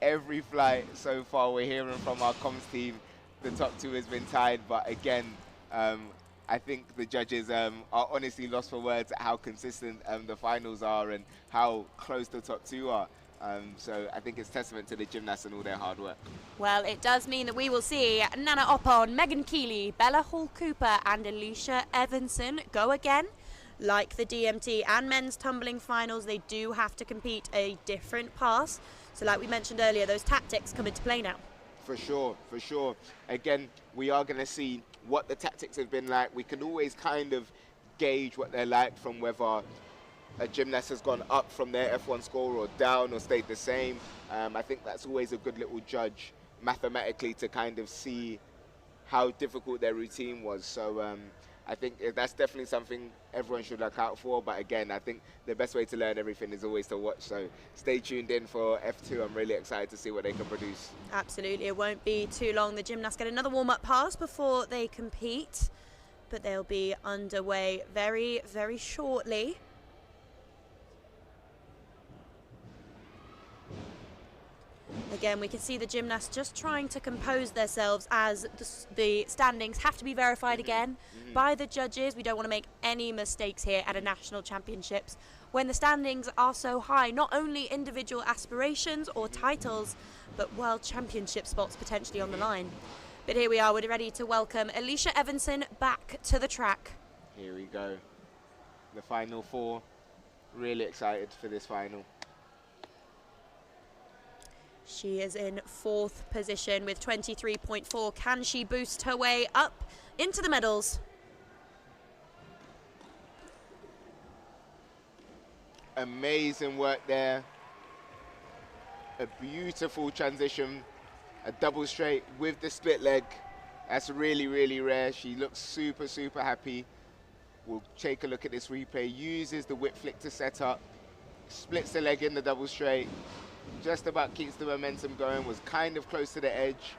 Every flight so far, we're hearing from our comms team, the top 2 has been tied, but again, I think the judges are honestly lost for words at how consistent the finals are and how close the top 2 are. So I think it's testament to the gymnasts and all their hard work. Well, it does mean that we will see Nana Oppon, Megan Kealy, Bella Hall-Cooper and Alicia Evanson go again. Like the DMT and men's tumbling finals, they do have to compete a different pass. So like we mentioned earlier, those tactics come into play now. For sure, for sure. Again, we are going to see what the tactics have been like. We can always kind of gauge what they're like from whether a gymnast has gone up from their F1 score or down or stayed the same. I think that's always a good little judge mathematically to kind of see how difficult their routine was. So I think that's definitely something everyone should look out for. But again, I think the best way to learn everything is always to watch. So stay tuned in for F2. I'm really excited to see what they can produce. Absolutely, it won't be too long. The gymnasts get another warm-up pass before they compete. but they'll be underway very, very shortly. Again, we can see the gymnasts just trying to compose themselves as the standings have to be verified again by the judges. We don't want to make any mistakes here at a national championships when the standings are so high. Not only individual aspirations or titles, but world championship spots potentially on the line. But here we are, we're ready to welcome Alicia Evanson back to the track. Here we go. The final four. Really excited for this final. She is in 4th position with 23.4. Can she boost her way up into the medals? Amazing work there. A beautiful transition. A double straight with the split leg. That's really, really rare. She looks super, super happy. We'll take a look at this replay. Uses the whip flick to set up. Splits the leg in the double straight. Just about keeps the momentum going, was kind of close to the edge,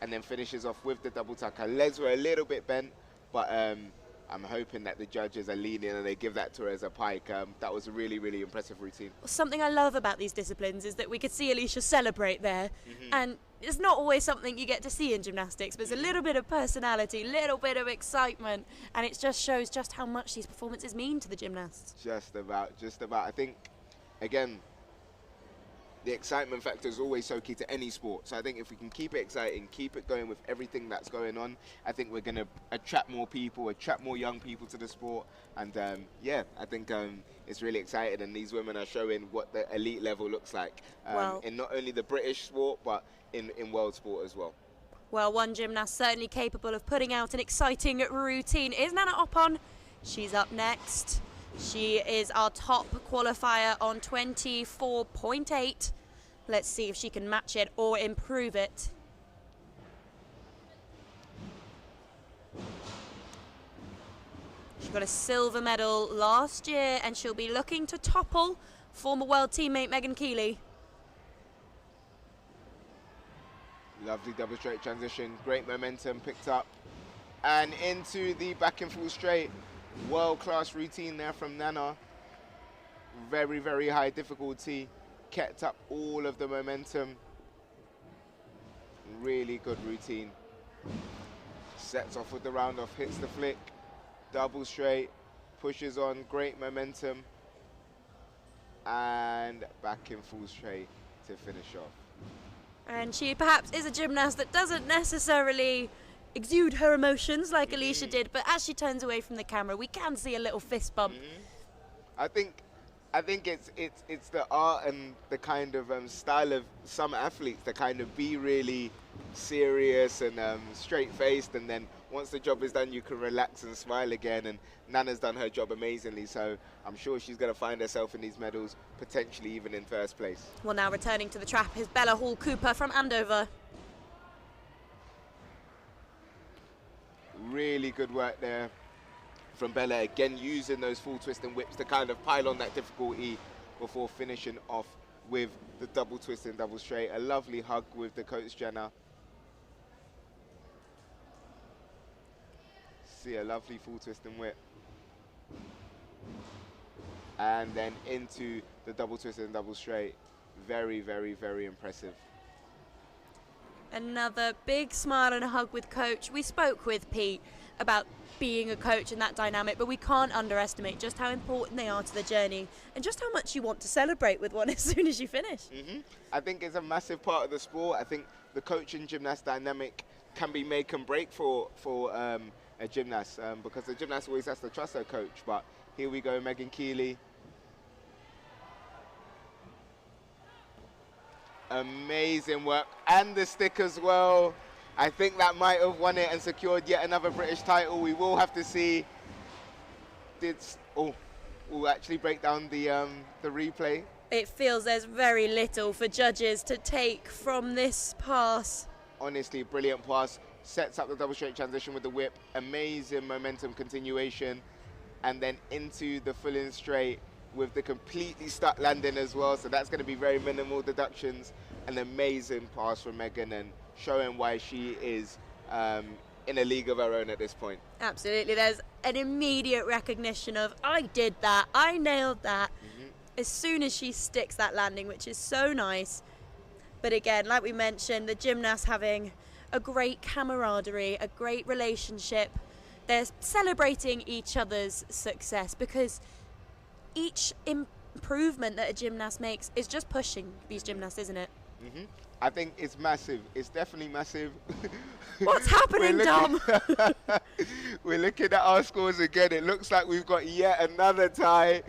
and then finishes off with the double tuck. Her legs were a little bit bent, but I'm hoping that the judges are lenient and they give that to her as a pike. That was a really, really impressive routine. Something I love about these disciplines is that we could see Alicia celebrate there, and it's not always something you get to see in gymnastics, but there's a little bit of personality, a little bit of excitement, and it just shows just how much these performances mean to the gymnasts. Just about, just about. I think, again, the excitement factor is always so key to any sport. So I think if we can keep it exciting, keep it going with everything that's going on, I think we're going to attract more people, attract more young people to the sport. And yeah, I think it's really exciting. And these women are showing what the elite level looks like in not only the British sport, but in world sport as well. Well, one gymnast certainly capable of putting out an exciting routine is Nana Oppon. She's up next. She is our top qualifier on 24.8. Let's see if she can match it or improve it. She got a silver medal last year and she'll be looking to topple former world teammate Megan Kealy. Lovely double straight transition, great momentum picked up and into the back and full straight. World-class routine there from Nana. Very, very high difficulty. Kept up all of the momentum. Really good routine. Sets off with the round off, hits the flick. Double straight, pushes on, great momentum. And back in full straight to finish off. And she perhaps is a gymnast that doesn't necessarily exude her emotions like Alicia did, but as she turns away from the camera, we can see a little fist bump. I think it's the art and the kind of style of some athletes that kind of be really serious and straight-faced, and then once the job is done, you can relax and smile again. And Nana's done her job amazingly, so I'm sure she's going to find herself in these medals, potentially even in first place. Well, now returning to the trap is Bella Hall-Cooper from Andover. Really good work there from Bella, again using those full twist and whips to kind of pile on that difficulty before finishing off with the double twist and double straight. A lovely hug with the coach Jenna. See a lovely full twist and whip. And then into the double twist and double straight. Very, very, very impressive. Another big smile and a hug with coach. We spoke with Pete about being a coach and that dynamic, but we can't underestimate just how important they are to the journey and just how much you want to celebrate with one as soon as you finish. I think it's a massive part of the sport. I think the coach and gymnast dynamic can be make and break for a gymnast because the gymnast always has to trust her coach. But here we go, Megan Kealy. Amazing work, and the stick as well. I think that might have won it and secured yet another British title. We will have to see. We'll actually break down the replay. It feels there's very little for judges to take from this pass. Honestly, brilliant pass. Sets up the double straight transition with the whip. Amazing momentum continuation, and then into the full in straight with the completely stuck landing as well. So that's going to be very minimal deductions. An amazing pass from Megan and showing why she is in a league of her own at this point. Absolutely. There's an immediate recognition of, I did that, I nailed that, as soon as she sticks that landing, which is so nice. But again, like we mentioned, the gymnasts having a great camaraderie, a great relationship. They're celebrating each other's success, because each improvement that a gymnast makes is just pushing these gymnasts, isn't it? I think it's massive. It's definitely massive. What's happening, Dom? We're looking at our scores again. It looks like we've got yet another tie.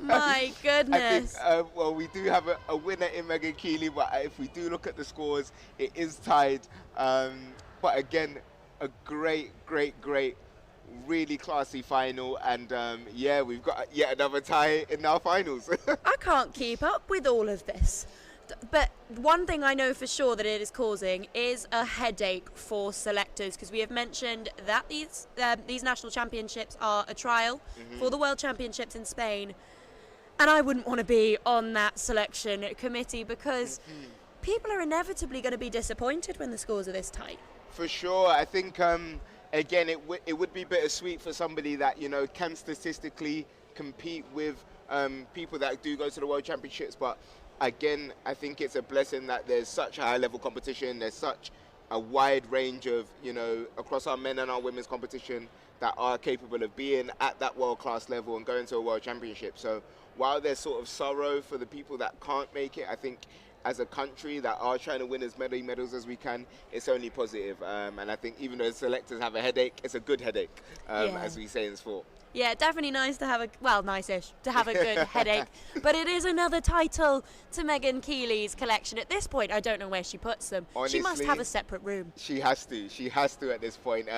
My goodness. I think, well, we do have a winner in Megan Kealy, but if we do look at the scores, it is tied. But again, a great, really classy final, and yeah, we've got yet another tie in our finals. I can't keep up with all of this. But one thing I know for sure that it is causing is a headache for selectors, because we have mentioned that these national championships are a trial for the World Championships in Spain, and I wouldn't want to be on that selection committee, because people are inevitably going to be disappointed when the scores are this tight. For sure. I think again, it would be bittersweet for somebody that, you know, can statistically compete with people that do go to the World Championships, but again, I think it's a blessing that there's such a high-level competition. There's such a wide range of, you know, across our men and our women's competition that are capable of being at that world-class level and going to a World Championship. So while there's sort of sorrow for the people that can't make it, I think as a country that are trying to win as many medals as we can, it's only positive. And I think even though the selectors have a headache, it's a good headache, as we say in sport. Yeah, definitely nice to have nice-ish to have a good headache. But it is another title to Megan Kealy's collection. At this point, I don't know where she puts them. Honestly, she must have a separate room. She has to. She has to at this point.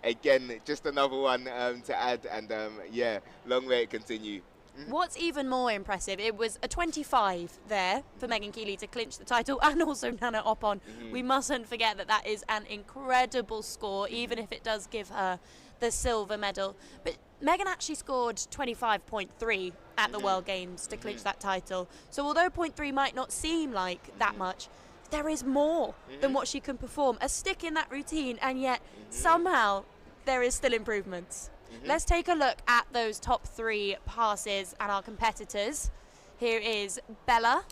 Again, just another one to add, and yeah, long may it continue. What's even more impressive, it was a 25 there for Megan Kealy to clinch the title, and also Nana Oppon. We mustn't forget that is an incredible score, even if it does give her the silver medal. But Megan actually scored 25.3 at the World Games to clinch that title. So although 0.3 might not seem like that much, there is more than what she can perform. A stick in that routine, and yet somehow there is still improvements. Let's take a look at those top three passes and our competitors. Here is Bella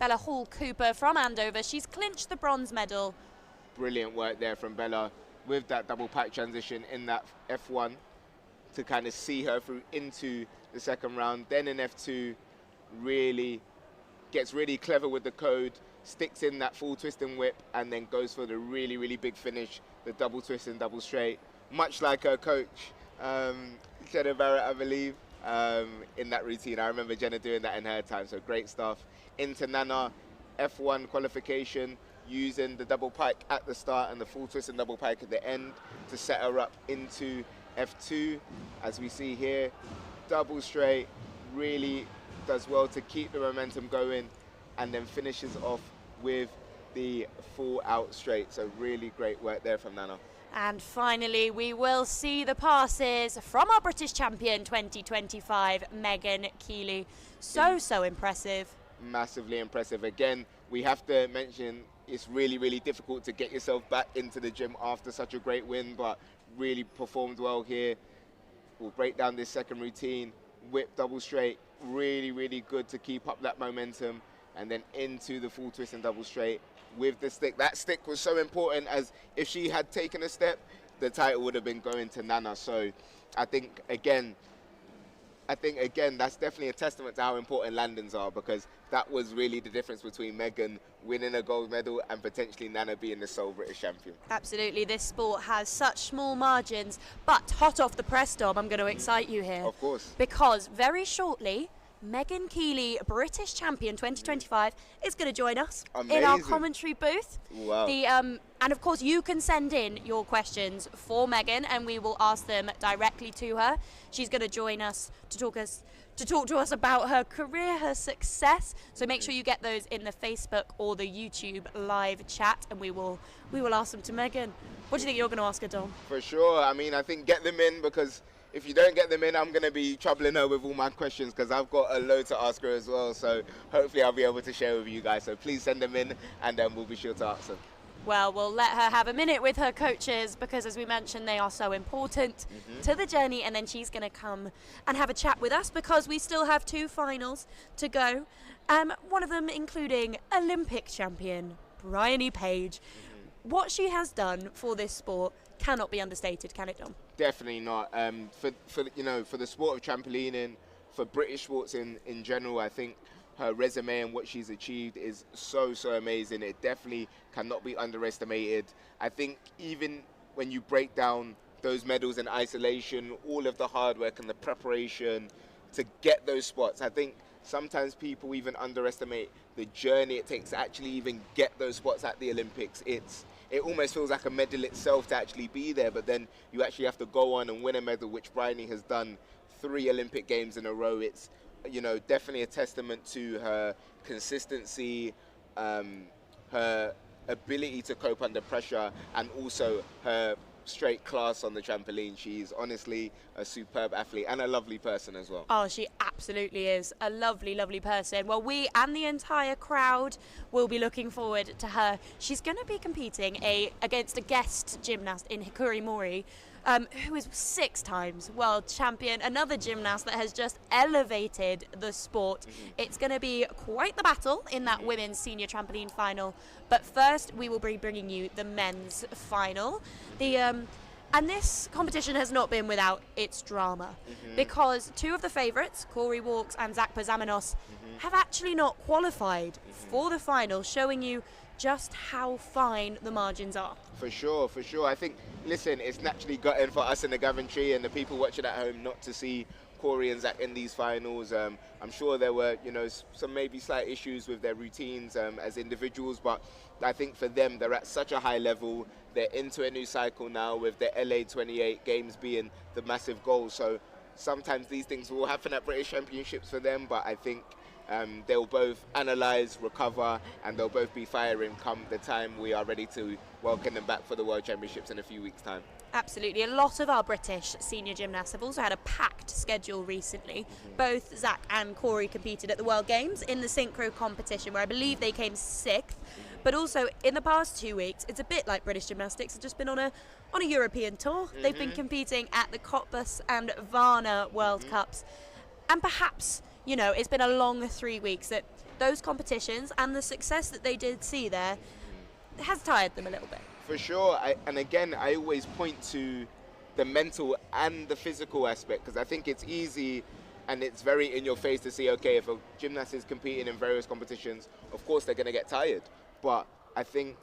Hall-Cooper from Andover. She's clinched the bronze medal. Brilliant work there from Bella with that double pack transition in that F1 to kind of see her through into the second round. Then in F2, really gets really clever with the code, sticks in that full twist and whip, and then goes for the really big finish, the double twist and double straight, much like her coach, Jenna Barrett, I believe, in that routine. I remember Jenna doing that in her time, so great stuff. Into Nana, F1 qualification, using the double pike at the start and the full twist and double pike at the end to set her up into F2. As we see here, double straight, really does well to keep the momentum going, and then finishes off with the full out straight. So really great work there from Nana. And finally, we will see the passes from our British champion 2025, Megan Kealy. So impressive. Massively impressive. Again, we have to mention it's really difficult to get yourself back into the gym after such a great win, but really performed well here. We'll break down this second routine, whip double straight, really good to keep up that momentum, and then into the full twist and double straight with the stick. That stick was so important, as if she had taken a step, the title would have been going to Nana. So I think again, that's definitely a testament to how important landings are, because that was really the difference between Megan winning a gold medal and potentially Nana being the sole British champion. Absolutely, this sport has such small margins, but hot off the press, Dom, I'm going to excite you here. Of course. Because very shortly, Megan Kealy, British champion 2025, is going to join us in our commentary booth. Wow. And of course, you can send in your questions for Megan, and we will ask them directly to her. She's going to join us to talk to us about her career, her success. So make sure you get those in the Facebook or the YouTube live chat, and we will ask them to Megan. What do you think you're going to ask her, Dom? For sure. I mean, I think get them in, because if you don't get them in, I'm going to be troubling her with all my questions, because I've got a load to ask her as well. So hopefully I'll be able to share with you guys. So please send them in, and we'll be sure to answer. Well, we'll let her have a minute with her coaches because, as we mentioned, they are so important to the journey. And then she's going to come and have a chat with us because we still have 2 finals to go. One of them including Olympic champion Bryony Page. What she has done for this sport cannot be understated, can it, Dom? Definitely not. For the sport of trampolining, for British sports in general, I think her resume and what she's achieved is so amazing. It definitely cannot be underestimated. I think even when you break down those medals in isolation, all of the hard work and the preparation to get those spots, I think sometimes people even underestimate the journey it takes to actually even get those spots at the Olympics. It almost feels like a medal itself to actually be there, but then you actually have to go on and win a medal, which Bryony has done 3 Olympic Games in a row. It's definitely a testament to her consistency, her ability to cope under pressure, and also her straight class on the trampoline. She's honestly a superb athlete and a lovely person as well. Oh, she absolutely is a lovely, lovely person. Well, we and the entire crowd will be looking forward to her. She's going to be competing against a guest gymnast in Hikuri Mori, who is 6 times world champion, another gymnast that has just elevated the sport. It's going to be quite the battle in that women's senior trampoline final. But first, we will be bringing you the men's final. And this competition has not been without its drama because 2 of the favourites, Corey Walks and Zach Pozamenos, have actually not qualified for the final, showing you just how fine the margins are. For sure. I think, listen, it's naturally gutting for us in the Daventry and the people watching at home not to see Corey and Zach in these finals. I'm sure there were, some maybe slight issues with their routines as individuals, but I think for them, they're at such a high level. They're into a new cycle now with the LA 28 games being the massive goal. So sometimes these things will happen at British Championships for them, but I think they'll both analyse, recover, and they'll both be firing come the time we are ready to welcome them back for the World Championships in a few weeks' time. Absolutely. A lot of our British senior gymnasts have also had a packed schedule recently. Both Zach and Corey competed at the World Games in the synchro competition, where I believe they came 6th. But also in the past 2 weeks, it's a bit like British Gymnastics. It's just been on a European tour. They've been competing at the Cottbus and Varna World Cups. And perhaps, it's been a long 3 weeks that those competitions and the success that they did see there has tired them a little bit. For sure. I always point to the mental and the physical aspect, because I think it's easy and it's very in your face to see, okay, if a gymnast is competing in various competitions, of course they're going to get tired. But I think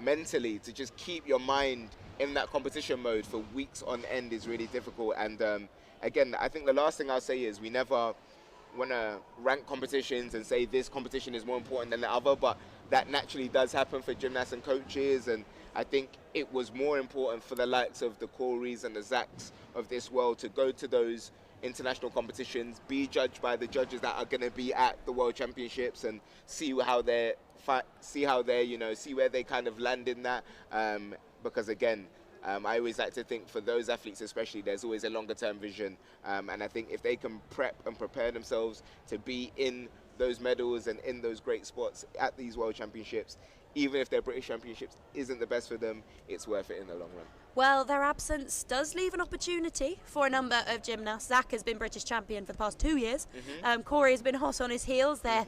mentally, to just keep your mind in that competition mode for weeks on end is really difficult. And again, I think the last thing I'll say is we never want to rank competitions and say this competition is more important than the other, but that naturally does happen for gymnasts and coaches. And I think it was more important for the likes of the Coreys and the Zachs of this world to go to those international competitions, be judged by the judges that are going to be at the World Championships, and see where they kind of land in that. Because again, I always like to think for those athletes especially, there's always a longer term vision. And I think if they can prep and prepare themselves to be in those medals and in those great spots at these World Championships, even if their British Championships isn't the best for them, it's worth it in the long run. Well, their absence does leave an opportunity for a number of gymnasts. Zach has been British champion for the past 2 years. Corey has been hot on his heels. They're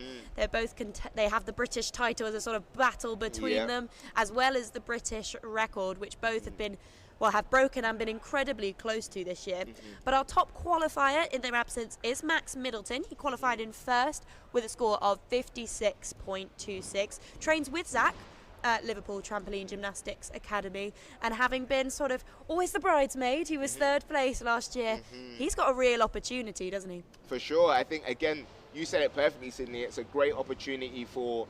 both they have the British title as a sort of battle between them, as well as the British record, which both have broken and been incredibly close to this year. But our top qualifier in their absence is Max Middleton. He qualified in first with a score of 56.26. Trains with Zach at Liverpool Trampoline Gymnastics Academy, and having been sort of always the bridesmaid, he was 3rd place last year. He's got a real opportunity, doesn't he? For sure. I think, again, you said it perfectly, Sydney. It's a great opportunity for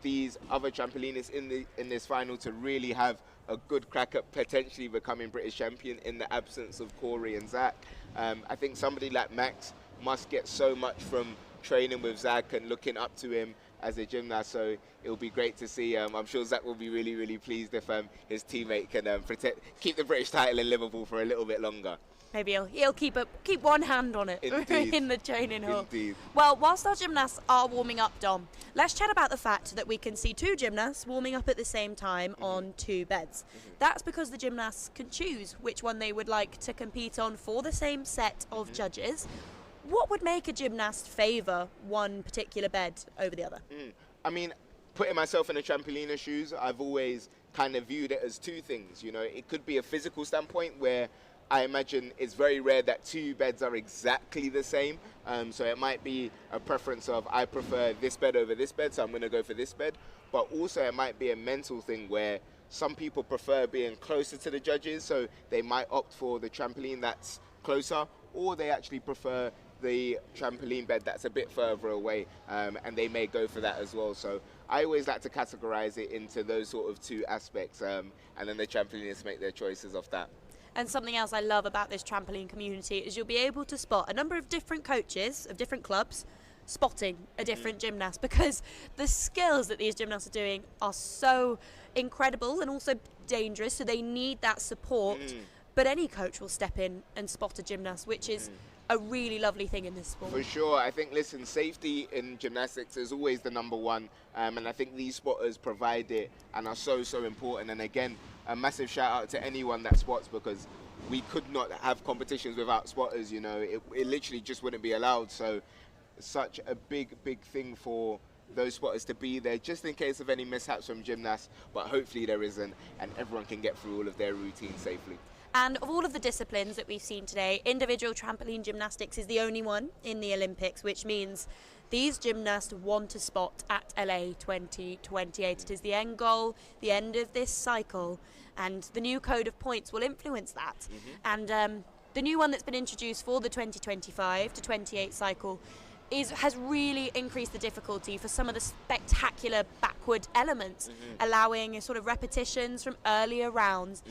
these other trampolinists in this final to really have a good crack at potentially becoming British champion in the absence of Corey and Zach. I think somebody like Max must get so much from training with Zach and looking up to him as a gymnast. So it'll be great to see. I'm sure Zach will be really, really pleased if his teammate can keep the British title in Liverpool for a little bit longer. Maybe he'll keep one hand on it in the training hall. Indeed. Well, whilst our gymnasts are warming up, Dom, let's chat about the fact that we can see 2 gymnasts warming up at the same time on 2 beds. That's because the gymnasts can choose which one they would like to compete on for the same set of judges. What would make a gymnast favour one particular bed over the other? I mean, putting myself in a trampoliner's shoes, I've always kind of viewed it as 2 things. You know, it could be a physical standpoint where I imagine it's very rare that 2 beds are exactly the same. So it might be a preference of, I prefer this bed over this bed, so I'm going to go for this bed. But also it might be a mental thing where some people prefer being closer to the judges, so they might opt for the trampoline that's closer, or they actually prefer the trampoline bed that's a bit further away, and they may go for that as well. So I always like to categorize it into those sort of 2 aspects, and then the trampolinists make their choices off that. And something else I love about this trampoline community is you'll be able to spot a number of different coaches of different clubs spotting a different gymnast, because the skills that these gymnasts are doing are so incredible and also dangerous, so they need that support. But any coach will step in and spot a gymnast, which is a really lovely thing in this sport. For sure. I think, listen, safety in gymnastics is always the number one, and I think these spotters provide it and are so, so important. And again, a massive shout out to anyone that spots, because we could not have competitions without spotters. You know, it literally just wouldn't be allowed. So such a big thing for those spotters to be there, just in case of any mishaps from gymnasts, but hopefully there isn't, and everyone can get through all of their routines safely. And of all of the disciplines that we've seen today, individual trampoline gymnastics is the only one in the Olympics, which means these gymnasts want a spot at LA 2028. It is the end goal, the end of this cycle, and the new code of points will influence that. And the new one that's been introduced for the 2025 to 28 cycle has really increased the difficulty for some of the spectacular backward elements, allowing sort of repetitions from earlier rounds,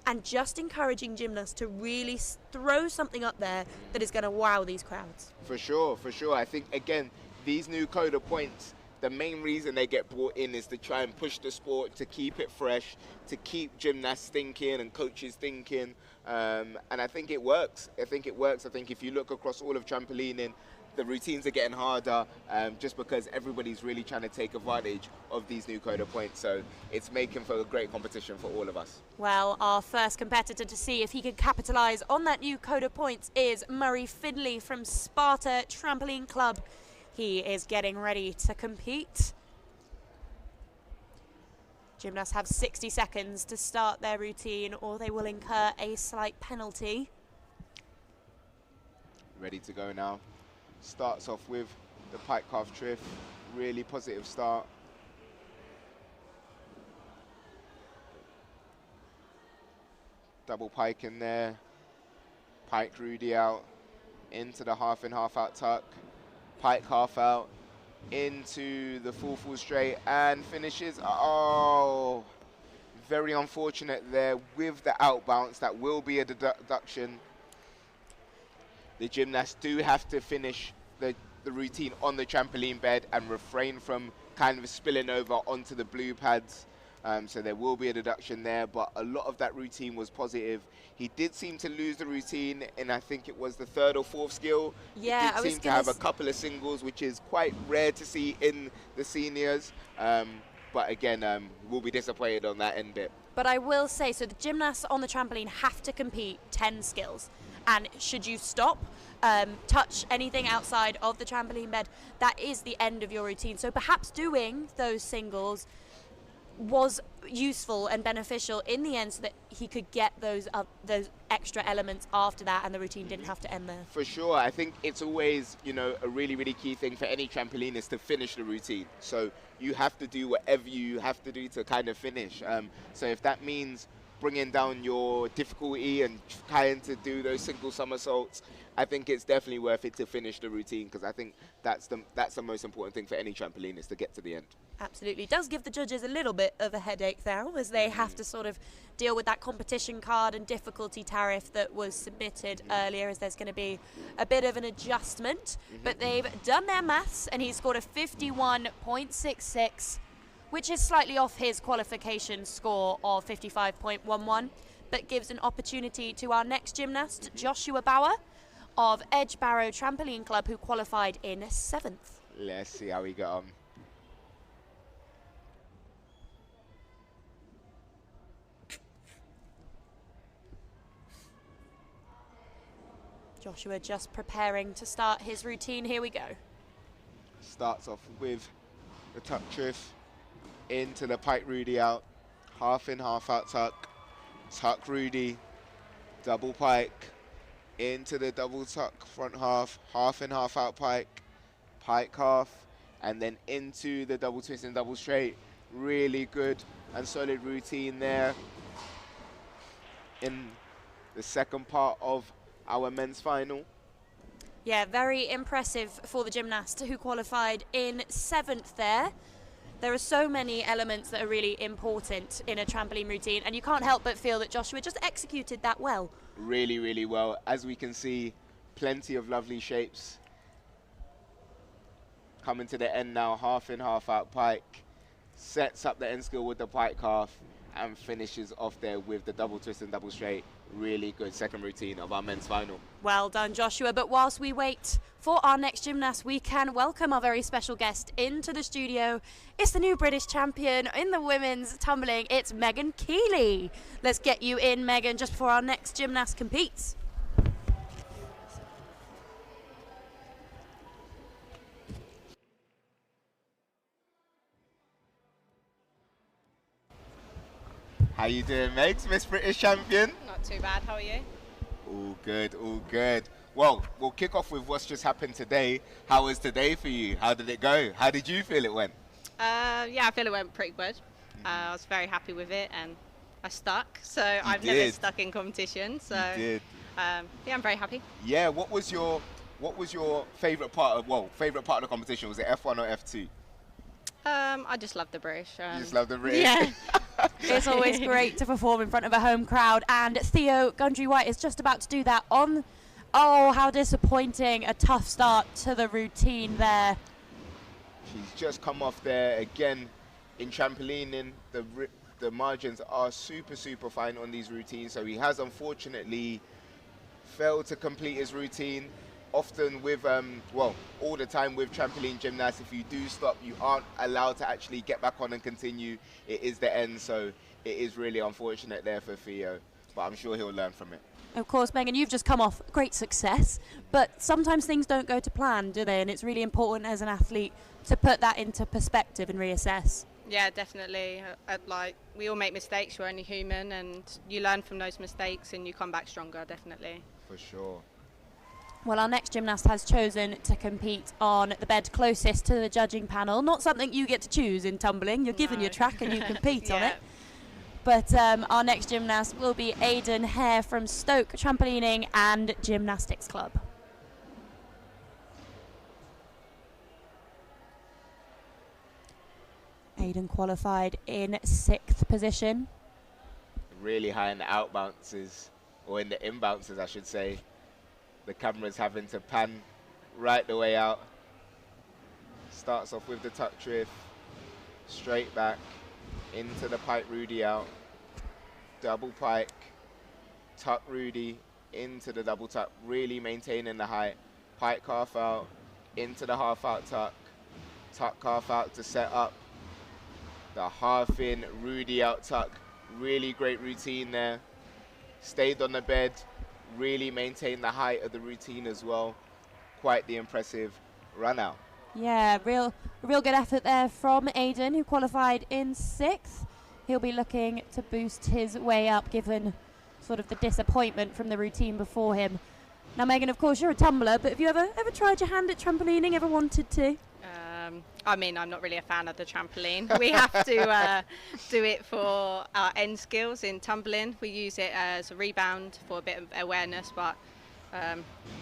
and just encouraging gymnasts to really throw something up there that is going to wow these crowds. For sure. I think, again, these new code of points, the main reason they get brought in is to try and push the sport, to keep it fresh, to keep gymnasts thinking and coaches thinking, and I think it works. I think if you look across all of trampolining, the routines are getting harder, just because everybody's really trying to take advantage of these new code of points. So it's making for a great competition for all of us. Well, our first competitor to see if he can capitalise on that new code of points is Murray Findlay from Sparta Trampoline Club. He is getting ready to compete. Gymnasts have 60 seconds to start their routine, or they will incur a slight penalty. Ready to go now. Starts off with the pike calf drift, really positive start. Double pike in there, pike Rudy out, into the half in, half out tuck, pike half out, into the full straight, and finishes. Oh, very unfortunate there with the out bounce. That will be a deduction. The gymnasts do have to finish the routine on the trampoline bed and refrain from kind of spilling over onto the blue pads. So there will be a deduction there, but a lot of that routine was positive. He did seem to lose the routine in, I think it was the 3rd or 4th skill. Yeah, he did seem to have a couple of singles, which is quite rare to see in the seniors. But again, we'll be disappointed on that end bit. But I will say, so the gymnasts on the trampoline have to compete 10 skills. And should you stop, touch anything outside of the trampoline bed, that is the end of your routine. So perhaps doing those singles was useful and beneficial in the end, so that he could get those extra elements after that, and the routine didn't have to end there. For sure. I think it's always, you know, a really, really key thing for any trampolinist to finish the routine. So you have to do whatever you have to do to kind of finish. So if that means bringing down your difficulty and trying to do those single somersaults, I think it's definitely worth it to finish the routine, because I think that's the most important thing for any trampolinist, to get to the end. Absolutely. Does give the judges a little bit of a headache now, as they have to sort of deal with that competition card and difficulty tariff that was submitted earlier, as there's going to be a bit of an adjustment. But they've done their maths, and he's scored a 51.66, which is slightly off his qualification score of 55.11, but gives an opportunity to our next gymnast, Joshua Bauer, of Edgebarrow Trampoline Club, who qualified in 7th. Let's see how we get on. Joshua just preparing to start his routine. Here we go. Starts off with the tuck drift into the pike Rudy out, half in, half out tuck, tuck Rudy, double pike, into the double tuck front half, half in, half out pike, pike half, and then into the double twist and double straight. Really good and solid routine there in the second part of our men's final. Yeah, very impressive for the gymnast who qualified in 7th there. There are so many elements that are really important in a trampoline routine, and you can't help but feel that Joshua just executed that well. Really, really well. As we can see, plenty of lovely shapes. Coming to the end now, half in, half out pike. Sets up the end skill with the pike half and finishes off there with the double twist and double straight. Really good second routine of our men's final. Well done, Joshua. But whilst we wait for our next gymnast, we can welcome our very special guest into the studio. It's the new British champion in the women's tumbling. It's Megan Kealy. Let's get you in, Megan, just before our next gymnast competes. How you doing, Megs, Miss British Champion? Not too bad, how are you? All good, all good. Well, we'll kick off with what's just happened today. How was today for you? How did it go? How did you feel it went? Yeah, I feel it went pretty good. I was very happy with it, and I stuck. So I've never stuck in competition. So you did. Yeah, I'm very happy. Yeah, what was your favourite part of the competition? Was it F1 or F2? I just love the British. You just love the British? Yeah. It's always great to perform in front of a home crowd, and Theo Gundry-White is just about to do that on... Oh, how disappointing. A tough start to the routine there. She's just come off there again. In trampolining, the margins are super, super fine on these routines, so he has unfortunately failed to complete his routine. Often with, all the time with trampoline gymnasts, if you do stop, you aren't allowed to actually get back on and continue. It is the end, so it is really unfortunate there for Theo, but I'm sure he'll learn from it. Of course, Megan, you've just come off great success, but sometimes things don't go to plan, do they? And it's really important as an athlete to put that into perspective and reassess. Yeah, definitely. We all make mistakes, we're only human, and you learn from those mistakes and you come back stronger, definitely. For sure. Well, our next gymnast has chosen to compete on the bed closest to the judging panel. Not something you get to choose in tumbling. You're given your track and you compete on it. But our next gymnast will be Aidan Hare from Stoke Trampolining and Gymnastics Club. Aidan qualified in 6th position. Really high in the out bounces, or in the in bounces, I should say. The camera's having to pan right the way out. Starts off with the tuck drift, straight back, into the pike Rudy out, double pike, tuck Rudy, into the double tuck, really maintaining the height. Pike half out, into the half out tuck, tuck half out to set up. The half in, Rudy out tuck, really great routine there. Stayed on the bed, really maintained the height of the routine as well. Quite the impressive run out. Yeah, real good effort there from Aidan, who qualified in 6th. He'll be looking to boost his way up, given sort of the disappointment from the routine before him. Now, Megan, of course, you're a tumbler, but have you ever tried your hand at trampolining, ever wanted to? I mean, I'm not really a fan of the trampoline. We have to do it for our end skills in tumbling. We use it as a rebound for a bit of awareness, but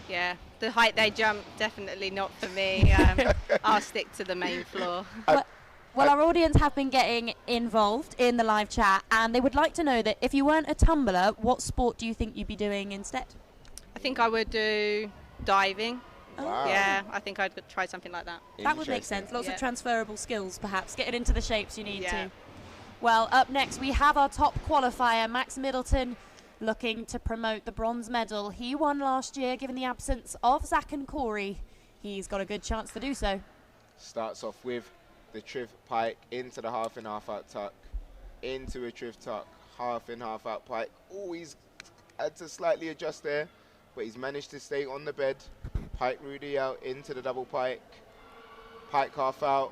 yeah, the height they jump, definitely not for me. I'll stick to the main floor. Well, our audience have been getting involved in the live chat, and they would like to know that if you weren't a tumbler, what sport do you think you'd be doing instead? I think I would do diving. Wow. Yeah, I think I'd try something like that. That would make sense. Lots Yeah. of transferable skills, perhaps, getting into the shapes you need Yeah. to. Well, up next we have our top qualifier, Max Middleton, looking to promote the bronze medal. He won last year, given the absence of Zach and Corey. He's got a good chance to do so. Starts off with the triv pike into the half in, half out tuck, into a triv tuck, half in, half out pike. Always had to slightly adjust there, but he's managed to stay on the bed. Pike Rudy out into the double pike, pike half out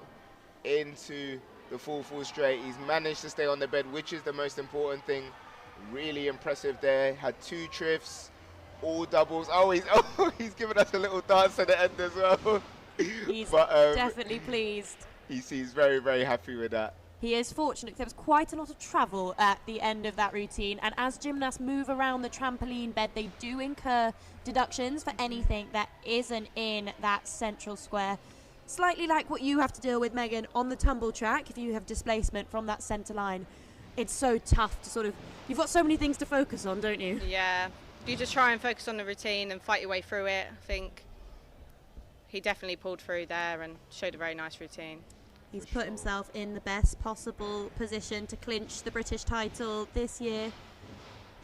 into the full straight. He's managed to stay on the bed, which is the most important thing. Really impressive there. Had 2 trifs, all doubles. Oh, he's given us a little dance at the end as well. He's but, definitely pleased. He seems very, very happy with that. He is fortunate. There was quite a lot of travel at the end of that routine, and as gymnasts move around the trampoline bed, they do incur deductions for anything that isn't in that central square. Slightly like what you have to deal with, Megan, on the tumble track if you have displacement from that centre line. It's so tough to sort of, you've got so many things to focus on, don't you? Yeah, you just try and focus on the routine and fight your way through it. I think he definitely pulled through there and showed a very nice routine. He's put himself in the best possible position to clinch the British title this year.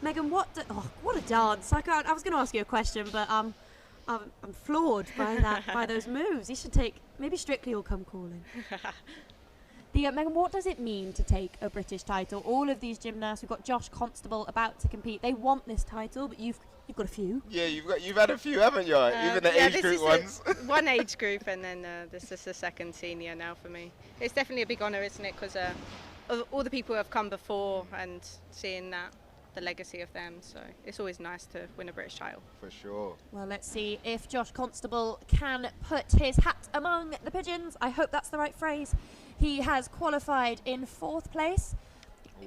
Megan, what a dance. I was going to ask you a question, but I'm floored by those moves. He should maybe Strictly will come calling. Megan, what does it mean to take a British title? All of these gymnasts, we've got Josh Constable about to compete. They want this title, but you've got a few. Yeah, you've had a few, haven't you? Even the age group ones. One age group, and then this is the second senior now for me. It's definitely a big honour, isn't it? Because all the people who have come before and seeing the legacy of them. So it's always nice to win a British title. For sure. Well, let's see if Josh Constable can put his hat among the pigeons. I hope that's the right phrase. He has qualified in 4th place.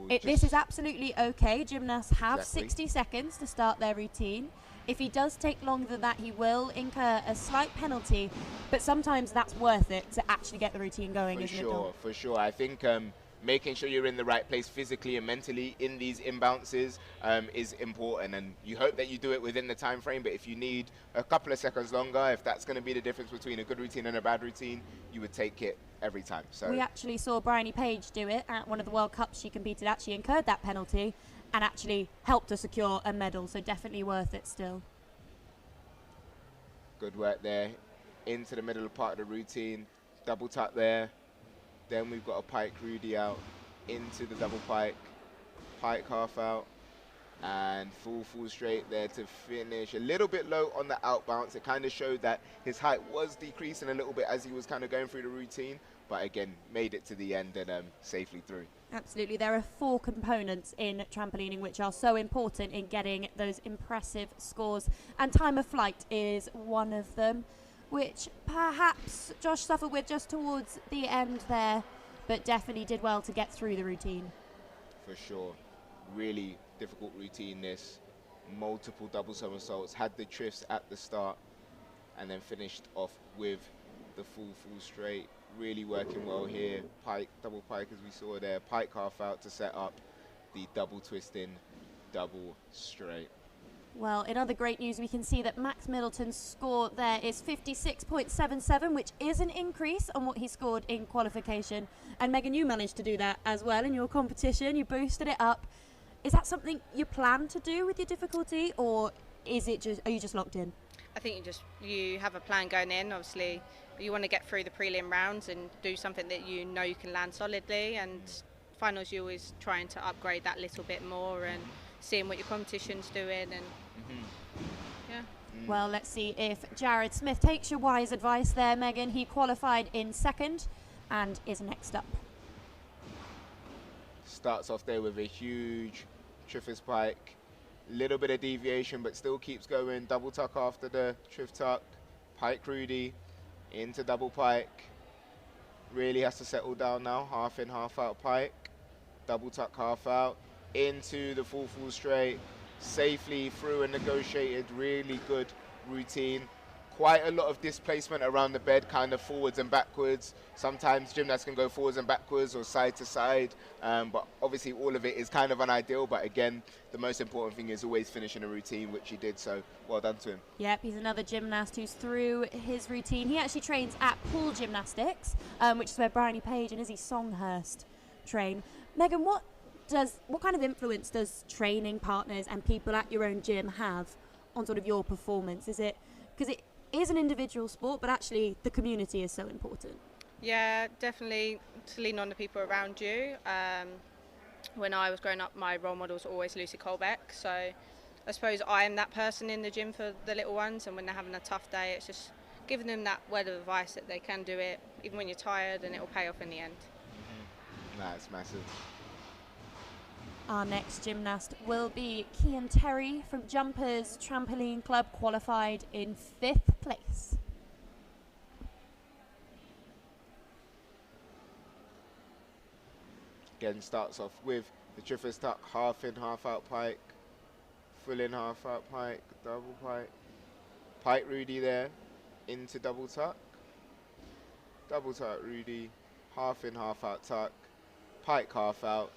This is absolutely okay. Gymnasts have 60 seconds to start their routine. If he does take longer than that, he will incur a slight penalty, but sometimes that's worth it to actually get the routine going, isn't it, Dom? For sure. I think making sure you're in the right place physically and mentally in these imbounces is important, and you hope that you do it within the time frame, but if you need a couple of seconds longer, if that's going to be the difference between a good routine and a bad routine, you would take it every time. So we actually saw Bryony Page do it at one of the World Cups she competed at. She incurred that penalty and actually helped to secure a medal, so definitely worth it still. Good work there. Into the middle part of the routine, double tuck there. Then we've got a pike Rudy out into the double pike, pike half out, and full straight there to finish. A little bit low on the out bounce. It kind of showed that his height was decreasing a little bit as he was kind of going through the routine, but again, made it to the end and safely through. Absolutely. There are 4 components in trampolining which are so important in getting those impressive scores, and time of flight is one of them, which perhaps Josh suffered with just towards the end there, but definitely did well to get through the routine. For sure. Really difficult routine this. Multiple double somersaults, had the trifts at the start, and then finished off with the full straight. Really working well here. Pike, double pike as we saw there. Pike half out to set up the double twisting, double straight. Well, in other great news, we can see that Max Middleton's score there is 56.77, which is an increase on what he scored in qualification. And Megan, you managed to do that as well in your competition. You boosted it up. Is that something you plan to do with your difficulty, or are you just locked in? I think you have a plan going in. Obviously, you want to get through the prelim rounds and do something that you know you can land solidly, and finals you're always trying to upgrade that little bit more and seeing what your competition's doing, and yeah. Well, let's see if Jared Smith takes your wise advice there, Megan. He qualified in 2nd and is next up. Starts off there with a huge Triffus pike, little bit of deviation, but still keeps going. Double tuck after the Triff tuck, pike Rudy into double pike, Really has to settle down now. Half in, half out pike. Double tuck, half out. Into the full straight. Safely through a negotiated, really good routine. Quite a lot of displacement around the bed, kind of forwards and backwards. Sometimes gymnasts can go forwards and backwards or side to side, but obviously all of it is kind of unideal. But again, the most important thing is always finishing a routine, which he did, so well done to him. Yep, he's another gymnast who's through his routine. He actually trains at Pool Gymnastics, which is where Bryony Page and Izzy Songhurst train. Megan, what kind of influence does training partners and people at your own gym have on sort of your performance? Is it, because it is an individual sport, but actually the community is so important? Yeah, definitely to lean on the people around you. When I was growing up, my role model was always Lucy Colbeck, so I suppose I am that person in the gym for the little ones, and when they're having a tough day, it's just giving them that word of advice that they can do it even when you're tired, and it will pay off in the end. That's massive. Our next gymnast will be Kian Terry from Jumpers Trampoline Club, qualified in 5th place. Again, starts off with the Triffers tuck, half in, half out pike. Full in, half out pike, double pike. Pike Rudy there, into double tuck. Double tuck Rudy, half in, half out tuck. Pike half out.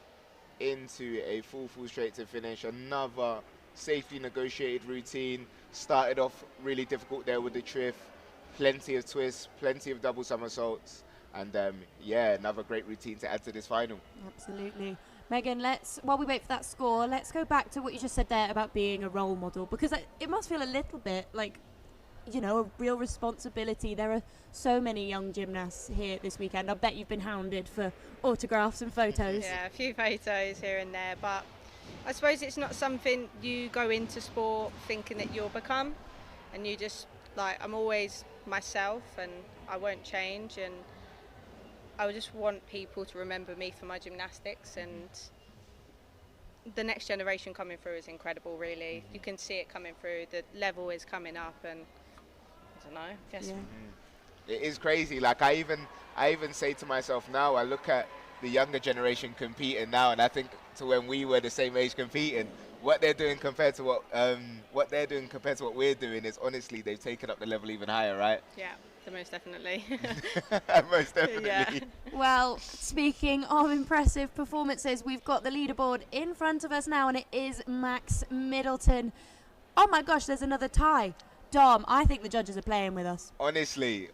Into a full straight to finish. Another safely negotiated routine. Started off really difficult there with the triff. Plenty of twists, plenty of double somersaults. And yeah, another great routine to add to this final. Absolutely. Megan, while we wait for that score, let's go back to what you just said there about being a role model, because it must feel a little bit like, you know, a real responsibility. There are so many young gymnasts here this weekend. I bet you've been hounded for autographs and photos. Yeah, a few photos here and there, but I suppose it's not something you go into sport thinking that you'll become, and you just, like, I'm always myself and I won't change, and I just want people to remember me for my gymnastics, and the next generation coming through is incredible, really. You can see it coming through, the level is coming up, and I don't know, just... Yeah. It is crazy. Like, I even say to myself now, I look at the younger generation competing now, and I think to when we were the same age competing, what they're doing compared to what we're doing is, honestly, they've taken up the level even higher, right? Yeah, most definitely. Most definitely. Yeah. Well, speaking of impressive performances, we've got the leaderboard in front of us now, and it is Max Middleton. Oh my gosh, there's another tie. Dom, I think the judges are playing with us. Honestly,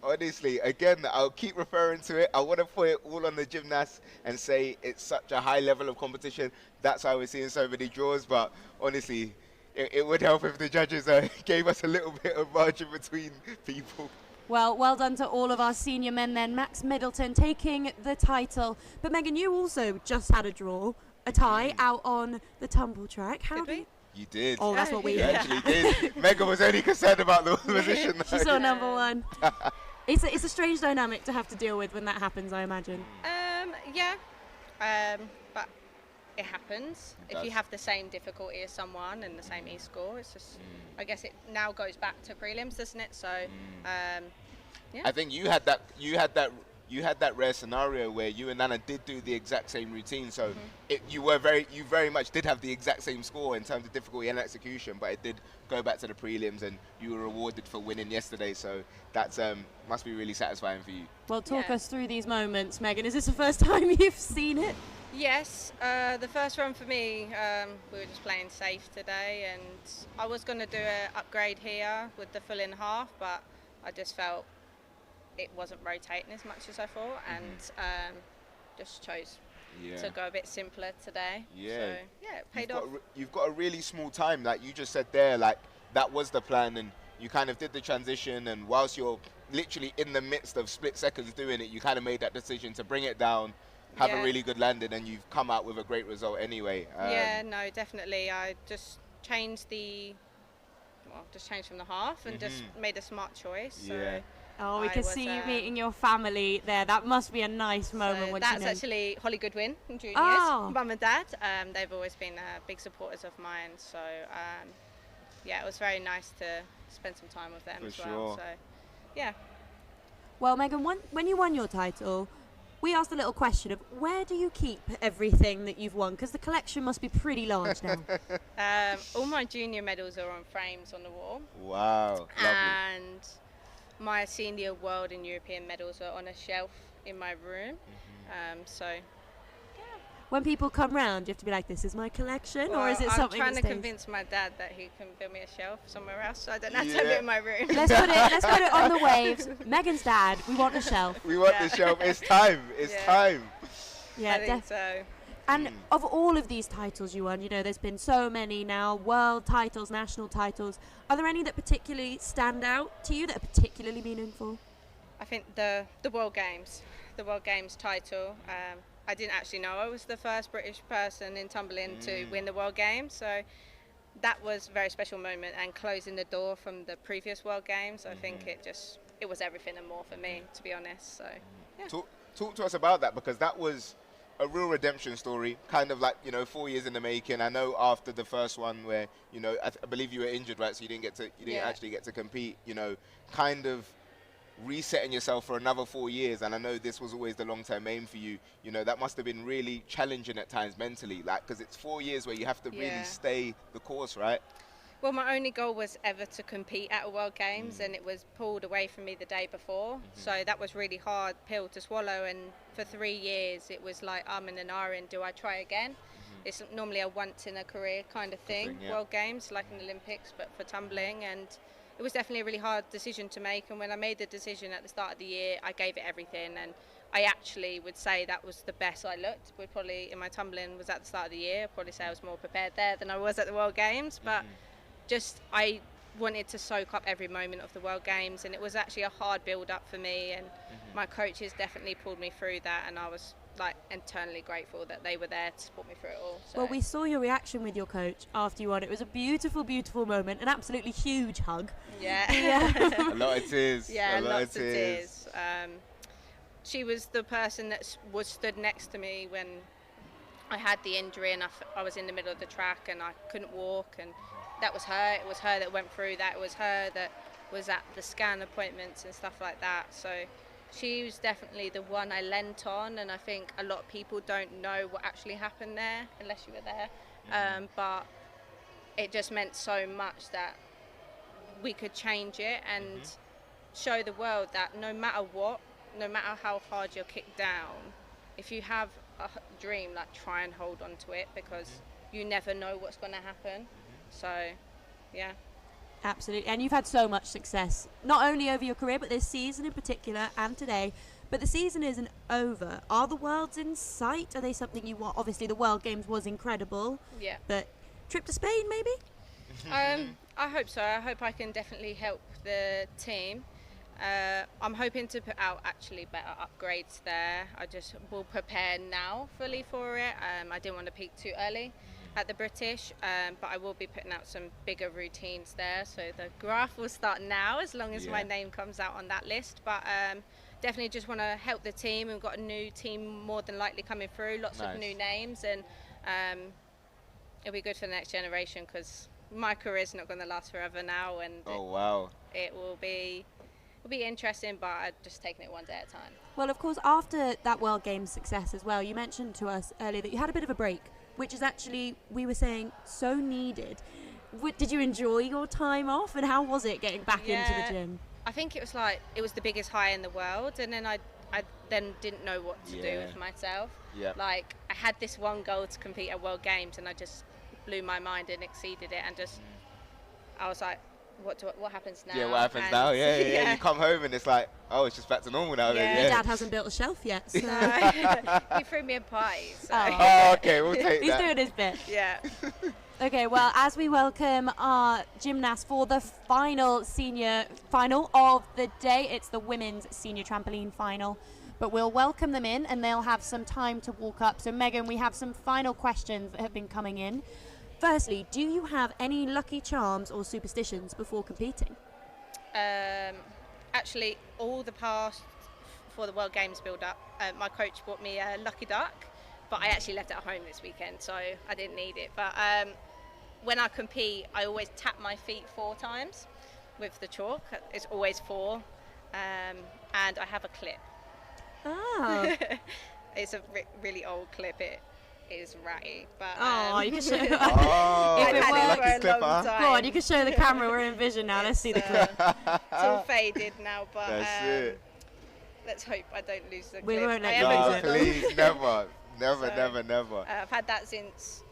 again, I'll keep referring to it. I want to put it all on the gymnasts and say it's such a high level of competition. That's why we're seeing so many draws. But honestly, it would help if the judges gave us a little bit of margin between people. Well done to all of our senior men then. Max Middleton taking the title. But Megan, you also just had a tie out on the tumble track. How Did we? You did. Oh, that's what we You heard. actually did. Megan was only concerned about the position. She saw number one. It's a strange dynamic to have to deal with when that happens, I imagine. Yeah, but it happens. If you have the same difficulty as someone and the same E-score, it's just, I guess it now goes back to prelims, doesn't it? So, yeah. I think you had that rare scenario where you and Nana did do the exact same routine, so you very much did have the exact same score in terms of difficulty and execution, but it did go back to the prelims and you were rewarded for winning yesterday, so that's must be really satisfying for you. Well, talk us through these moments, Megan. Is this the first time you've seen it? Yes, the first run for me, we were just playing safe today, and I was going to do an upgrade here with the full in half, but I just felt it wasn't rotating as much as I thought, and just chose to go a bit simpler today. Yeah. So, yeah, it paid off. You've got a really small time, like you just said there, like that was the plan, and you kind of did the transition, and whilst you're literally in the midst of split seconds doing it, you kind of made that decision to bring it down, have a really good landing, and you've come out with a great result anyway. Yeah, no, definitely. I just changed from the half and just made a smart choice. Yeah. So Oh, we can see you meeting your family there. That must be a nice moment. So that's actually Holly Goodwin from Juniors, Mum and Dad. They've always been big supporters of mine. So, yeah, it was very nice to spend some time with them as well. So, yeah. Well, Megan, when you won your title, we asked a little question of where do you keep everything that you've won? Because the collection must be pretty large now. All my junior medals are on frames on the wall. Wow, lovely. And my senior world and European medals are on a shelf in my room. When people come round, you have to be like, this is my collection, or is it something I'm trying that to stays? convince my dad that he can build me a shelf somewhere else, so I don't have to have it in my room. Let's put it on the waves. Megan's dad, we want a shelf. We want the shelf. It's time. It's time. Yeah, I think so. And of all of these titles you won, you know, there's been so many now, world titles, national titles. Are there any that particularly stand out to you, that are particularly meaningful? I think the World Games title. I didn't actually know I was the first British person in tumbling to win the World Games, so that was a very special moment, and closing the door from the previous World Games. I think it was everything and more for me, to be honest. So yeah. Talk to us about that, because that was a real redemption story, kind of like, 4 years in the making. I know after the first one where, I believe you were injured, right? So you didn't actually get to compete, kind of resetting yourself for another 4 years. And I know this was always the long-term aim for you. That must have been really challenging at times mentally, like, because it's 4 years where you have to really stay the course, right? Well, my only goal was ever to compete at a World Games, and it was pulled away from me the day before. So that was really hard pill to swallow. And for 3 years, it was like, I'm in an iron. Do I try again? It's normally a once in a career kind of thing, World Games, like an Olympics, but for tumbling. And it was definitely a really hard decision to make. And when I made the decision at the start of the year, I gave it everything. And I actually would say that was the best I looked. Would probably, in my tumbling, was at the start of the year. I'd probably say I was more prepared there than I was at the World Games. But I wanted to soak up every moment of the World Games, and it was actually a hard build up for me, and my coaches definitely pulled me through that, and I was like eternally grateful that they were there to support me through it all. So. Well, we saw your reaction with your coach after you won. It was a beautiful, beautiful moment, an absolutely huge hug. Yeah. A lot of tears. Yeah, lots of tears. She was the person that was stood next to me when I had the injury, and I was in the middle of the track and I couldn't walk, and that was her. It was her that went through that. It was her that was at the scan appointments and stuff like that. So she was definitely the one I leant on, and I think a lot of people don't know what actually happened there unless you were there. But it just meant so much that we could change it and show the world that no matter what, no matter how hard you're kicked down, if you have a dream, like, try and hold on to it, because you never know what's going to happen. So, yeah. Absolutely. And you've had so much success, not only over your career, but this season in particular and today. But the season isn't over. Are the worlds in sight? Are they something you want? Obviously, the World Games was incredible. Yeah. But trip to Spain, maybe? I hope so. I hope I can definitely help the team. I'm hoping to put out actually better upgrades there. I just will prepare now fully for it. I didn't want to peak too early at the British, but I will be putting out some bigger routines there. So the graph will start now, as long as my name comes out on that list. But definitely just want to help the team. We've got a new team more than likely coming through, lots of new names, and it'll be good for the next generation, because my career is not going to last forever now, and it will be interesting, but I'm just taking it one day at a time. Well, of course, after that World Games success as well, you mentioned to us earlier that you had a bit of a break, which is actually, we were saying, so needed. Did you enjoy your time off, and how was it getting back into the gym? I think it was the biggest high in the world, and then I then didn't know what to do with myself. Like, I had this one goal to compete at World Games, and I just blew my mind and exceeded it, and just I was like, what happens now? Yeah, what happens now? Yeah. You come home and it's like, oh, it's just back to normal now. Yeah. Your dad hasn't built a shelf yet. So. He threw me a pie. So. Oh, okay, we'll take He's that. doing his bit. Yeah. Okay, well, as we welcome our gymnasts for the senior final of the day, it's the women's senior trampoline final. But we'll welcome them in, and they'll have some time to walk up. So, Megan, we have some final questions that have been coming in. Firstly, do you have any lucky charms or superstitions before competing? Actually, all the past for the World Games build-up, my coach bought me a lucky duck, but I actually left it at home this weekend, so I didn't need it. But when I compete, I always tap my feet 4 times with the chalk. It's always 4, and I have a clip. Oh. It's a really old clip. It is ratty, but Oh, you can show. Oh, If it I've had works. it for a long time. Go on, you can show the camera. We're in vision now. Let's see the clip. It's all faded now, but That's it. let's hope I don't lose the We clip. won't let I you haven't lose No, got them. please, never, So, never. I've had that since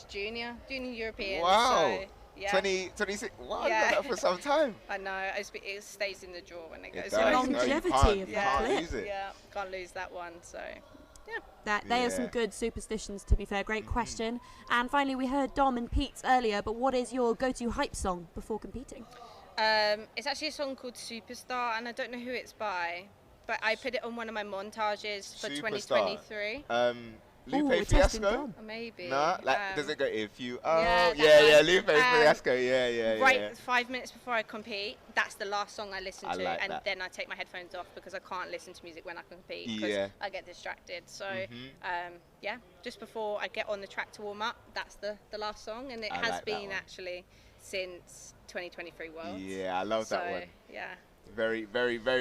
junior European. Wow. So, yeah. 26. Wow, Yeah. you've got that for some time. I know. It stays in the drawer when it It goes does. The away. No, you longevity can't. of You that can't clip. lose it. Yeah, can't lose that one. So, yeah. They are some Yeah. good superstitions, to be fair. Great question. And finally, we heard Dom and Pete's earlier, but what is your go-to hype song before competing? It's actually a song called Superstar, and I don't know who it's by, but I put it on one of my montages for Superstar. 2023. Ooh, we're Lupe testing Fiasco? Dom. Or maybe. Nah, like, does it go if you? Oh, yeah, yeah, that one. Lupe Fiasco. Yeah. Right, 5 minutes before I compete, that's the last song I listen I to, like and that. then I take my headphones off because I can't listen to music when I compete because Yeah. I get distracted. So, Mhm. yeah, just before I get on the track to warm up, that's the last song, and it I has like that been one. actually since 2023 Worlds. Yeah, I love so, that one. yeah. Very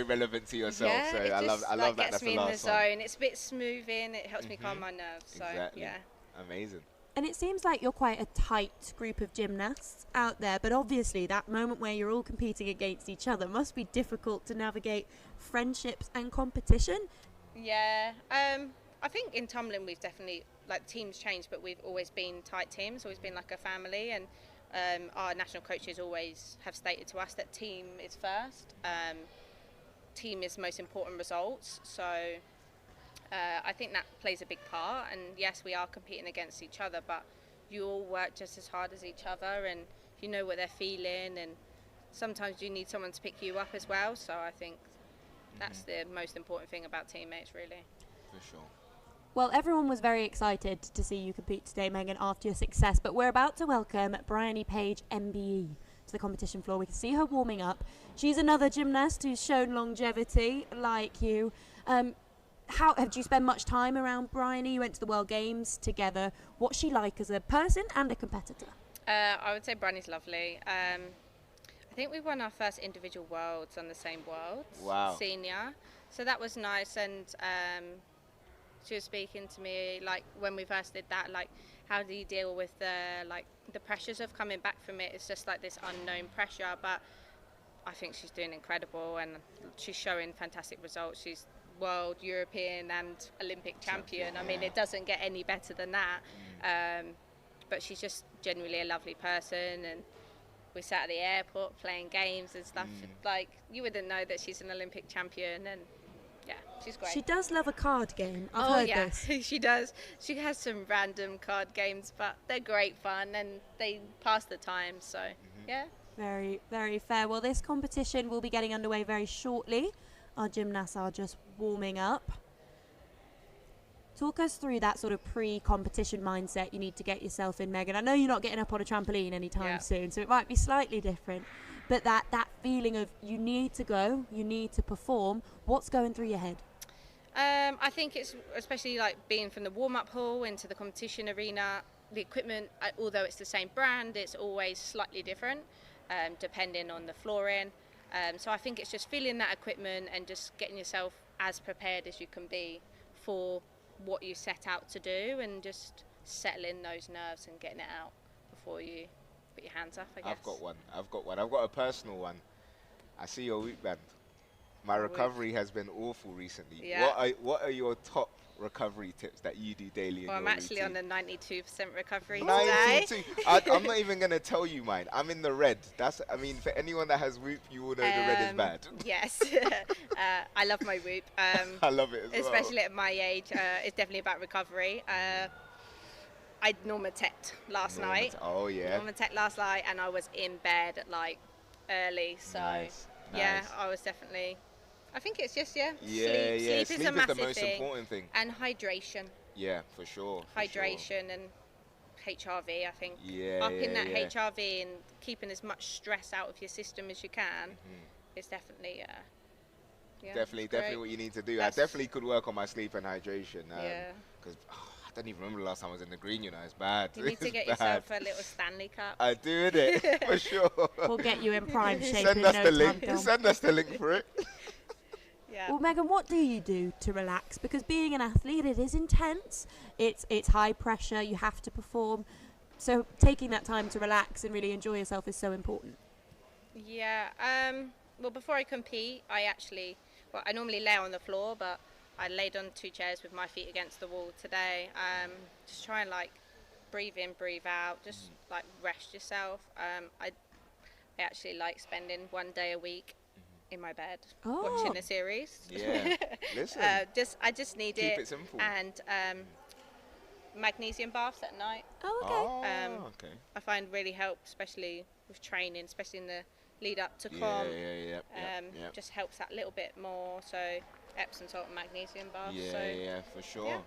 relevant to yourself. Yeah, so it I love just, that. like, That's gets the me in the last one. zone. It's a bit smoothing. It helps me calm my nerves. So Exactly. yeah. Amazing. And it seems like you're quite a tight group of gymnasts out there, but obviously that moment where you're all competing against each other must be difficult to navigate friendships and competition. Yeah, I think in tumbling we've definitely, like, teams changed, but we've always been tight teams, always been like a family, and our national coaches always have stated to us that team is first, team is most important results, so I think that plays a big part, and yes, we are competing against each other, but you all work just as hard as each other, and you know what they're feeling, and sometimes you need someone to pick you up as well, so I think that's the most important thing about teammates, really. For sure. Well, everyone was very excited to see you compete today, Megan, after your success, but we're about to welcome Bryony Page, MBE, to the competition floor. We can see her warming up. She's another gymnast who's shown longevity like you. How did you spend much time around Bryony? You went to the World Games together. What's she like as a person and a competitor? I would say Bryony's lovely. I think we won our first individual worlds on the same worlds, Wow. senior. So that was nice, and she was speaking to me like when we first did that, like how do you deal with the pressures of coming back from it? It's just like this unknown pressure, but I think she's doing incredible, and she's showing fantastic results. She's world, European and Olympic champion. I mean, it doesn't get any better than that. But she's just genuinely a lovely person, and we sat at the airport playing games and stuff. Like, you wouldn't know that she's an Olympic champion, and yeah, she's great. She does love a card game. I've heard yeah, this. she does. She has some random card games, but they're great fun and they pass the time. So yeah. Very, very fair. Well, this competition will be getting underway very shortly. Our gymnasts are just warming up. Talk us through that sort of pre-competition mindset you need to get yourself in, Megan. I know you're not getting up on a trampoline anytime soon, so it might be slightly different. But that feeling of you need to go, you need to perform, what's going through your head? I think it's especially like being from the warm-up hall into the competition arena. The equipment, although it's the same brand, it's always slightly different depending on the flooring. So I think it's just feeling that equipment and just getting yourself as prepared as you can be for what you set out to do, and just settling those nerves and getting it out before you put your hands up, I guess. I've got one. I've got a personal one. I see your week band. My recovery has been awful recently. Yeah. What are your top recovery tips that you do daily in Well, your I'm actually routine? on a 92% recovery 92. today. I'm not even going to tell you mine. I'm in the red. I mean, for anyone that has Whoop, you will know the red is bad. Yes. I love my Whoop. I love it as Especially at my age. It's definitely about recovery. I Norma Teched last night. Oh, yeah. Norma Teched last night, and I was in bed at like early. So yeah, nice. I was definitely. I think it's just Yeah, sleep is a massive the most thing, important thing. and hydration. Yeah, for sure. Hydration and HRV, I think. Yeah, Upping that yeah. HRV and keeping as much stress out of your system as you can is definitely. Definitely what you need to do. That's I definitely could work on my sleep and hydration. Yeah. Because I don't even remember the last time I was in the green. It's bad. You need to It's get bad. yourself a little Stanley Cup. I do it for sure. We'll get you in prime shape Send in us no the time, link. Dom. Send us the link for it. Yeah. Well, Megan, what do you do to relax? Because being an athlete, it is intense. It's high pressure. You have to perform. So taking that time to relax and really enjoy yourself is so important. Yeah. Well, before I compete, I normally lay on the floor, but I laid on 2 chairs with my feet against the wall today. Just try and like breathe in, breathe out, just like rest yourself. I actually like spending 1 day a week in my bed watching a series. Yeah. Listen. I just need Keep it simple. And magnesium baths at night. Oh, okay. Okay. I find really help, especially with training, especially in the lead up to Yeah, comp. yeah. Just helps that little bit more. So Epsom salt and magnesium baths. Yeah, so yeah, for sure. yeah.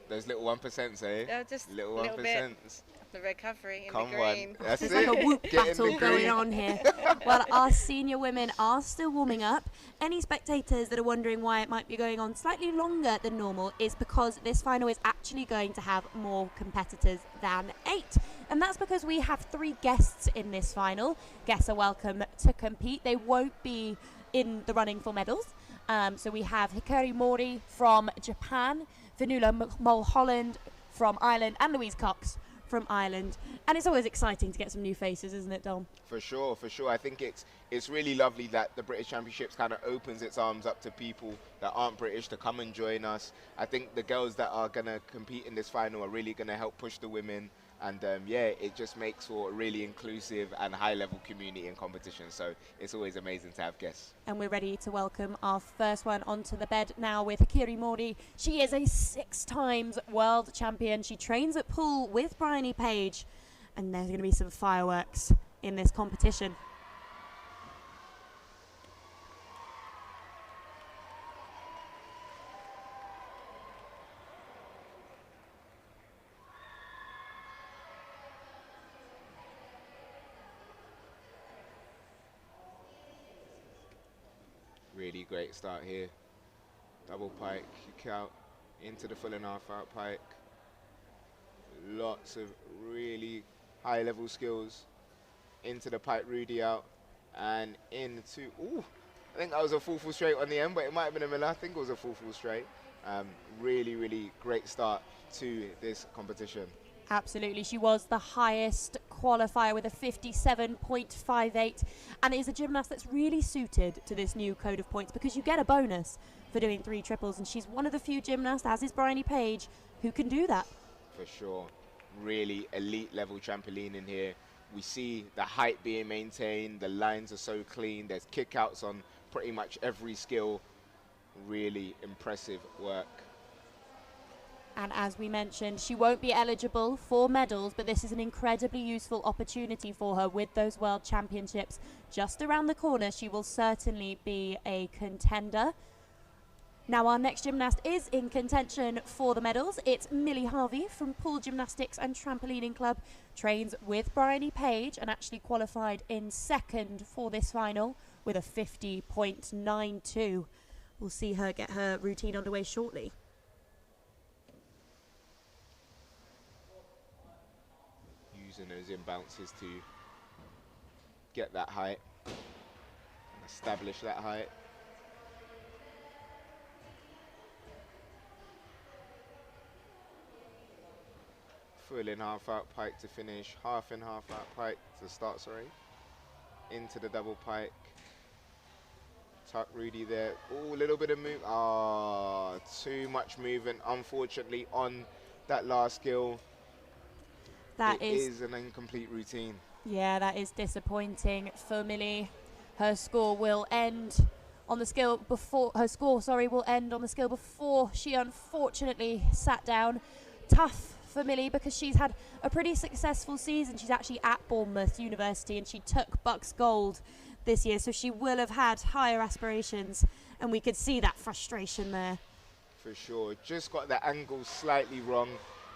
Those little 1%, eh? Yeah, just little a little 1%. bit. The recovery in Come the green. on. That's There's it. like a whoop Get in the battle going green. on here. Well, our senior women are still warming up. Any spectators that are wondering why it might be going on slightly longer than normal is because this final is actually going to have more competitors than 8. And that's because we have 3 guests in this final. Guests are welcome to compete. They won't be in the running for medals. So we have Hikari Mori from Japan, Vanula Mulholland from Ireland, and Louise Cox from Ireland. And it's always exciting to get some new faces, isn't it, Dom? For sure, for sure. I think it's really lovely that the British Championships kind of opens its arms up to people that aren't British to come and join us. I think the girls that are going to compete in this final are really going to help push the women. And yeah, it just makes for a really inclusive and high-level community and competition. So it's always amazing to have guests. And we're ready to welcome our first one onto the bed now with Hikari Mori. She is a 6 times world champion. She trains at pool with Bryony Page. And there's going to be some fireworks in this competition. Really great start here. Double pike, kick out into the full and half out pike. Lots of really high level skills. Into the pike, Rudy out, and into, ooh, I think that was a full straight on the end, but it might have been a miller. I think it was a full straight. Really, really great start to this competition. Absolutely. She was the highest qualifier with a 57.58, and it is a gymnast that's really suited to this new code of points because you get a bonus for doing 3 triples, and she's one of the few gymnasts, as is Bryony Page, who can do that. For sure. Really elite level trampoline in here. We see the height being maintained, the lines are so clean, there's kickouts on pretty much every skill. Really impressive work. And as we mentioned, she won't be eligible for medals, but this is an incredibly useful opportunity for her with those World Championships just around the corner. She will certainly be a contender. Now our next gymnast is in contention for the medals. It's Millie Harvey from Pool Gymnastics and Trampolining Club. Trains with Bryony Page and actually qualified in 2nd for this final with a 50.92. We'll see her get her routine underway shortly. Using those imbounces to get that height and establish that height. Full in half out pike to finish, half in half out pike to start, sorry. Into the double pike. Tuck Rudy there. Oh, a little bit of move. Ah, too much movement, unfortunately, on that last skill. That It is an incomplete routine. Yeah, that is disappointing for Millie. Her score will end on the skill before will end on the skill before she unfortunately sat down. Tough for Millie because she's had a pretty successful season. She's actually at Bournemouth University and she took Bucks Gold this year, so she will have had higher aspirations, and we could see that frustration there. For sure. Just got the angle slightly wrong.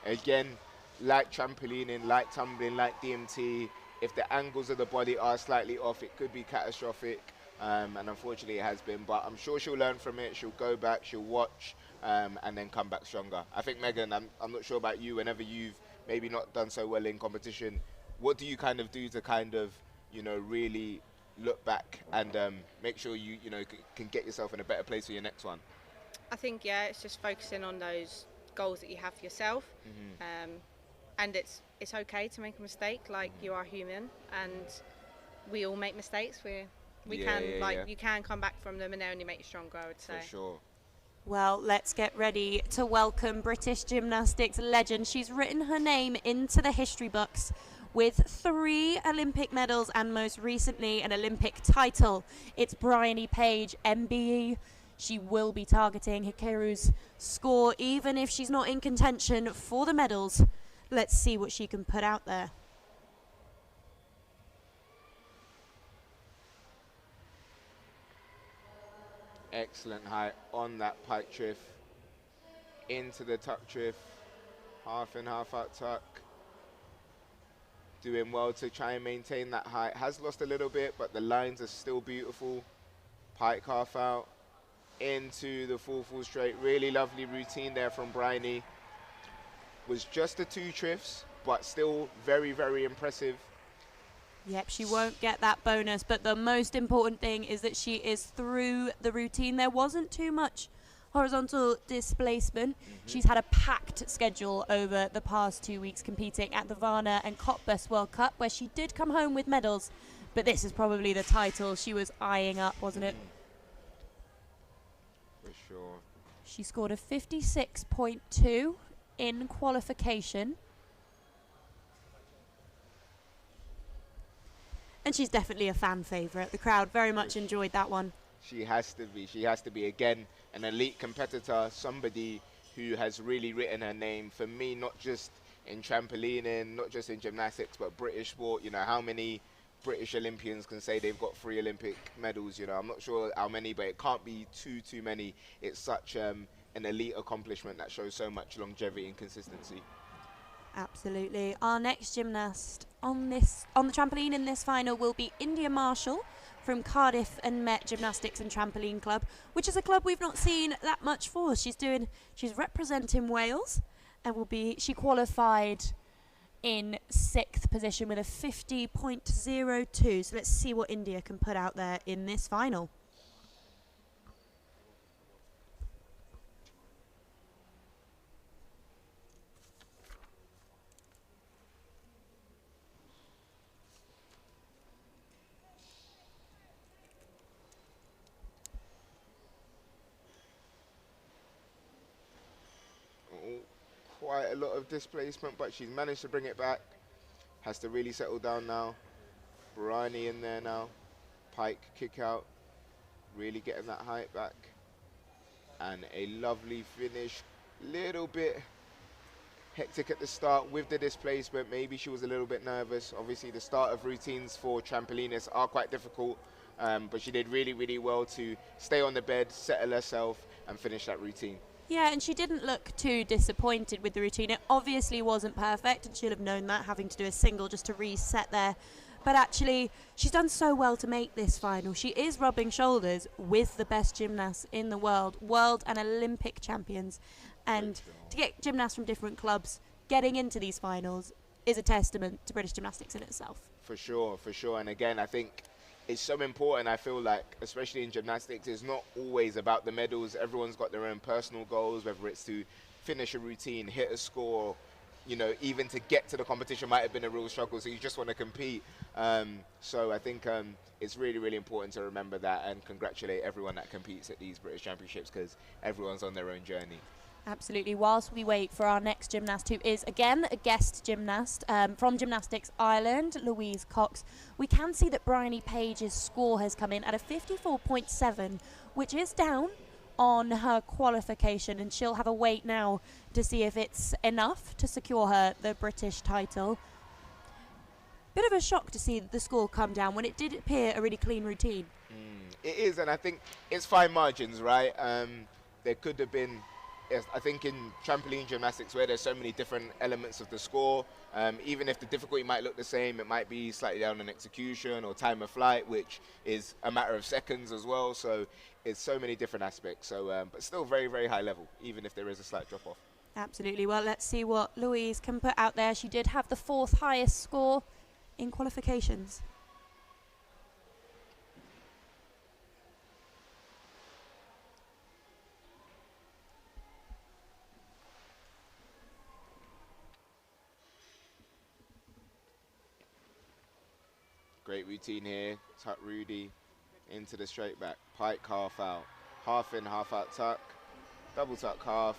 Again, like trampolining, like tumbling, like DMT, if the angles of the body are slightly off, it could be catastrophic. And unfortunately it has been, but I'm sure she'll learn from it. She'll go back, she'll watch, and then come back stronger. I think, Megan, I'm not sure about you, whenever you've maybe not done so well in competition, what do you kind of do to kind of, you know, really look back and make sure you can get yourself in a better place for your next one? I think, yeah, it's just focusing on those goals that you have for yourself. And it's okay to make a mistake. Like, you are human, and we all make mistakes. You can come back from them, and they only make you stronger, I would say. For sure. Well, let's get ready to welcome British gymnastics legend. She's written her name into the history books with 3 Olympic medals and most recently an Olympic title. It's Bryony Page, MBE. She will be targeting Hikaru's score even if she's not in contention for the medals. Let's see what she can put out there. Excellent height on that pike triff, into the tuck triff, half in, half out tuck. Doing well to try and maintain that height. Has lost a little bit, but the lines are still beautiful. Pike half out, into the full straight. Really lovely routine there from Bryony. Was just the 2 triffs, but still very, very impressive. Yep, she won't get that bonus, but the most important thing is that she is through the routine. There wasn't too much horizontal displacement. She's had a packed schedule over the past 2 weeks competing at the Varna and Cottbus World Cup, where she did come home with medals, but this is probably the title she was eyeing up, wasn't it? For sure. She scored a 56.2 in qualification. And she's definitely a fan favourite. The crowd very much enjoyed that one. She has to be. She has to be, again, an elite competitor, somebody who has really written her name, for me, not just in trampolining, not just in gymnastics, but British sport. How many British Olympians can say they've got 3 Olympic medals? I'm not sure how many, but it can't be too many. It's such an elite accomplishment that shows so much longevity and consistency. Absolutely. Our next gymnast on the trampoline in this final will be India Marshall from Cardiff and Met Gymnastics and Trampoline Club, which is a club we've not seen that much for. She's representing Wales and she qualified in 6th position with a 50.02. So let's see what India can put out there in this final. Quite a lot of displacement, but she's managed to bring it back. Has to really settle down now. Bryony in there now. Pike kick out. Really getting that height back. And a lovely finish. Little bit hectic at the start with the displacement. Maybe she was a little bit nervous. Obviously, the start of routines for trampolinists are quite difficult. But she did really, really well to stay on the bed, settle herself, and finish that routine. Yeah, and she didn't look too disappointed with the routine. It obviously wasn't perfect, and she'll have known that, having to do a single just to reset there. But actually, she's done so well to make this final. She is rubbing shoulders with the best gymnasts in the world and Olympic champions. And to get gymnasts from different clubs getting into these finals is a testament to British gymnastics in itself. For sure. And again, I think it's so important. I feel like, especially in gymnastics, it's not always about the medals. Everyone's got their own personal goals, whether it's to finish a routine, hit a score, even to get to the competition might have been a real struggle, so you just want to compete. So I think it's really, really important to remember that and congratulate everyone that competes at these British Championships, because everyone's on their own journey. Absolutely. Whilst we wait for our next gymnast, who is again a guest gymnast from Gymnastics Ireland, Louise Cox, we can see that Bryony Page's score has come in at a 54.7, which is down on her qualification, and she'll have a wait now to see if it's enough to secure her the British title. Bit of a shock to see the score come down when it did appear a really clean routine. It is, and I think it's fine margins, right? There could have been, I think in trampoline gymnastics, where there's so many different elements of the score, even if the difficulty might look the same, it might be slightly down on execution or time of flight, which is a matter of seconds as well. So it's so many different aspects. So, but still very, very high level, even if there is a slight drop off. Absolutely. Well, let's see what Louise can put out there. She did have the 4th highest score in qualifications. Great routine here. Tuck Rudy into the straight back. Pike half out. Half in, half out tuck. Double tuck half.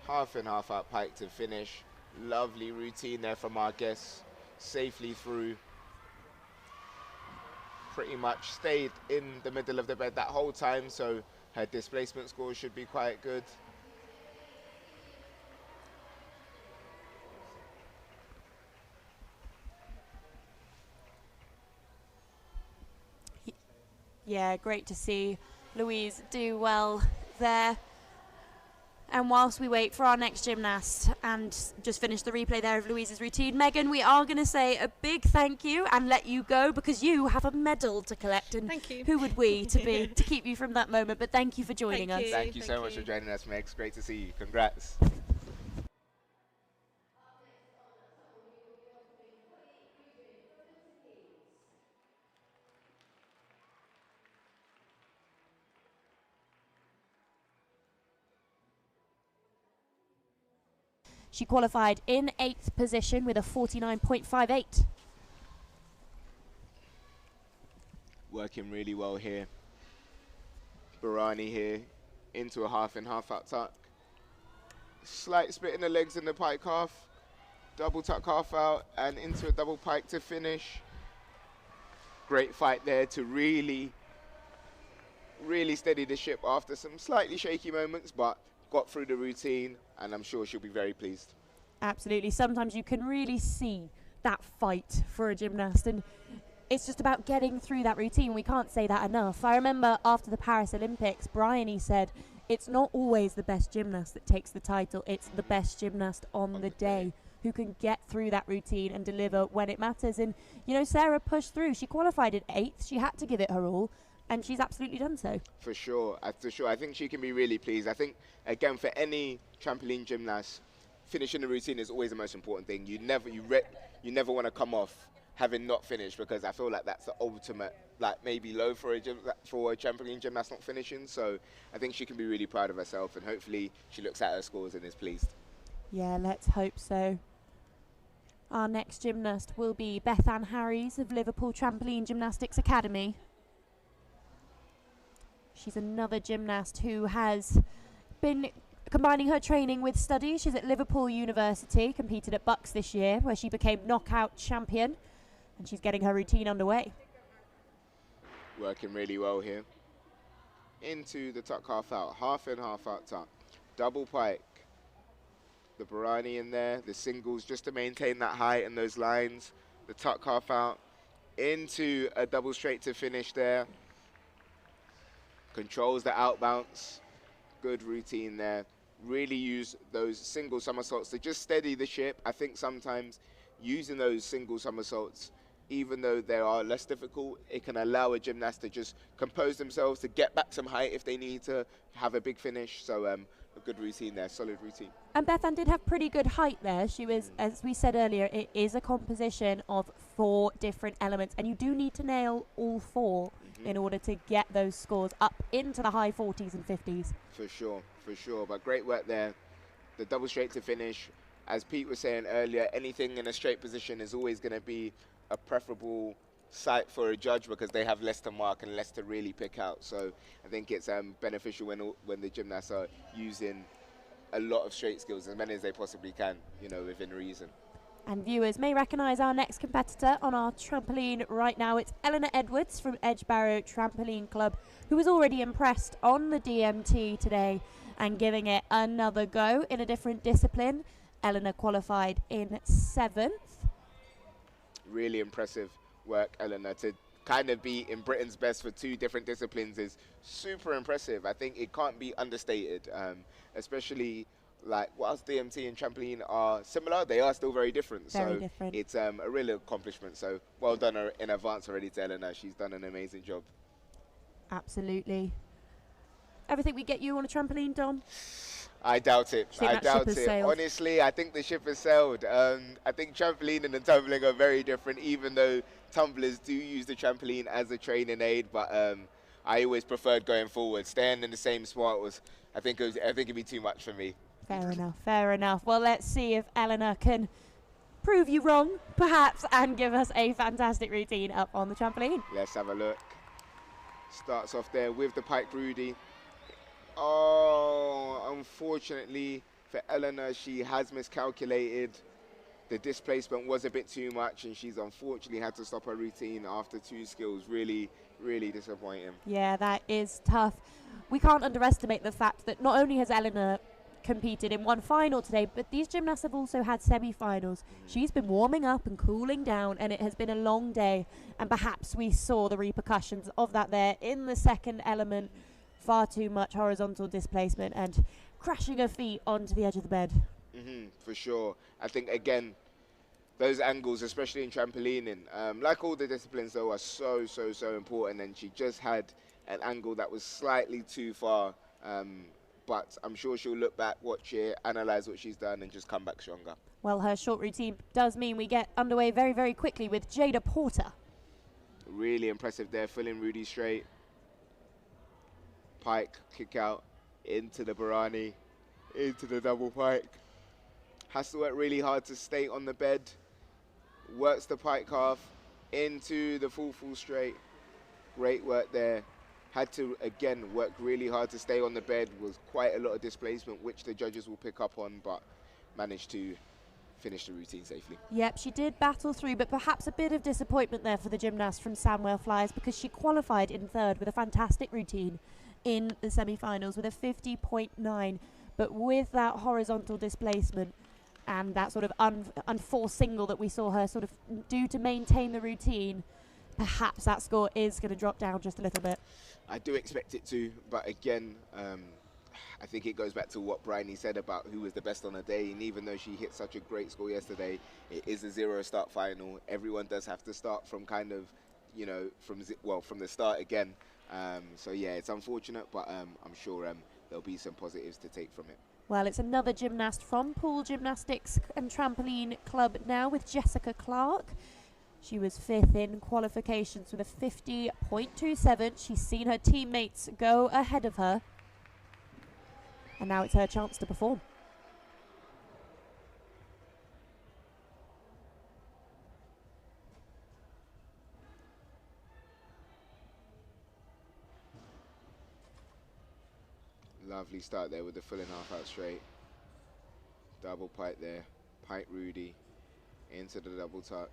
Half in, half out pike to finish. Lovely routine there from our guests. Safely through. Pretty much stayed in the middle of the bed that whole time, so her displacement score should be quite good. Yeah, great to see Louise do well there. And whilst we wait for our next gymnast and just finish the replay there of Louise's routine, Megan, we are going to say a big thank you and let you go because you have a medal to collect. And thank you. Who would we to be to keep you from that moment? But thank you for joining us. Thank you so much for joining us, Meg. It's great to see you. Congrats. She qualified in 8th position with a 49.58. Working really well here. Barani here into a half in, half out tuck. Slight split in the legs in the pike half. Double tuck half out and into a double pike to finish. Great fight there to really steady the ship after some slightly shaky moments, but got through the routine, and I'm sure she'll be very pleased. Absolutely. Sometimes you can really see that fight for a gymnast, and it's just about getting through that routine. We can't say that enough. I remember after the Paris Olympics, Bryony said, it's not always the best gymnast that takes the title, it's the best gymnast on the day who can get through that routine and deliver when it matters. And, you know, Sarah pushed through. She qualified at 8th. She had to give it her all. And she's absolutely done so. For sure. I think she can be really pleased. I think, again, for any trampoline gymnast, finishing the routine is always the most important thing. You never want to come off having not finished, because I feel like that's the ultimate, like, maybe low for a trampoline gymnast not finishing. So I think she can be really proud of herself, and hopefully she looks at her scores and is pleased. Yeah, let's hope so. Our next gymnast will be Beth Ann Harries of Liverpool Trampoline Gymnastics Academy. She's another gymnast who has been combining her training with study. She's at Liverpool University, competed at Bucks this year, where she became knockout champion, and she's getting her routine underway. Working really well here. Into the tuck half out, half in, half out tuck. Double pike. The Barani in there, the singles just to maintain that height and those lines. The tuck half out, into a double straight to finish there. Controls the out bounce, good routine there. Really use those single somersaults to just steady the ship. I think sometimes using those single somersaults, even though they are less difficult, it can allow a gymnast to just compose themselves, to get back some height if they need to have a big finish. So a good routine there, solid routine. And Beth Ann did have pretty good height there. She was, as we said earlier, it is a composition of 4 different elements, and you do need to nail all 4 in order to get those scores up into the high 40s and 50s. For sure. But great work there. The double straight to finish. As Pete was saying earlier, anything in a straight position is always going to be a preferable sight for a judge, because they have less to mark and less to really pick out. So I think it's beneficial when the gymnasts are using a lot of straight skills, as many as they possibly can, you know, within reason. And viewers may recognise our next competitor on our trampoline right now. It's Eleanor Edwards from Edgebarrow Trampoline Club, who was already impressed on the DMT today and giving it another go in a different discipline. Eleanor qualified in 7th. Really impressive work, Eleanor. To kind of be in Britain's best for 2 different disciplines is super impressive. I think it can't be understated, especially like whilst DMT and trampoline are similar, they are still very different. Very different. It's a real accomplishment. So well done in advance already to Eleanor. She's done an amazing job. Absolutely. Ever think we get you on a trampoline, Dom? I doubt it. I doubt it. Honestly, I think the ship has sailed. I think trampoline and the tumbling are very different, even though tumblers do use the trampoline as a training aid. But I always preferred going forward. Staying in the same spot was, I think it'd be too much for me. Fair enough. Well, let's see if Eleanor can prove you wrong, perhaps, and give us a fantastic routine up on the trampoline. Let's have a look. Starts off there with the pike Rudy. Oh, unfortunately for Eleanor, she has miscalculated. The displacement was a bit too much, and she's unfortunately had to stop her routine after 2 skills. Really, really disappointing. Yeah, that is tough. We can't underestimate the fact that not only has Eleanor competed in one final today, but these gymnasts have also had semi-finals. She's been warming up and cooling down, and it has been a long day, and perhaps we saw the repercussions of that there in the second element. Far too much horizontal displacement and crashing her feet onto the edge of the bed. For sure. I think, again, those angles, especially in trampolining, like all the disciplines, though, are so, so, so important. And she just had an angle that was slightly too far. But I'm sure she'll look back, watch it, analyse what she's done, and just come back stronger. Well, her short routine does mean we get underway very, very quickly with Jada Porter. Really impressive there, filling Rudy straight. Pike, kick out, into the Barani, into the double pike. Has to work really hard to stay on the bed. Works the pike half, into the full straight. Great work there. Had to, again, work really hard to stay on the bed. Was quite a lot of displacement, which the judges will pick up on, but managed to finish the routine safely. Yep, she did battle through, but perhaps a bit of disappointment there for the gymnast from Samwell Flyers, because she qualified in third with a fantastic routine in the semi-finals with a 50.9, but with that horizontal displacement and that sort of unforced single that we saw her sort of do to maintain the routine, perhaps that score is going to drop down just a little bit. I do expect it to, but again, I think it goes back to what Bryony said about who was the best on the day, and even though she hit such a great score yesterday, it is a 0-start final. Everyone does have to start from kind of, you know, from the start again. So yeah, it's unfortunate, but I'm sure there'll be some positives to take from it. Well, it's another gymnast from Pool Gymnastics and Trampoline Club now with Jessica Clark. She was 5th in qualifications with a 50.27. She's seen her teammates go ahead of her, and now it's her chance to perform. Lovely start there with the full and half out straight. Double pike there. Pike Rudy into the double tuck.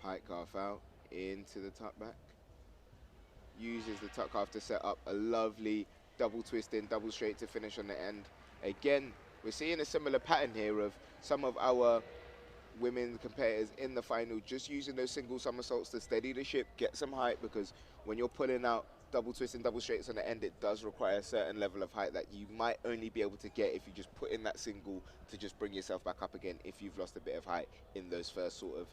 Pike half out into the tuck back. Uses the tuck half to set up a lovely double twist in, double straight to finish on the end. Again, we're seeing a similar pattern here of some of our women competitors in the final just using those single somersaults to steady the ship, get some height, because when you're pulling out double twists and double straights on the end, it does require a certain level of height that you might only be able to get if you just put in that single to just bring yourself back up again if you've lost a bit of height in those first sort of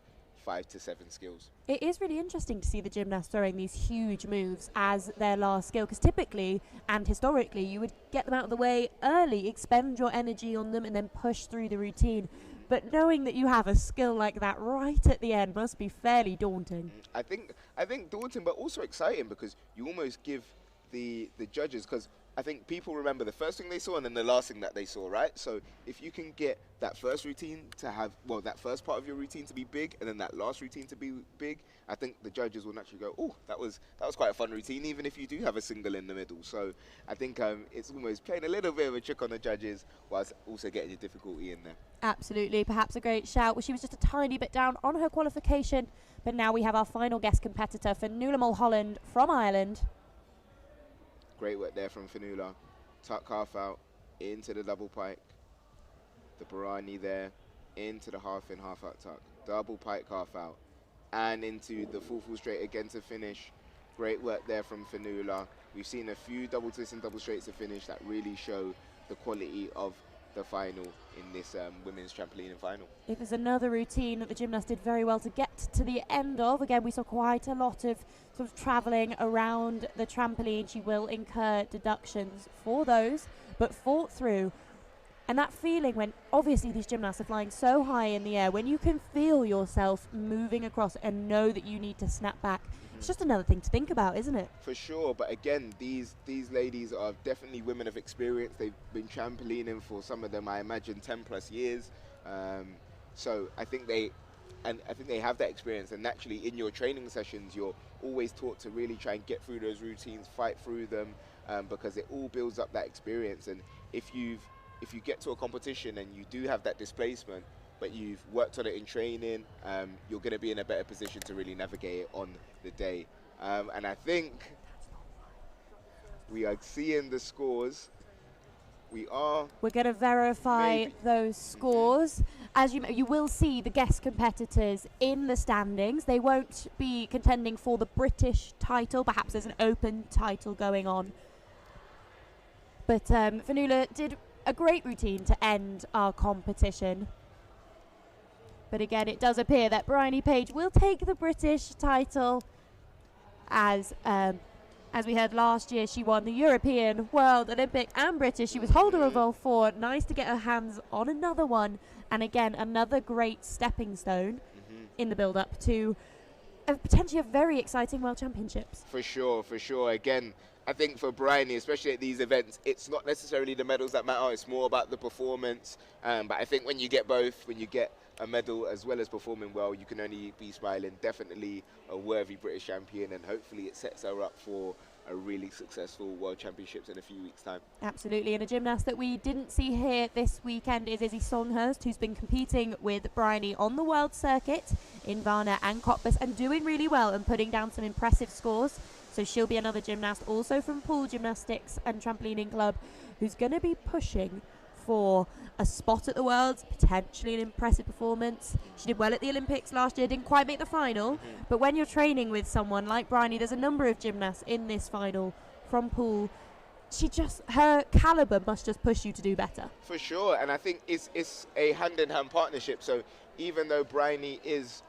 5 to 7 skills. It is really interesting to see the gymnasts throwing these huge moves as their last skill, because typically and historically you would get them out of the way early, expend your energy on them, and then push through the routine. But knowing that you have a skill like that right at the end must be fairly daunting. I think daunting, but also exciting, because you almost give the judges, because I think people remember the first thing they saw and then the last thing that they saw, right? So if you can get that first routine to have, well, that first part of your routine to be big and then that last routine to be big, I think the judges will naturally go, oh, that was quite a fun routine, even if you do have a single in the middle. So I think it's almost playing a little bit of a trick on the judges whilst also getting the difficulty in there. Absolutely, perhaps a great shout. Well, she was just a tiny bit down on her qualification, but now we have our final guest competitor, Fionnuala Mulholland from Ireland. Great work there from Fionnuala. Tuck half out into the double pike. The Barani there into the half in, half out tuck. Double pike half out and into the full straight again to finish. Great work there from Fionnuala. We've seen a few double twists and double straights to finish that really show the quality of the final in this women's trampoline final. It was another routine that the gymnast did very well to get to the end of. Again, we saw quite a lot of sort of travelling around the trampoline. She will incur deductions for those, but fought through. And that feeling when obviously these gymnasts are flying so high in the air, when you can feel yourself moving across and know that you need to snap back, it's just another thing to think about, isn't it? For sure, but again, these ladies are definitely women of experience. They've been trampolining for, some of them, I imagine, 10 plus years. So I think they have that experience, and naturally in your training sessions you're always taught to really try and get through those routines, fight through them, because it all builds up that experience. And if you get to a competition and you do have that displacement, but you've worked on it in training, you're going to be in a better position to really navigate it on the day. And I think we are seeing the scores. We're going to verify those scores. As you will see the guest competitors in the standings. They won't be contending for the British title. Perhaps there's an open title going on. But Fanula did a great routine to end our competition. But again, it does appear that Bryony Page will take the British title. As we heard last year, she won the European, World, Olympic and British. She was holder of all four. Nice to get her hands on another one. And again, another great stepping stone in the build-up to potentially a very exciting World Championships. For sure, for sure. Again, I think for Bryony, especially at these events, it's not necessarily the medals that matter. It's more about the performance. But I think when you get both, when you get a medal as well as performing well, you can only be smiling. Definitely a worthy British champion, and hopefully it sets her up for a really successful World Championships in a few weeks' time. Absolutely, and a gymnast that we didn't see here this weekend is Izzy Songhurst, who's been competing with Bryony on the world circuit in Varna and Cottbus and doing really well and putting down some impressive scores. So she'll be another gymnast also from Pool Gymnastics and Trampolining Club who's going to be pushing for a spot at the Worlds, potentially an impressive performance. She did well at the Olympics last year, didn't quite make the final, but when you're training with someone like Bryony, there's a number of gymnasts in this final from Pool. Her caliber must just push you to do better. For sure, and I think it's a hand-in-hand partnership. So even though Bryony is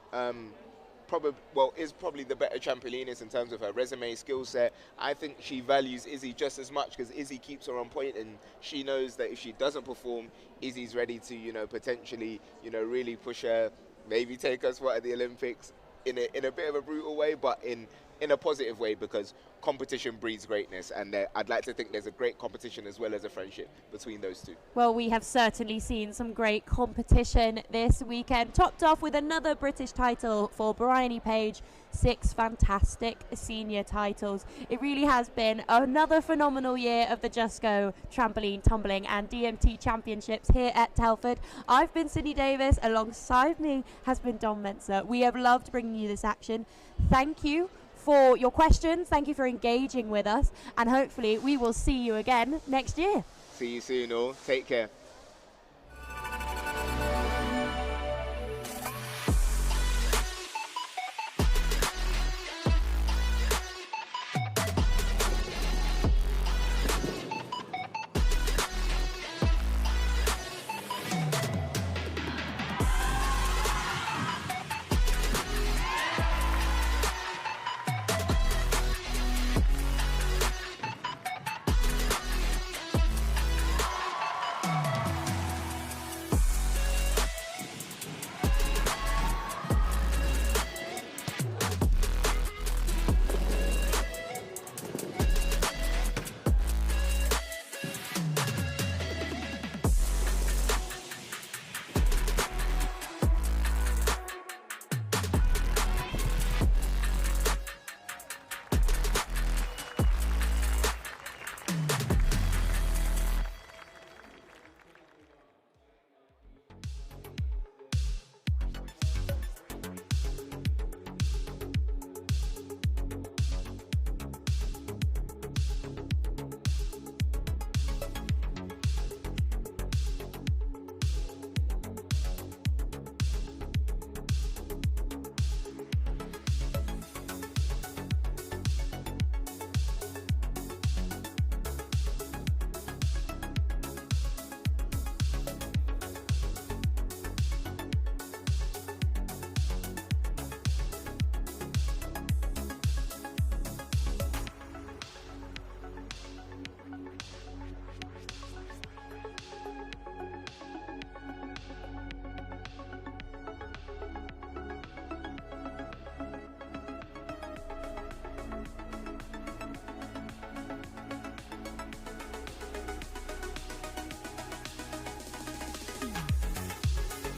probably the better trampolinist in terms of her resume skill set, I think she values Izzy just as much because Izzy keeps her on point, and she knows that if she doesn't perform, Izzy's ready to potentially really push her, maybe take us at the Olympics in a bit of a brutal way, but in a positive way, because competition breeds greatness, and I'd like to think there's a great competition as well as a friendship between those two. Well, we have certainly seen some great competition this weekend, topped off with another British title for Bryony Page, 6 fantastic senior titles. It really has been another phenomenal year of the JustGo Trampoline, Tumbling and DMT Championships here at Telford. I've been Sydney Davis, alongside me has been Dom Mensah. We have loved bringing you this action. Thank you for your questions, thank you for engaging with us, and hopefully we will see you again next year. See you soon all, take care.